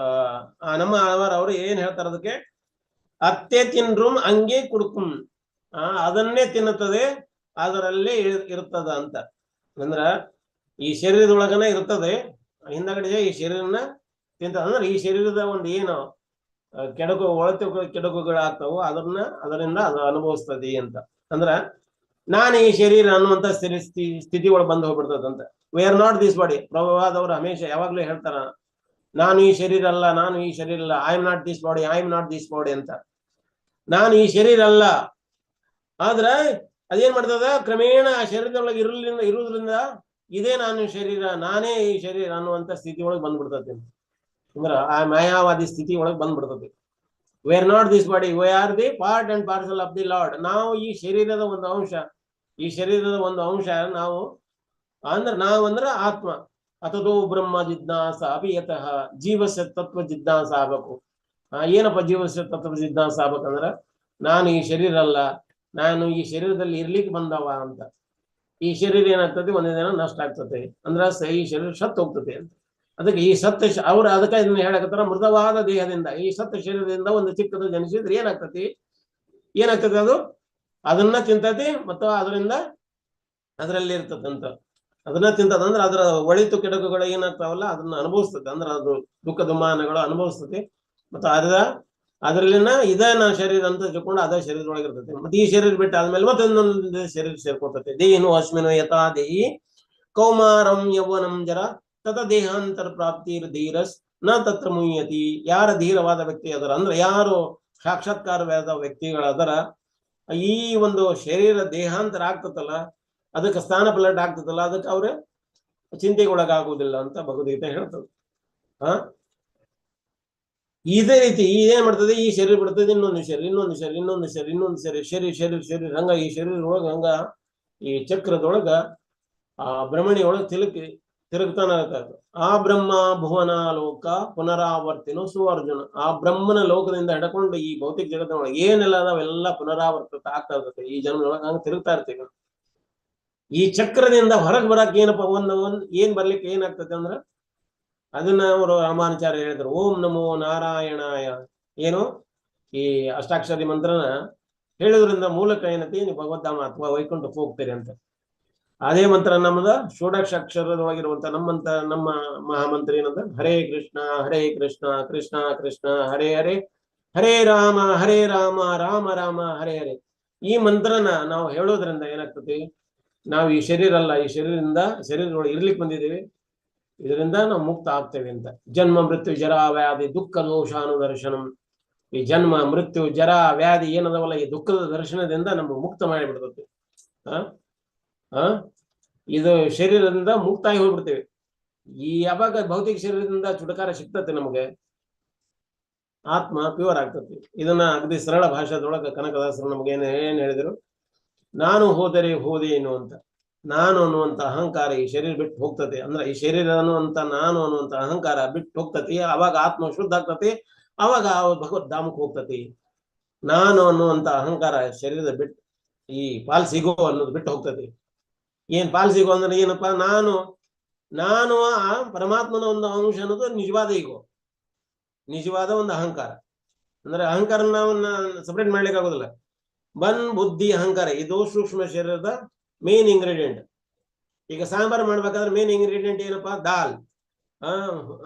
ನಮ್ಮ ಆಳ್ವಾರ್ ಅವರು ಏನ್ ಹೇಳ್ತಾರ ಅದಕ್ಕೆ, ಅತ್ತೆ ತಿನ್ರುಮ್ ಹಂಗೆ ಕುಡ್ಕುಂ, ಅದನ್ನೇ ತಿನ್ನುತ್ತದೆ, ಅದರಲ್ಲೇ ಇರ್ತದ ಅಂತ. ಅಂದ್ರ ಈ ಶರೀರದೊಳಗನ ಇರ್ತದೆ, ಹಿಂದಗಡೆ ಈ ಶರೀರನ ತಿಂತ. ಅಂದ್ರೆ ಈ ಶರೀರದ ಒಂದು ಏನು ಕೆಡಕು ಒಳತು ಕೆಡಕುಗಳಾಗ್ತಾವೋ ಅದರಿಂದ ಅದು ಅನುಭವಿಸ್ತದೆ ಅಂತ. ಅಂದ್ರ ನಾನು ಈ ಶರೀರ ಅನ್ನುವಂತ ಸ್ಥಿತಿ ಒಳಗೆ ಬಂದು ಹೋಗ್ಬಿಡ್ತದಂತ. We are not this body. ಪ್ರಭುವಾದವರು ಹಮೇಶ ಯಾವಾಗ್ಲೂ ಹೇಳ್ತಾರ, ನಾನು ಈ ಶರೀರ ಅಲ್ಲ, ನಾನು ಈ ಶರೀರ ಅಲ್ಲ, I am not this body, I am not this body ಅಂತ. ನಾನು ಈ ಶರೀರ ಅಲ್ಲ. ಆದ್ರ ಅದೇನ್ ಮಾಡ್ತದ, ಕ್ರಮೇಣ ಆ ಶರೀರದೊಳಗೆ ಇರುವುದ್ರಿಂದ ಇದೇ ನಾನು ಶರೀರ, ನಾನೇ ಈ ಶರೀರ ಅನ್ನುವಂತ ಸ್ಥಿತಿ ಒಳಗೆ ಬಂದ್ಬಿಡ್ತದೆ. ಅಂದ್ರ ಆ ಮಾಯಾವಾದಿ ಸ್ಥಿತಿ ಒಳಗೆ ಬಂದ್ಬಿಡ್ತದೆ. We are not this body, we are the part and parcel of the lord. ನಾವು ಈ ಶರೀರದ ಒಂದು ಅಂಶ, ಈ ಶರೀರದ ಒಂದು ಅಂಶ ನಾವು. ನಾವಂದ್ರ ಆತ್ಮ. ಅಥದೋ ಬ್ರಹ್ಮ ಜಿಜ್ಞಾಸ ಅಭಿಯತಃ ಜೀವಸ್ಯ ತತ್ವ ಜಿಜ್ಞಾಸ ಆಗ್ಬೇಕು. ಏನಪ್ಪ ಜೀವಸ್ಯ ತತ್ವ ಜಿಜ್ಞಾಸ ಆಗ್ಬೇಕಂದ್ರ, ನಾನು ಈ ಶರೀರ ಅಲ್ಲ, ನಾನು ಈ ಶರೀರದಲ್ಲಿ ಇರ್ಲಿಕ್ಕೆ ಬಂದವ ಅಂತ. ಈ ಶರೀರ ಏನಾಗ್ತದೆ, ಒಂದೇ ದಿನ ನಷ್ಟ ಆಗ್ತದೆ. ಅಂದ್ರ ಈ ಶರೀರ ಸತ್ತು ಹೋಗ್ತದೆ ಅಂತ. ಅದಕ್ಕೆ ಈ ಸತ್ತ ಅವ್ರು ಅದಕ್ಕೆ ಇದನ್ನ ಹೇಳಕತ್ತಾರ, ಮೃತವಾದ ದೇಹದಿಂದ ಈ ಸತ್ತ ಶರೀರದಿಂದ ಒಂದು ಚಿಕ್ಕದು ಜನಿಸಿದ್ರೆ ಏನಾಗ್ತತಿ ಅದು ಅದನ್ನ ತಿಂತತಿ, ಮತ್ತು ಅದರಲ್ಲಿ ಇರ್ತದಂತ. ಅದನ್ನ ತಿಂತದಂದ್ರೆ ಅದರ ಒಳಿತು ಕೆಡಕುಗಳು ಏನಾಗ್ತಾವಲ್ಲ ಅದನ್ನ ಅನುಭವಿಸ್ತದೆ. ಅಂದ್ರೆ ಅದು ದುಃಖ ದುಮ್ಮಾನಗಳು ಅನುಭವಿಸ್ತದೆ. ಮತ್ತು ಅದ್ರಲ್ಲಿನ ಇದೇ ನಾ ಶರೀರ ಅಂತ ತಿಳ್ಕೊಂಡು ಅದೇ ಶರೀರದೊಳಗಿರ್ತದೆ. ಮತ್ತೆ ಈ ಶರೀರ ಬಿಟ್ಟು ಆದ್ಮೇಲೆ ಮತ್ತೊಂದೊಂದು ಶರೀರ ಸೇರ್ಕೊತೈತೆ. ದೇಹಿನು ಅಶ್ಮಿನು ಯಥಾ ದೇಹಿ ಕೌಮಾರಂ ಯೌವನಂ ಜರ ತತ ದೇಹಾಂತರ ಪ್ರಾಪ್ತಿ ಧೀರಸ್ ನ ತತ್ರ ಮುಯ್ಯತಿ. ಯಾರ ಧೀರವಾದ ವ್ಯಕ್ತಿ ಅದರ ಅಂದ್ರೆ ಯಾರು ಸಾಕ್ಷಾತ್ಕಾರವಾದ ವ್ಯಕ್ತಿಗಳದರ ಈ ಒಂದು ಶರೀರ ದೇಹಾಂತರ ಆಗ್ತದಲ್ಲ, ಅದಕ್ಕೆ ಸ್ಥಾನ ಪಲಟ ಆಗ್ತದಲ್ಲ, ಅದಕ್ಕೆ ಅವ್ರ ಚಿಂತೆಗೆ ಒಳಗಾಗುವುದಿಲ್ಲ ಅಂತ ಭಗವದ್ಗೀತೆ ಹೇಳ್ತದೆ. ಇದೇ ರೀತಿ ಏನ್ ಮಾಡ್ತದೆ, ಈ ಶರೀರ ಬಿಡ್ತದೆ, ಇನ್ನೊಂದು ಶರೀರ ಹಂಗ ಈ ಶರೀರ ಒಳಗ ಹಂಗ ಈ ಚಕ್ರದೊಳಗ ಆ ಭ್ರಮಣಿ ಒಳಗೆ ತಿರುಗ್ತಾನ ಇರ್ತದೆ. ಆ ಬ್ರಹ್ಮ ಭುವನ ಲೋಕ ಪುನರಾವರ್ತಿನೋ ಸುವರ್ಜುನ. ಆ ಬ್ರಹ್ಮನ ಲೋಕದಿಂದ ಹಿಡ್ಕೊಂಡು ಈ ಭೌತಿಕ ಜಗತ್ತಿನೊಳಗೆ ಏನೆಲ್ಲ ನಾವೆಲ್ಲ ಪುನರಾವರ್ತಿತ ಆಗ್ತಾ ಇರ್ತದೆ. ಈ ಜನ್ಮದೊಳಗೆ ಹಂಗ ತಿರುಗ್ತಾ ಇರ್ತೀವಿ. ಈ ಚಕ್ರದಿಂದ ಹೊರಗೆ ಬರಕ್ ಏನಪ್ಪ ಏನ್ ಬರ್ಲಿಕ್ಕೆ ಏನಾಗ್ತದೆ ಅಂದ್ರ, ಅದನ್ನ ಅವರು ರಾಮಾನುಚಾರ್ಯ ಹೇಳಿದ್ರು, ಓಂ ನಮೋ ನಾರಾಯಣಾಯ. ಏನು ಈ ಅಷ್ಟಾಕ್ಷರಿ ಮಂತ್ರನ ಹೇಳೋದ್ರಿಂದ ಮೂಲಕ ಏನತಿ, ನೀವು ಭಗವದ್ಧಾಮ ಅಥವಾ ವೈಕುಂಠಕ್ಕೆ ಹೋಗ್ತೀರಿ ಅಂತ. ಅದೇ ಮಂತ್ರ ನಮ್ಮದ ಷೋಡಕ್ಷಾಕ್ಷರದೊಳಗಿರುವಂತ ನಮ್ಮ ಮಹಾಮಂತ್ರ ಏನಂತ, ಹರೇ ಕೃಷ್ಣ ಕೃಷ್ಣ ಕೃಷ್ಣ ಹರೇ ಹರೇ, ಹರೇ ರಾಮ ರಾಮ ರಾಮ ಹರೇ ಹರೇ. ಈ ಮಂತ್ರನ ನಾವು ಹೇಳೋದ್ರಿಂದ ಏನಾಗ್ತದೆ, ನಾವು ಈ ಶರೀರ ಅಲ್ಲ, ಈ ಶರೀರದೊಳಗೆ ಇರ್ಲಿಕ್ಕೆ ಬಂದಿದ್ದೀವಿ. ಇದರಿಂದ ನಾವು ಮುಕ್ತ ಆಗ್ತೇವೆ ಅಂತ. ಜನ್ಮ ಮೃತ್ಯು ಜರಾ ವ್ಯಾಧಿ ದುಃಖ ದೋಷಾನುದರ್ಶನಂ. ಈ ಜನ್ಮ ಮೃತ್ಯು ಜರ ವ್ಯಾಧಿ ಏನದವಲ್ಲ, ಈ ದುಃಖದ ದರ್ಶನದಿಂದ ನಮ್ಗೆ ಮುಕ್ತ ಮಾಡಿಬಿಡ್ತದೆ. ಇದು ಶರೀರದಿಂದ ಮುಕ್ತಾಗಿ ಹೋಗ್ಬಿಡ್ತೇವೆ. ಈ ಯಾವಾಗ ಭೌತಿಕ ಶರೀರದಿಂದ ಚುಟಕಾರ ಸಿಗ್ತತೆ ನಮಗೆ, ಆತ್ಮ ಪ್ಯೂರ್ ಆಗ್ತತಿ. ಇದನ್ನ ಅಗದಿ ಸರಳ ಭಾಷೆದೊಳಗೆ ಕನಕದಾಸರು ನಮ್ಗೆ ಏನ್ ಹೇಳಿದ್ರು, ನಾನು ಹೋದರೆ ಹೋದೇನು ಅಂತ. ನಾನು ಅನ್ನುವಂತ ಅಹಂಕಾರ ಈ ಶರೀರ ಬಿಟ್ಟು ಹೋಗ್ತತಿ. ಅಂದ್ರೆ ಈ ಶರೀರ ಅನ್ನುವಂತ ನಾನು ಅನ್ನುವಂತ ಅಹಂಕಾರ ಬಿಟ್ಟು ಹೋಗ್ತತಿ. ಅವಾಗ ಆತ್ಮ ಶುದ್ಧ ಆಗ್ತತಿ, ಅವಾಗ ಭಗವದ್ ಧಾಮಕ್ಕೆ ಹೋಗ್ತತಿ. ನಾನು ಅನ್ನುವಂತ ಅಹಂಕಾರ ಶರೀರದ ಬಿಟ್ಟು ಈ ಪಾಲ್ಸಿಗೋ ಅನ್ನೋದು ಬಿಟ್ಟು ಹೋಗ್ತತಿ. ಏನ್ ಪಾಲ್ಸಿಗೋ ಅಂದ್ರೆ ಏನಪ್ಪಾ, ನಾನು ಆ ಪರಮಾತ್ಮನ ಒಂದು ಅಂಶ ಅನ್ನೋದು ನಿಜವಾದ ಈಗೋ, ನಿಜವಾದ ಒಂದು ಅಹಂಕಾರ. ಅಂದ್ರೆ ಅಹಂಕಾರ ನಾವನ್ನ ಸಪರೇಟ್ ಮಾಡ್ಲಿಕ್ಕೆ ಆಗೋದಿಲ್ಲ. ಮನ್ ಬುದ್ಧಿ ಅಹಂಕಾರ ಇದು ಸೂಕ್ಷ್ಮ ಶರೀರದ ಮೇನ್ ಇಂಗ್ರೀಡಿಯೆಂಟ್. ಈಗ ಸಾಂಬಾರು ಮಾಡ್ಬೇಕಾದ್ರೆ ಮೇನ್ ಇಂಗ್ರೀಡಿಯೆಂಟ್ ಏನಪ್ಪಾ, ದಾಲ್,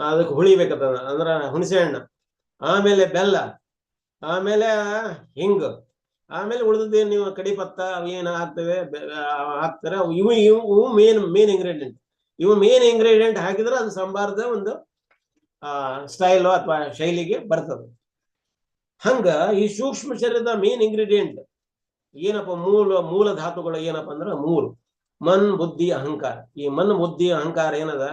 ಅದಕ್ಕೆ ಹುಳಿ ಬೇಕತ್ತ, ಅಂದ್ರ ಹುಣಸೆ ಹಣ್ಣು, ಆಮೇಲೆ ಬೆಲ್ಲ, ಆಮೇಲೆ ಹಿಂಗ್, ಆಮೇಲೆ ಉಳಿದದ್ದೇನು ನೀವು ಕಡಿಪತ್ತ ಏನು ಹಾಕ್ತೇವೆ ಹಾಕ್ತಾರೆ. ಇವು ಮೇನ್ ಇಂಗ್ರೀಡಿಯೆಂಟ್. ಇವು ಮೇನ್ ಇಂಗ್ರೀಡಿಯೆಂಟ್ ಹಾಕಿದ್ರೆ ಅದು ಸಾಂಬಾರದ ಒಂದು ಸ್ಟೈಲು ಅಥವಾ ಶೈಲಿಗೆ ಬರ್ತದೆ. ಹಂಗ ಈ ಸೂಕ್ಷ್ಮ ಶರೀರದ ಮೇನ್ ಇಂಗ್ರೀಡಿಯೆಂಟ್ ಏನಪ್ಪ, ಮೂಲ ಧಾತುಗಳು ಏನಪ್ಪ ಅಂದ್ರೆ ಮೂರು: ಮನ್ ಬುದ್ಧಿ ಅಹಂಕಾರ. ಈ ಮನ್ ಬುದ್ಧಿ ಅಹಂಕಾರ ಏನದ,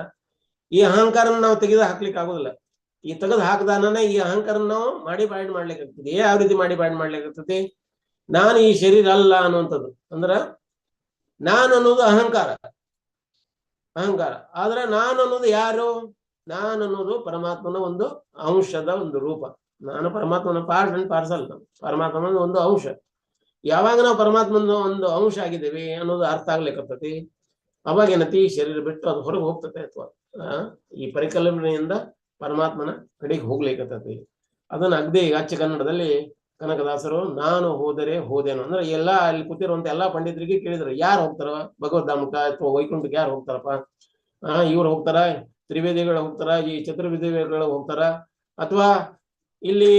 ಈ ಅಹಂಕಾರನ ನಾವು ತೆಗೆದು ಹಾಕ್ಲಿಕ್ಕೆ ಆಗೋದಿಲ್ಲ. ಈ ತೆಗೆದು ಹಾಕದಾನ ಈ ಅಹಂಕಾರ ನಾವು ಮಾಡಿಫೈಡ್ ಮಾಡ್ಲಿಕ್ಕೆ ಆಗ್ತದೆ. ಯಾವ ರೀತಿ ಮಾಡಿಫೈಡ್ ಮಾಡ್ಲಿಕ್ಕೆ ಆಗ್ತದೆ? ನಾನು ಈ ಶರೀರ ಅಲ್ಲ ಅನ್ನುವಂಥದ್ದು. ಅಂದ್ರ ನಾನು ಅನ್ನೋದು ಅಹಂಕಾರ. ಆದ್ರೆ ನಾನು ಅನ್ನೋದು ಯಾರು? ನಾನು ಅನ್ನೋದು ಪರಮಾತ್ಮನ ಒಂದು ಅಂಶದ ಒಂದು ರೂಪ. ನಾನು ಪರಮಾತ್ಮನ ಪಾರ್ಟ್ ಅಂಡ್ ಪಾರ್ಸಲ್, ಪರಮಾತ್ಮನ ಒಂದು ಅಂಶ. ಯಾವಾಗ ನಾವು ಪರಮಾತ್ಮನ ಒಂದು ಅಂಶ ಆಗಿದ್ದೇವೆ ಅನ್ನೋದು ಅರ್ಥ ಆಗ್ಲಿಕ್ಕತ್ತತಿ, ಅವಾಗ ಏನತಿ, ಶರೀರ ಬಿಟ್ಟು ಅದು ಹೊರಗೆ ಹೋಗ್ತತೆ, ಅಥವಾ ಈ ಪರಿಕಲ್ಪನೆಯಿಂದ ಪರಮಾತ್ಮನ ಕಡೆಗೆ ಹೋಗ್ಲಿಕ್ಕತ್ತತಿ. ಅದನ್ನ ಅಗ್ದಿ ಅಚ್ಚ ಕನ್ನಡದಲ್ಲಿ ಕನಕದಾಸರು ನಾನು ಹೋದರೆ ಹೋದೇನು ಅಂದ್ರೆ ಎಲ್ಲಾ ಅಲ್ಲಿ ಕೂತಿರುವಂತ ಎಲ್ಲಾ ಪಂಡಿತರಿಗೆ ಕೇಳಿದ್ರು, ಯಾರು ಹೋಗ್ತಾರ ಭಗವದ್ಧಾಮಕ ಅಥವಾ ವೈಕುಂಠಕ್ಕೆ ಯಾರು ಹೋಗ್ತಾರಪ್ಪ? ಇವ್ರು ಹೋಗ್ತಾರ, ತ್ರಿವೇದಿಗಳು ಹೋಗ್ತಾರ, ಈ ಚತುರ್ವೇದಿಗಳು ಹೋಗ್ತಾರ, ಅಥವಾ ಇಲ್ಲಿ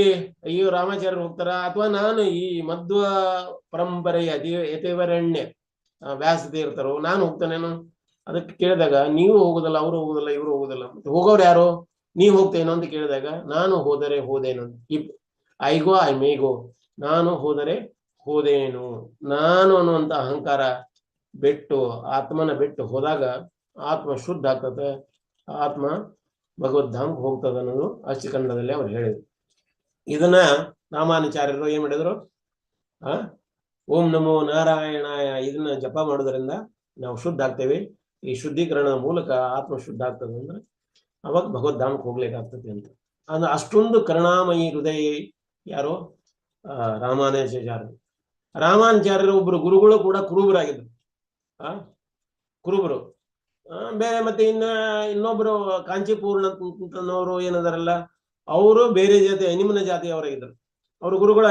ಇವ್ ರಾಮಾಚಾರ್ಯರು ಹೋಗ್ತಾರ, ಅಥವಾ ನಾನು ಈ ಮಧ್ವ ಪರಂಪರೆಯ ಯತಿವರಣ್ಯ ವ್ಯಾಸತೀರ್ಥರು ನಾನು ಹೋಗ್ತಾನೇನು? ಅದಕ್ಕೆ ಕೇಳಿದಾಗ ನೀವು ಹೋಗುದಲ್ಲ, ಅವರು ಹೋಗುದಿಲ್ಲ, ಇವರು ಹೋಗುದಿಲ್ಲ, ಮತ್ತೆ ಹೋಗೋರು ಯಾರು? ನೀವು ಹೋಗ್ತೇನೋ ಅಂತ ಕೇಳಿದಾಗ ನಾನು ಹೋದರೆ ಹೋದೇನು, ಐಗೋ ಐ ಮೇಗೋ, ನಾನು ಹೋದರೆ ಹೋದೇನು. ನಾನು ಅನ್ನುವಂತ ಅಹಂಕಾರ ಬಿಟ್ಟು ಆತ್ಮನ ಬಿಟ್ಟು ಹೋದಾಗ ಆತ್ಮ ಶುದ್ಧ ಆಗ್ತದೆ, ಆತ್ಮ ಭಗವದ್ಧಾಮಕ್ಕೆ ಹೋಗ್ತದೆ ಅನ್ನೋದು ಅಚ್ಚಕನ್ನಡದಲ್ಲಿ ಅವ್ರು ಹೇಳಿದ್ರು. ಇದನ್ನ ರಾಮಾನುಚಾರ್ಯರು ಏನ್ ಮಾಡಿದ್ರು, ಓಂ ನಮೋ ನಾರಾಯಣಾಯ ಇದನ್ನ ಜಪ ಮಾಡೋದ್ರಿಂದ ನಾವು ಶುದ್ಧ ಆಗ್ತೇವೆ. ಈ ಶುದ್ಧೀಕರಣದ ಮೂಲಕ ಆತ್ಮ ಶುದ್ಧ ಆಗ್ತದೆ ಅಂದ್ರೆ ಅವಾಗ ಭಗವದ್ಧಾಮಕ್ಕೆ ಹೋಗ್ಲಿಕ್ಕಾಗ್ತದೆ ಅಂತ. ಅಂದ್ರೆ ಅಷ್ಟೊಂದು ಕರುಣಾಮಯಿ ಹೃದಯ ಯಾರು? ರಾಮಾನುಜಾಚಾರ್ಯರು. ರಾಮಾನುಚಾರ್ಯರು ಒಬ್ರು ಗುರುಗಳು ಕೂಡ ಕುರುಬರಾಗಿದ್ರು. ಕುರುಬರು ಬೇರೆ. ಮತ್ತೆ ಇನ್ನೊಬ್ರು ಕಾಂಚೀಪೂರ್ಣನವರು ಏನದಾರಲ್ಲ, ಅವರು ಬೇರೆ ಜಾತಿ, ನಿಮ್ನ ಜಾತಿಯವರಾಗಿದ್ರು. ಅವ್ರ ಗುರುಗಳು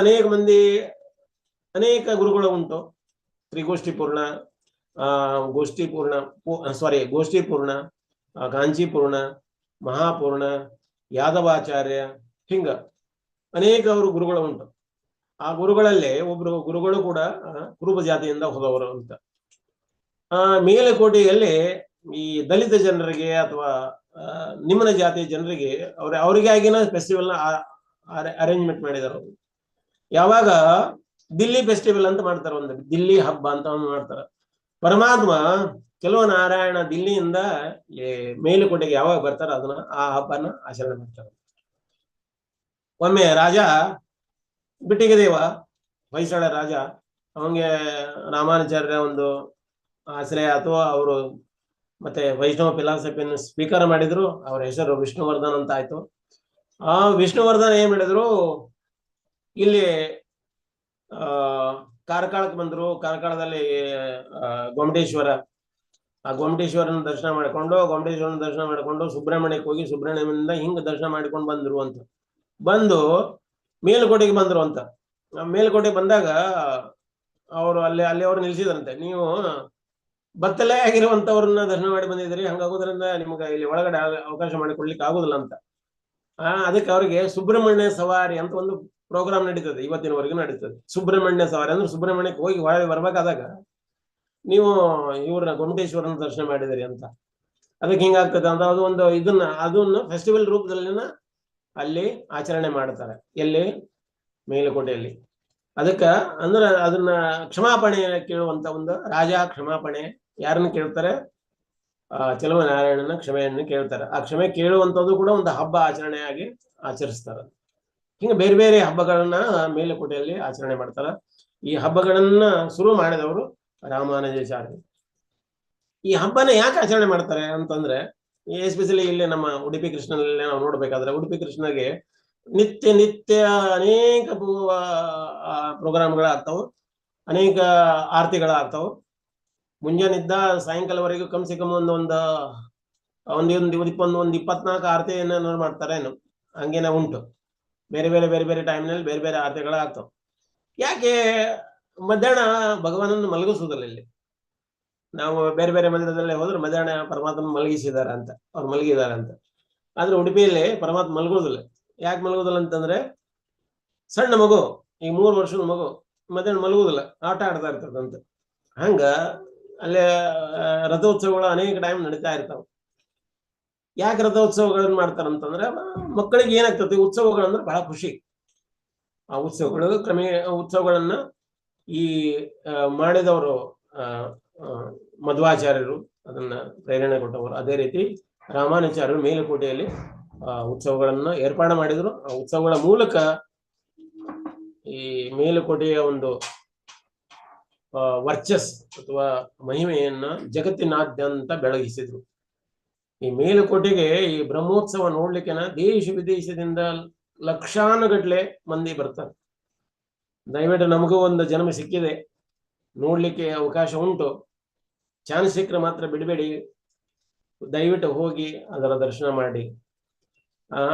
ಅನೇಕ ಗುರುಗಳು ಉಂಟು. ತ್ರಿಗೋಷ್ಠಿಪೂರ್ಣ, ಗೋಷ್ಠಿಪೂರ್ಣ, ಕಾಂಚೀಪೂರ್ಣ, ಮಹಾಪೂರ್ಣ, ಯಾದವಾಚಾರ್ಯ, ಹಿಂಗ ಅನೇಕ ಅವರು ಗುರುಗಳು ಉಂಟು. ಆ ಗುರುಗಳಲ್ಲೇ ಒಬ್ರು ಗುರುಗಳು ಕೂಡ ಕುರುಬ ಜಾತಿಯಿಂದ ಹೋದವರು ಅಂತ. ಮೇಲುಕೋಟೆಯಲ್ಲಿ ಈ ದಲಿತ ಜನರಿಗೆ ಅಥವಾ ನಿಮ್ನ ಜಾತಿಯ ಜನರಿಗೆ ಅವರಿಗೆ ಆಗಿನ ಫೆಸ್ಟಿವಲ್ ಅರೇಂಜ್ಮೆಂಟ್ ಮಾಡಿದಾರೆ. ಯಾವಾಗ ದಿಲ್ಲಿ ಫೆಸ್ಟಿವಲ್ ಅಂತ ಮಾಡ್ತಾರೆ, ಒಂದು ದಿಲ್ಲಿ ಹಬ್ಬ ಅಂತ ಮಾಡ್ತಾರೆ. ಪರಮಾತ್ಮ ಕೆಲವು ನಾರಾಯಣ ದಿಲ್ಲಿಯಿಂದ ಮೇಲುಕೋಟೆಗೆ ಯಾವಾಗ ಬರ್ತಾರ ಅದನ್ನ ಆ ಹಬ್ಬನ ಆಚರಣೆ ಮಾಡ್ತಾರೆ. ಒಮ್ಮೆ ರಾಜ ಬಿಟ್ಟಿಗೆದೇವ, ಹೊಯ್ಸಳ ರಾಜ, ಅವನಿಗೆ ರಾಮಾನುಚಾರ್ಯ ಒಂದು ಆಶ್ರಯ ಅಥವಾ ಅವರು ಮತ್ತೆ ವೈಷ್ಣವ ಫಿಲಾಸಫಿಯನ್ನು ಸ್ವೀಕಾರ ಮಾಡಿದ್ರು. ಅವ್ರ ಹೆಸರು ವಿಷ್ಣುವರ್ಧನ್ ಅಂತ ಆಯ್ತು. ಆ ವಿಷ್ಣುವರ್ಧನ್ ಏನ್ ಮಾಡಿದ್ರು, ಇಲ್ಲಿ ಕಾರ್ಕಳಕ್ಕೆ ಬಂದ್ರು. ಕಾರ್ಕಳದಲ್ಲಿ ಗೊಮ್ಮಟೇಶ್ವರ, ಆ ಗೊಮ್ಮಟೇಶ್ವರನ ದರ್ಶನ ಮಾಡಿಕೊಂಡು ಸುಬ್ರಹ್ಮಣ್ಯಕ್ಕೆ ಹೋಗಿ ಸುಬ್ರಹ್ಮಣ್ಯದಿಂದ ಹಿಂಗ ದರ್ಶನ ಮಾಡ್ಕೊಂಡು ಬಂದ್ರು ಅಂತ. ಬಂದು ಮೇಲುಕೋಟೆಗೆ ಬಂದ್ರು ಅಂತ. ಮೇಲುಕೋಟೆಗೆ ಬಂದಾಗ ಅವರು ಅಲ್ಲಿ ಅವ್ರು ನಿಲ್ಸಿದ್ರಂತೆ, ನೀವು ಬತ್ತಲೇ ಆಗಿರುವಂತವ್ರನ್ನ ದರ್ಶನ ಮಾಡಿ ಬಂದಿದ್ರಿ, ಹಂಗಾಗೋದ್ರಿಂದ ನಿಮ್ಗೆ ಇಲ್ಲಿ ಒಳಗಡೆ ಅವಕಾಶ ಮಾಡಿಕೊಡ್ಲಿಕ್ಕೆ ಆಗುದಿಲ್ಲ ಅಂತ. ಅದಕ್ಕೆ ಅವ್ರಿಗೆ ಸುಬ್ರಹ್ಮಣ್ಯ ಸವಾರಿ ಅಂತ ಒಂದು ಪ್ರೋಗ್ರಾಮ್ ನಡೀತದೆ, ಇವತ್ತಿನವರೆಗೂ ನಡೀತದೆ. ಸುಬ್ರಹ್ಮಣ್ಯ ಸವಾರಿ ಅಂದ್ರೆ ಸುಬ್ರಹ್ಮಣ್ಯಕ್ಕೆ ಹೋಗಿ ಒಳಗೆ ಬರ್ಬೇಕಾದಾಗ ನೀವು ಇವ್ರನ್ನ ಗೊಮ್ಮಟೇಶ್ವರನ ದರ್ಶನ ಮಾಡಿದಿರಿ ಅಂತ. ಅದಕ್ಕೆ ಹಿಂಗಾಗ್ತದೆ ಅಂತ ಅದು ಒಂದು ಅದನ್ನ ಫೆಸ್ಟಿವಲ್ ರೂಪದಲ್ಲಿನ ಅಲ್ಲಿ ಆಚರಣೆ ಮಾಡ್ತಾರೆ. ಎಲ್ಲಿ? ಮೇಲುಕೋಟೆಯಲ್ಲಿ. ಅದಕ್ಕ ಅಂದ್ರೆ ಅದನ್ನ ಕ್ಷಮಾಪಣೆ ಕೇಳುವಂತ ಒಂದು ರಾಜ ಕ್ಷಮಾಪಣೆ ಯಾರನ್ನ ಕೇಳ್ತಾರೆ? ಚೆಲುವನಾರಾಯಣನ ಕ್ಷಮೆಯನ್ನು ಕೇಳ್ತಾರೆ. ಆ ಕ್ಷಮೆ ಕೇಳುವಂಥದ್ದು ಕೂಡ ಒಂದು ಹಬ್ಬ ಆಚರಣೆಯಾಗಿ ಆಚರಿಸ್ತಾರೆ. ಹಿಂಗೆ ಬೇರೆ ಬೇರೆ ಹಬ್ಬಗಳನ್ನ ಮೇಲುಕೋಟೆಯಲ್ಲಿ ಆಚರಣೆ ಮಾಡ್ತಾರೆ. ಈ ಹಬ್ಬಗಳನ್ನ ಶುರು ಮಾಡಿದವರು ರಾಮಾನುಜಾಚಾರ್ಯರು. ಈ ಹಬ್ಬನ ಯಾಕೆ ಆಚರಣೆ ಮಾಡ್ತಾರೆ ಅಂತಂದ್ರೆ, ಎಸ್ಪೆಷಲಿ ಇಲ್ಲಿ ನಮ್ಮ ಉಡುಪಿ ಕೃಷ್ಣನಲ್ಲಿ ನಾವು ನೋಡ್ಬೇಕಾದ್ರೆ, ಉಡುಪಿ ಕೃಷ್ಣಗೆ ನಿತ್ಯ ಅನೇಕ ಪ್ರೋಗ್ರಾಮ್ಗಳಾಗ್ತಾವು, ಅನೇಕ ಆರತಿಗಳಾಗ್ತಾವು. ಮುಂಜಾನಿದ್ದ ಸಾಯಂಕಾಲವರೆಗೂ ಕಮ್ಸೆ ಕಮ್ ಒಂದು 24 ಆರತಿ ಏನಾದ್ರು ಮಾಡ್ತಾರೆ ಏನು, ಹಂಗೇನ ಉಂಟು. ಬೇರೆ ಬೇರೆ ಟೈಮ್ನಲ್ಲಿ ಬೇರೆ ಬೇರೆ ಆರತಿಗಳಾಗ್ತಾವ. ಯಾಕೆ ಮಧ್ಯಾಹ್ನ ಭಗವಾನನ್ನು ಮಲಗಿಸುವುದಿಲ್ಲ? ಇಲ್ಲಿ ನಾವು ಬೇರೆ ಬೇರೆ ಮಂದಿರದಲ್ಲೇ ಹೋದ್ರೆ ಮಧ್ಯಾಹ್ನ ಪರಮಾತ್ಮ ಮಲಗಿಸಿದಾರ ಅಂತ, ಅವ್ರು ಮಲಗಿದಾರ ಅಂತ. ಆದ್ರೆ ಉಡುಪಿಯಲ್ಲಿ ಪರಮಾತ್ಮ ಮಲಗೋದಿಲ್ಲ. ಯಾಕೆ ಮಲಗೋದಿಲ್ಲ ಅಂತಂದ್ರೆ, ಸಣ್ಣ ಮಗು, ಈಗ 3 ವರ್ಷದ ಮಗು ಮಧ್ಯಾಹ್ನ ಮಲಗುದಿಲ್ಲ, ಆಟ ಆಡ್ತಾ ಇರ್ತದಂತ. ಹಂಗ ಅಲ್ಲೇ ರಥೋತ್ಸವಗಳು ಅನೇಕ ಟೈಮ್ ನಡೀತಾ ಇರ್ತಾವ. ಯಾಕೆ ರಥೋತ್ಸವಗಳನ್ನ ಮಾಡ್ತಾರಂತಂದ್ರೆ, ಮಕ್ಕಳಿಗೆ ಏನಾಗ್ತದೆ, ಉತ್ಸವಗಳಂದ್ರೆ ಬಹಳ ಖುಷಿ. ಆ ಉತ್ಸವಗಳನ್ನ ಈ ಮಾಡಿದವರು ಮಧ್ವಾಚಾರ್ಯರು ಅದನ್ನ ಪ್ರೇರಣೆ ಕೊಟ್ಟವರು. ಅದೇ ರೀತಿ ರಾಮಾನುಜಾಚಾರ್ಯರು ಮೇಲುಕೋಟೆಯಲ್ಲಿ ಉತ್ಸವಗಳನ್ನ ಏರ್ಪಾಡು ಮಾಡಿದ್ರು. ಆ ಉತ್ಸವಗಳ ಮೂಲಕ ಈ ಮೇಲುಕೋಟೆಯ ಒಂದು ವರ್ಚಸ್ ಅಥವಾ ಮಹಿಮೆಯನ್ನ ಜಗತ್ತಿನಾದ್ಯಂತ ಬೆಳಗಿಸಿದ್ರು. ಈ ಮೇಲುಕೋಟೆಗೆ ಈ ಬ್ರಹ್ಮೋತ್ಸವ ನೋಡ್ಲಿಕ್ಕೆ ದೇಶ ವಿದೇಶದಿಂದ ಲಕ್ಷಾನುಗಟ್ಲೆ ಮಂದಿ ಬರ್ತಾರೆ. ದಯವಿಟ್ಟು ನಮಗೂ ಒಂದು ಜನ್ಮ ಸಿಕ್ಕಿದೆ, ನೋಡ್ಲಿಕ್ಕೆ ಅವಕಾಶ ಉಂಟು, ಚಾನ್ಸ್ ಸಿಕ್ಕರೆ ಮಾತ್ರ ಬಿಡಬೇಡಿ, ದಯವಿಟ್ಟು ಹೋಗಿ ಅದರ ದರ್ಶನ ಮಾಡಿ.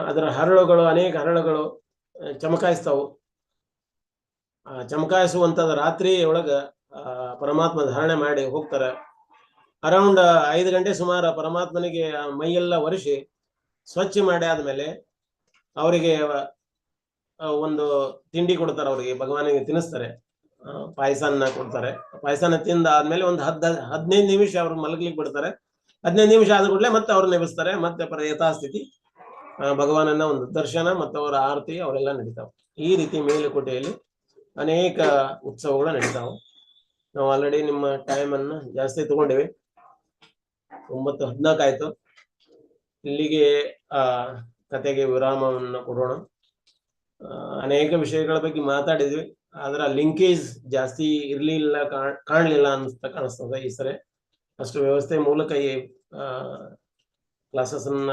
ಅದರ ಹರಳುಗಳು, ಅನೇಕ ಹರಳುಗಳು ಚಮಕಾಯಿಸ್ತಾವು. ಚಮಕಾಯಿಸುವಂಥದ್ದು ರಾತ್ರಿ ಒಳಗ ಪರಮಾತ್ಮ ಧಾರಣೆ ಮಾಡಿ ಹೋಗ್ತಾರೆ. ಅರೌಂಡ್ 5 ಗಂಟೆ ಸುಮಾರು ಪರಮಾತ್ಮನಿಗೆ ಮೈಯೆಲ್ಲ ಒರೆಸಿ ಸ್ವಚ್ಛ ಮಾಡಿ ಆದ್ಮೇಲೆ ಅವರಿಗೆ ಒಂದು ತಿಂಡಿ ಕೊಡ್ತಾರೆ. ಅವರಿಗೆ ಭಗವಾನಿಗೆ ತಿನ್ನಿಸ್ತಾರೆ, ಪಾಯಸನ ಕೊಡ್ತಾರೆ. ಪಾಯಸನ ತಿಂದ ಆದ್ಮೇಲೆ ಒಂದು 15 ನಿಮಿಷ ಅವ್ರು ಮಲಗ್ಲಿಕ್ಕೆ ಬಿಡ್ತಾರೆ. 15 ನಿಮಿಷ ಆದ ಕೂಡಲೇ ಮತ್ತೆ ಅವ್ರನ್ನ ಎಬ್ಬಿಸ್ತಾರೆ. ಮತ್ತೆ ಯಥಾಸ್ಥಿತಿ ಭಗವಾನನ ಒಂದು ದರ್ಶನ ಮತ್ತು ಅವರ ಆರತಿ ಅವರೆಲ್ಲ ನಡೀತಾವೆ. ಈ ರೀತಿ ಮೇಲುಕೋಟೆಯಲ್ಲಿ ಅನೇಕ ಉತ್ಸವಗಳು ನಡೀತಾವೆ. ನಾವು ಆಲ್ರೆಡಿ ನಿಮ್ಮ ಟೈಮ್ ಅನ್ನ ಜಾಸ್ತಿ ತಗೊಂಡಿವಿ, 9:14 ಆಯ್ತು. ಇಲ್ಲಿಗೆ ಕತೆಗೆ ವಿರಾಮವನ್ನು ಕೊಡೋಣ. ಅನೇಕ ವಿಷಯಗಳ ಬಗ್ಗೆ ಮಾತಾಡಿದ್ವಿ, ಆದ್ರೆ ಲಿಂಕೇಜ್ ಜಾಸ್ತಿ ಇರ್ಲಿಲ್ಲ, ಕಾಣಲಿಲ್ಲ ಕಾಣಿಸ್ತದೆ ಈ ಸರಿ. ಅಷ್ಟು ವ್ಯವಸ್ಥೆ ಮೂಲಕ ಈ ಕ್ಲಾಸಸ್ ಅನ್ನ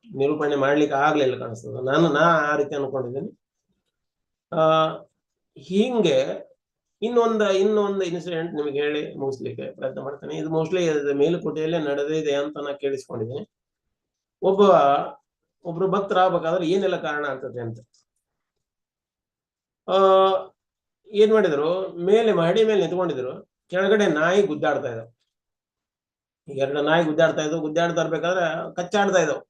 ನಿರೂಪಣೆ ಮಾಡ್ಲಿಕ್ಕೆ ಆಗ್ಲಿಲ್ಲ ಕಾಣಿಸ್ತದೆ. ನಾ ಆ ರೀತಿ ಅನ್ಕೊಂಡಿದ್ದೀನಿ. ಹಿಂಗೆ ಇನ್ನೊಂದು ಇನ್ಸಿಡೆಂಟ್ ನಿಮಗೆ ಹೇಳಿ ಮುಗಿಸ್ಲಿಕ್ಕೆ ಪ್ರಯತ್ನ ಮಾಡ್ತೇನೆ. ಇದು ಮೋಸ್ಟ್ಲಿ ಮೇಲುಕೋಟೆಯಲ್ಲೇ ನಡೆದಿದೆ ಅಂತ ನಾ ಕೇಳಿಸ್ಕೊಂಡಿದ್ದೀನಿ. ಒಬ್ರು ಭಕ್ತರಾಗಬೇಕಾದ್ರೆ ಏನೆಲ್ಲ ಕಾರಣ ಆಗ್ತದೆ ಅಂತ ಏನ್ ಮಾಡಿದ್ರು, ಮಹಡಿ ಮೇಲೆ ನಿಂತ್ಕೊಂಡಿದ್ರು. ಕೆಳಗಡೆ ನಾಯಿ ಗುದ್ದಾಡ್ತಾ ಇದಾವ. 2 ನಾಯಿ ಗುದ್ದಾಡ್ತಾ ಇರ್ಬೇಕಾದ್ರೆ ಕಚ್ಚಾಡ್ತಾ ಇದಾವ್.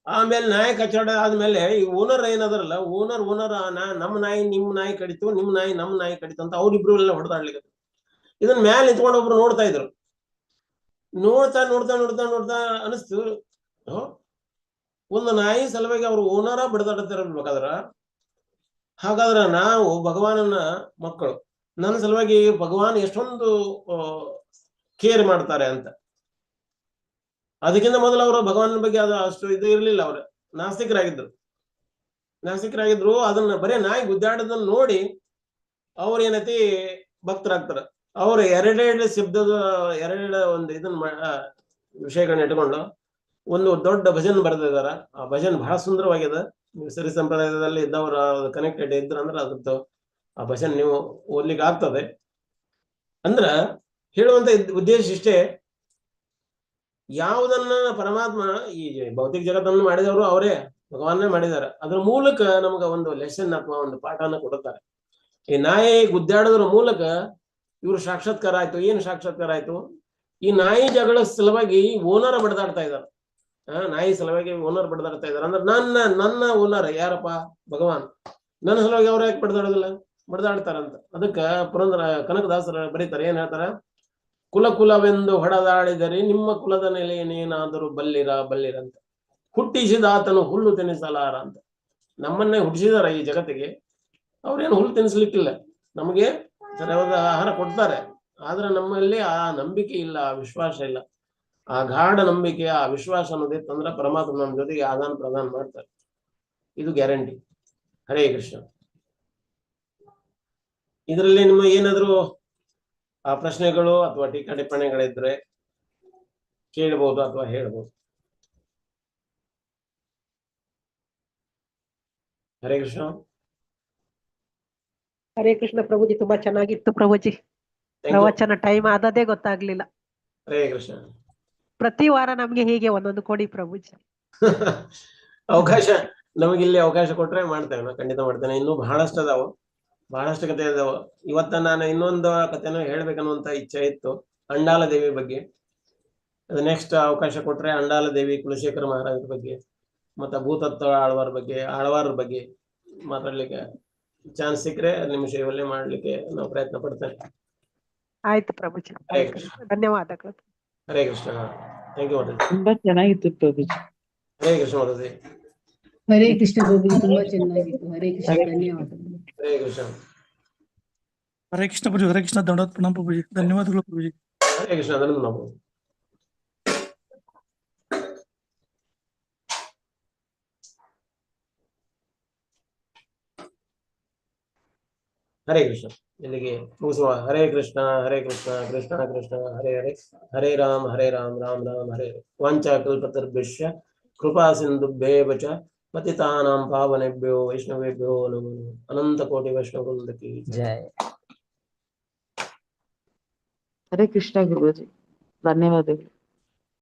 ಆಮೇಲೆ ನಾಯಿ ಕಚ್ಚಾಡ ಆದ್ಮೇಲೆ ಈ ಓನರ್ ಏನದಾರಲ್ಲ, ಓನರ್ ನಮ್ಮ ನಾಯಿ ನಿಮ್ ನಾಯಿ ಕಡಿತು, ನಿಮ್ ನಾಯಿ ನಮ್ಮ ನಾಯಿ ಕಡಿತು ಅಂತ ಅವ್ರಿಬ್ರು ಎಲ್ಲ ಹೊಡೆದಾಡ್ಲಿಕ್ಕೆ. ಇದನ್ನ ಮೇಲೆ ನಿಂತ್ಕೊಂಡು ಒಬ್ರು ನೋಡ್ತಾ ಇದ್ರು. ನೋಡ್ತಾ ಅನಿಸ್ತು, ಒಂದು ನಾಯಿ ಸಲುವಾಗಿ ಅವ್ರು ಓನರ ಬಿಡದಾಡ್ತಿರ್ಬೇಕಾದ್ರ, ಹಾಗಾದ್ರೆ ನಾವು ಭಗವಾನನ ಮಕ್ಕಳು, ನನ್ನ ಸಲುವಾಗಿ ಭಗವಾನ್ ಎಷ್ಟೊಂದು ಕೇರ್ ಮಾಡ್ತಾರೆ ಅಂತ. ಅದಕ್ಕಿಂತ ಮೊದಲು ಅವರು ಭಗವಾನನ ಬಗ್ಗೆ ಅದು ಅಷ್ಟು ಇದು ಇರ್ಲಿಲ್ಲ. ಅವರು ನಾಸ್ತಿಕರಾಗಿದ್ರು. ಅದನ್ನ ಬರೇ ನಾಯಿ ಗುದ್ದಾಡೋದನ್ನ ನೋಡಿ ಅವ್ರ ಏನೈತಿ ಭಕ್ತರಾಗ್ತಾರ. ಅವ್ರು ಎರಡೆರಡು ಶಬ್ದದ ಒಂದು ಇದನ್ನ ವಿಷಯಗಳನ್ನ ಇಟ್ಕೊಂಡು ಒಂದು ದೊಡ್ಡ ಭಜನ್ ಬರೆದಿದಾರ. ಆ ಭಜನ್ ಬಹಳ ಸುಂದರವಾಗಿದೆ. ನೀವು ಸರಿ ಸಂಪ್ರದಾಯದಲ್ಲಿ ಇದ್ದವ್ರ ಕನೆಕ್ಟೆಡ್ ಇದ್ರಂದ್ರೆ ಅದ್ರದ್ದು ಆ ಭಜನ್ ನೀವು ಓದ್ಲಿಕ್ಕೆ ಆಗ್ತದೆ. ಅಂದ್ರ ಹೇಳುವಂತ ಉದ್ದೇಶ ಇಷ್ಟೇ, ಯಾವುದನ್ನ ಪರಮಾತ್ಮ ಈ ಭೌತಿಕ ಜಗತ್ತನ್ನು ಮಾಡಿದವರು ಅವರೇ, ಭಗವಾನೇ ಮಾಡಿದ್ದಾರೆ. ಅದ್ರ ಮೂಲಕ ನಮ್ಗ ಒಂದು ಲೆಸನ್ ಅಥವಾ ಒಂದು ಪಾಠನ ಕೊಡುತ್ತಾರೆ. ಈ ನಾಯಿ ಗುದ್ದಾಡೋದ್ರ ಮೂಲಕ ಇವ್ರು ಸಾಕ್ಷಾತ್ಕಾರ ಆಯ್ತು. ಏನು ಸಾಕ್ಷಾತ್ಕಾರ ಆಯ್ತು? ಈ ನಾಯಿ ಜಗಳ ಸಲುವಾಗಿ ಓನರ್ ಬಡದಾಡ್ತಾ ಇದಾರೆ. ನಾಯಿ ಸಲುವಾಗಿ ಓನರ್ ಬಡದಾಡ್ತಾ ಇದಾರೆ ಅಂದ್ರೆ ನನ್ನ ಓನರ್ ಯಾರಪ್ಪ? ಭಗವಾನ್. ನನ್ನ ಸಲುವಾಗಿ ಅವ್ರು ಯಾಕೆ ಬಡದಾಡೋದಿಲ್ಲ? ಬಡದಾಡ್ತಾರಂತ. ಅದಕ್ಕ ಕನಕದಾಸರ ಬರೀತಾರೆ, ಏನ್ ಹೇಳ್ತಾರ? ಕುಲವೆಂದು ಹೊಡೆದಾಡಿದರೆ ನಿಮ್ಮ ಕುಲದ ನೆಲೆಯನ್ನೇನಾದರೂ ಬಲ್ಲಿರಂತ. ಹುಟ್ಟಿಸಿದ ಆತನು ಹುಲ್ಲು ತಿನ್ನಿಸಲಾರ ಅಂತ. ನಮ್ಮನ್ನೇ ಹುಟ್ಟಿಸಿದಾರ ಈ ಜಗತ್ತಿಗೆ, ಅವ್ರೇನು ಹುಲ್ಲು ತಿನ್ನಿಸ್ಲಿಕ್ಕಿಲ್ಲ. ನಮಗೆ ಸರಿಯಾದ ಆಹಾರ ಕೊಡ್ತಾರೆ, ಆದ್ರೆ ನಮ್ಮಲ್ಲಿ ಆ ನಂಬಿಕೆ ಇಲ್ಲ, ಆ ವಿಶ್ವಾಸ ಇಲ್ಲ. ಆ ಗಾಢ ನಂಬಿಕೆ, ಆ ವಿಶ್ವಾಸ ಅನ್ನೋದಿತ್ತಂದ್ರೆ ಪರಮಾತ್ಮ ನಮ್ಮ ಜೊತೆಗೆ ಆದಾನ ಪ್ರದಾನ ಮಾಡ್ತಾರೆ, ಇದು ಗ್ಯಾರಂಟಿ. ಹರೇ ಕೃಷ್ಣ. ಇದರಲ್ಲಿ ನಿಮ್ಮ ಏನಾದ್ರು ಆ ಪ್ರಶ್ನೆಗಳು ಅಥವಾ ಟೀಕಾ ಟಿಪ್ಪಣಿಗಳಿದ್ರೆ ಕೇಳಬಹುದು ಅಥವಾ ಹೇಳ್ಬೋದು. ಹರೇ ಕೃಷ್ಣ. ಹರೇ ಕೃಷ್ಣ ಪ್ರಭುಜಿ, ತುಂಬಾ ಚೆನ್ನಾಗಿತ್ತು ಪ್ರಭುಜಿ. ಪ್ರವಚನ ಟೈಮ್ ಆದದೇ ಗೊತ್ತಾಗ್ಲಿಲ್ಲ. ಹರೇ ಕೃಷ್ಣ. ಪ್ರತಿ ವಾರ ನಮ್ಗೆ ಹೀಗೆ ಒಂದೊಂದು ಕೊಡಿ ಪ್ರಭುಜಿ. ಅವಕಾಶ ನಮಗಿಲ್ಲಿ ಅವಕಾಶ ಕೊಟ್ರೆ ಮಾಡ್ತೇವೆ, ನಾನು ಖಂಡಿತ ಮಾಡ್ತೇನೆ. ಇನ್ನೂ ಬಹಳಷ್ಟು ಅದಾವ, ಬಹಳಷ್ಟು ಕತೆ ಅದಾವ. ಇವತ್ತ ನಾನು ಇನ್ನೊಂದು ಕಥೆನೂ ಹೇಳ್ಬೇಕನ್ನುವಂತ ಇಚ್ಛೆ ಇತ್ತು, ಅಂಡಾಲ ದೇವಿ ಬಗ್ಗೆ. ಅದು ನೆಕ್ಸ್ಟ್ ಅವಕಾಶ ಕೊಟ್ರೆ ಅಂಡಾಲ ದೇವಿ, ಕುಲಶೇಖರ ಮಹಾರಾಜರ ಬಗ್ಗೆ, ಮತ್ತೆ ಭೂತತ್ವ ಆಳ್ವಾರ ಬಗ್ಗೆ ಮಾತಾಡ್ಲಿಕ್ಕೆ ಚಾನ್ಸ್ ಸಿಕ್ಕರೆ ನಿಮ್ಮ ಸೇವನೆ ಮಾಡ್ಲಿಕ್ಕೆ ನಾವು ಪ್ರಯತ್ನ ಪಡ್ತೇನೆ. ಆಯ್ತು ಪ್ರಭುಜಿ, ಧನ್ಯವಾದಗಳು. ಹರೇ ಕೃಷ್ಣ. ಥ್ಯಾಂಕ್ ಯು ಮಾತಾಜಿ. ತುಂಬಾ ಚೆನ್ನಾಗಿತ್ತು ಪ್ರಭುಜಿ. ಹರೇ ಕೃಷ್ಣ ಮಾತಾಜಿ. ಹರೇ ಕೃಷ್ಣ ಪ್ರಭುಜಿ, ತುಂಬಾ ಚೆನ್ನಾಗಿತ್ತು. ಹರೇ ಕೃಷ್ಣ, ಧನ್ಯವಾದಗಳು. ಹರೇ ಕೃಷ್ಣ. ಹರೇ ಕೃಷ್ಣ ಪ್ರಭು. ಹರೇ ಕೃಷ್ಣ. ದಂಡವತ್ ಪ್ರಣಾಮ ಪ್ರಭುಜಿ. ಧನ್ಯವಾದಗಳು ಪ್ರಭುಜಿ. ಹರೇ ಕೃಷ್ಣ. ಅದನ್ನು ನಾವು ಹರೇ ಕೃಷ್ಣ. ಇಲ್ಲಿಗೆ ಮುಗಿಸುವ. ಹರೇ ಕೃಷ್ಣ ಕೃಷ್ಣ ಕೃಷ್ಣ ಹರೇ ಹರೇ, ಹರೇ ರಾಮ ರಾಮ ರಾಮ ಹರೇ ಹರೇ. ವಾಂಛಾಕಲ್ಪತರುಭ್ಯಶ್ಚ ಕೃಪಾ ಸಿಂಧುಭ್ಯೇವ ಚ ಪತಿತಾನಾಂ ಪಾವನೇಭ್ಯೋ ವೈಷ್ಣವೇಭ್ಯೋ ನಮೋ ನಮಃ. ಅನಂತ ಕೋಟಿ ವೈಷ್ಣವವೃಂದ ಕಿ ಜೈ. ಹರೇ ಕೃಷ್ಣ ಗುರುಜಿ, ಧನ್ಯವಾದಗಳು.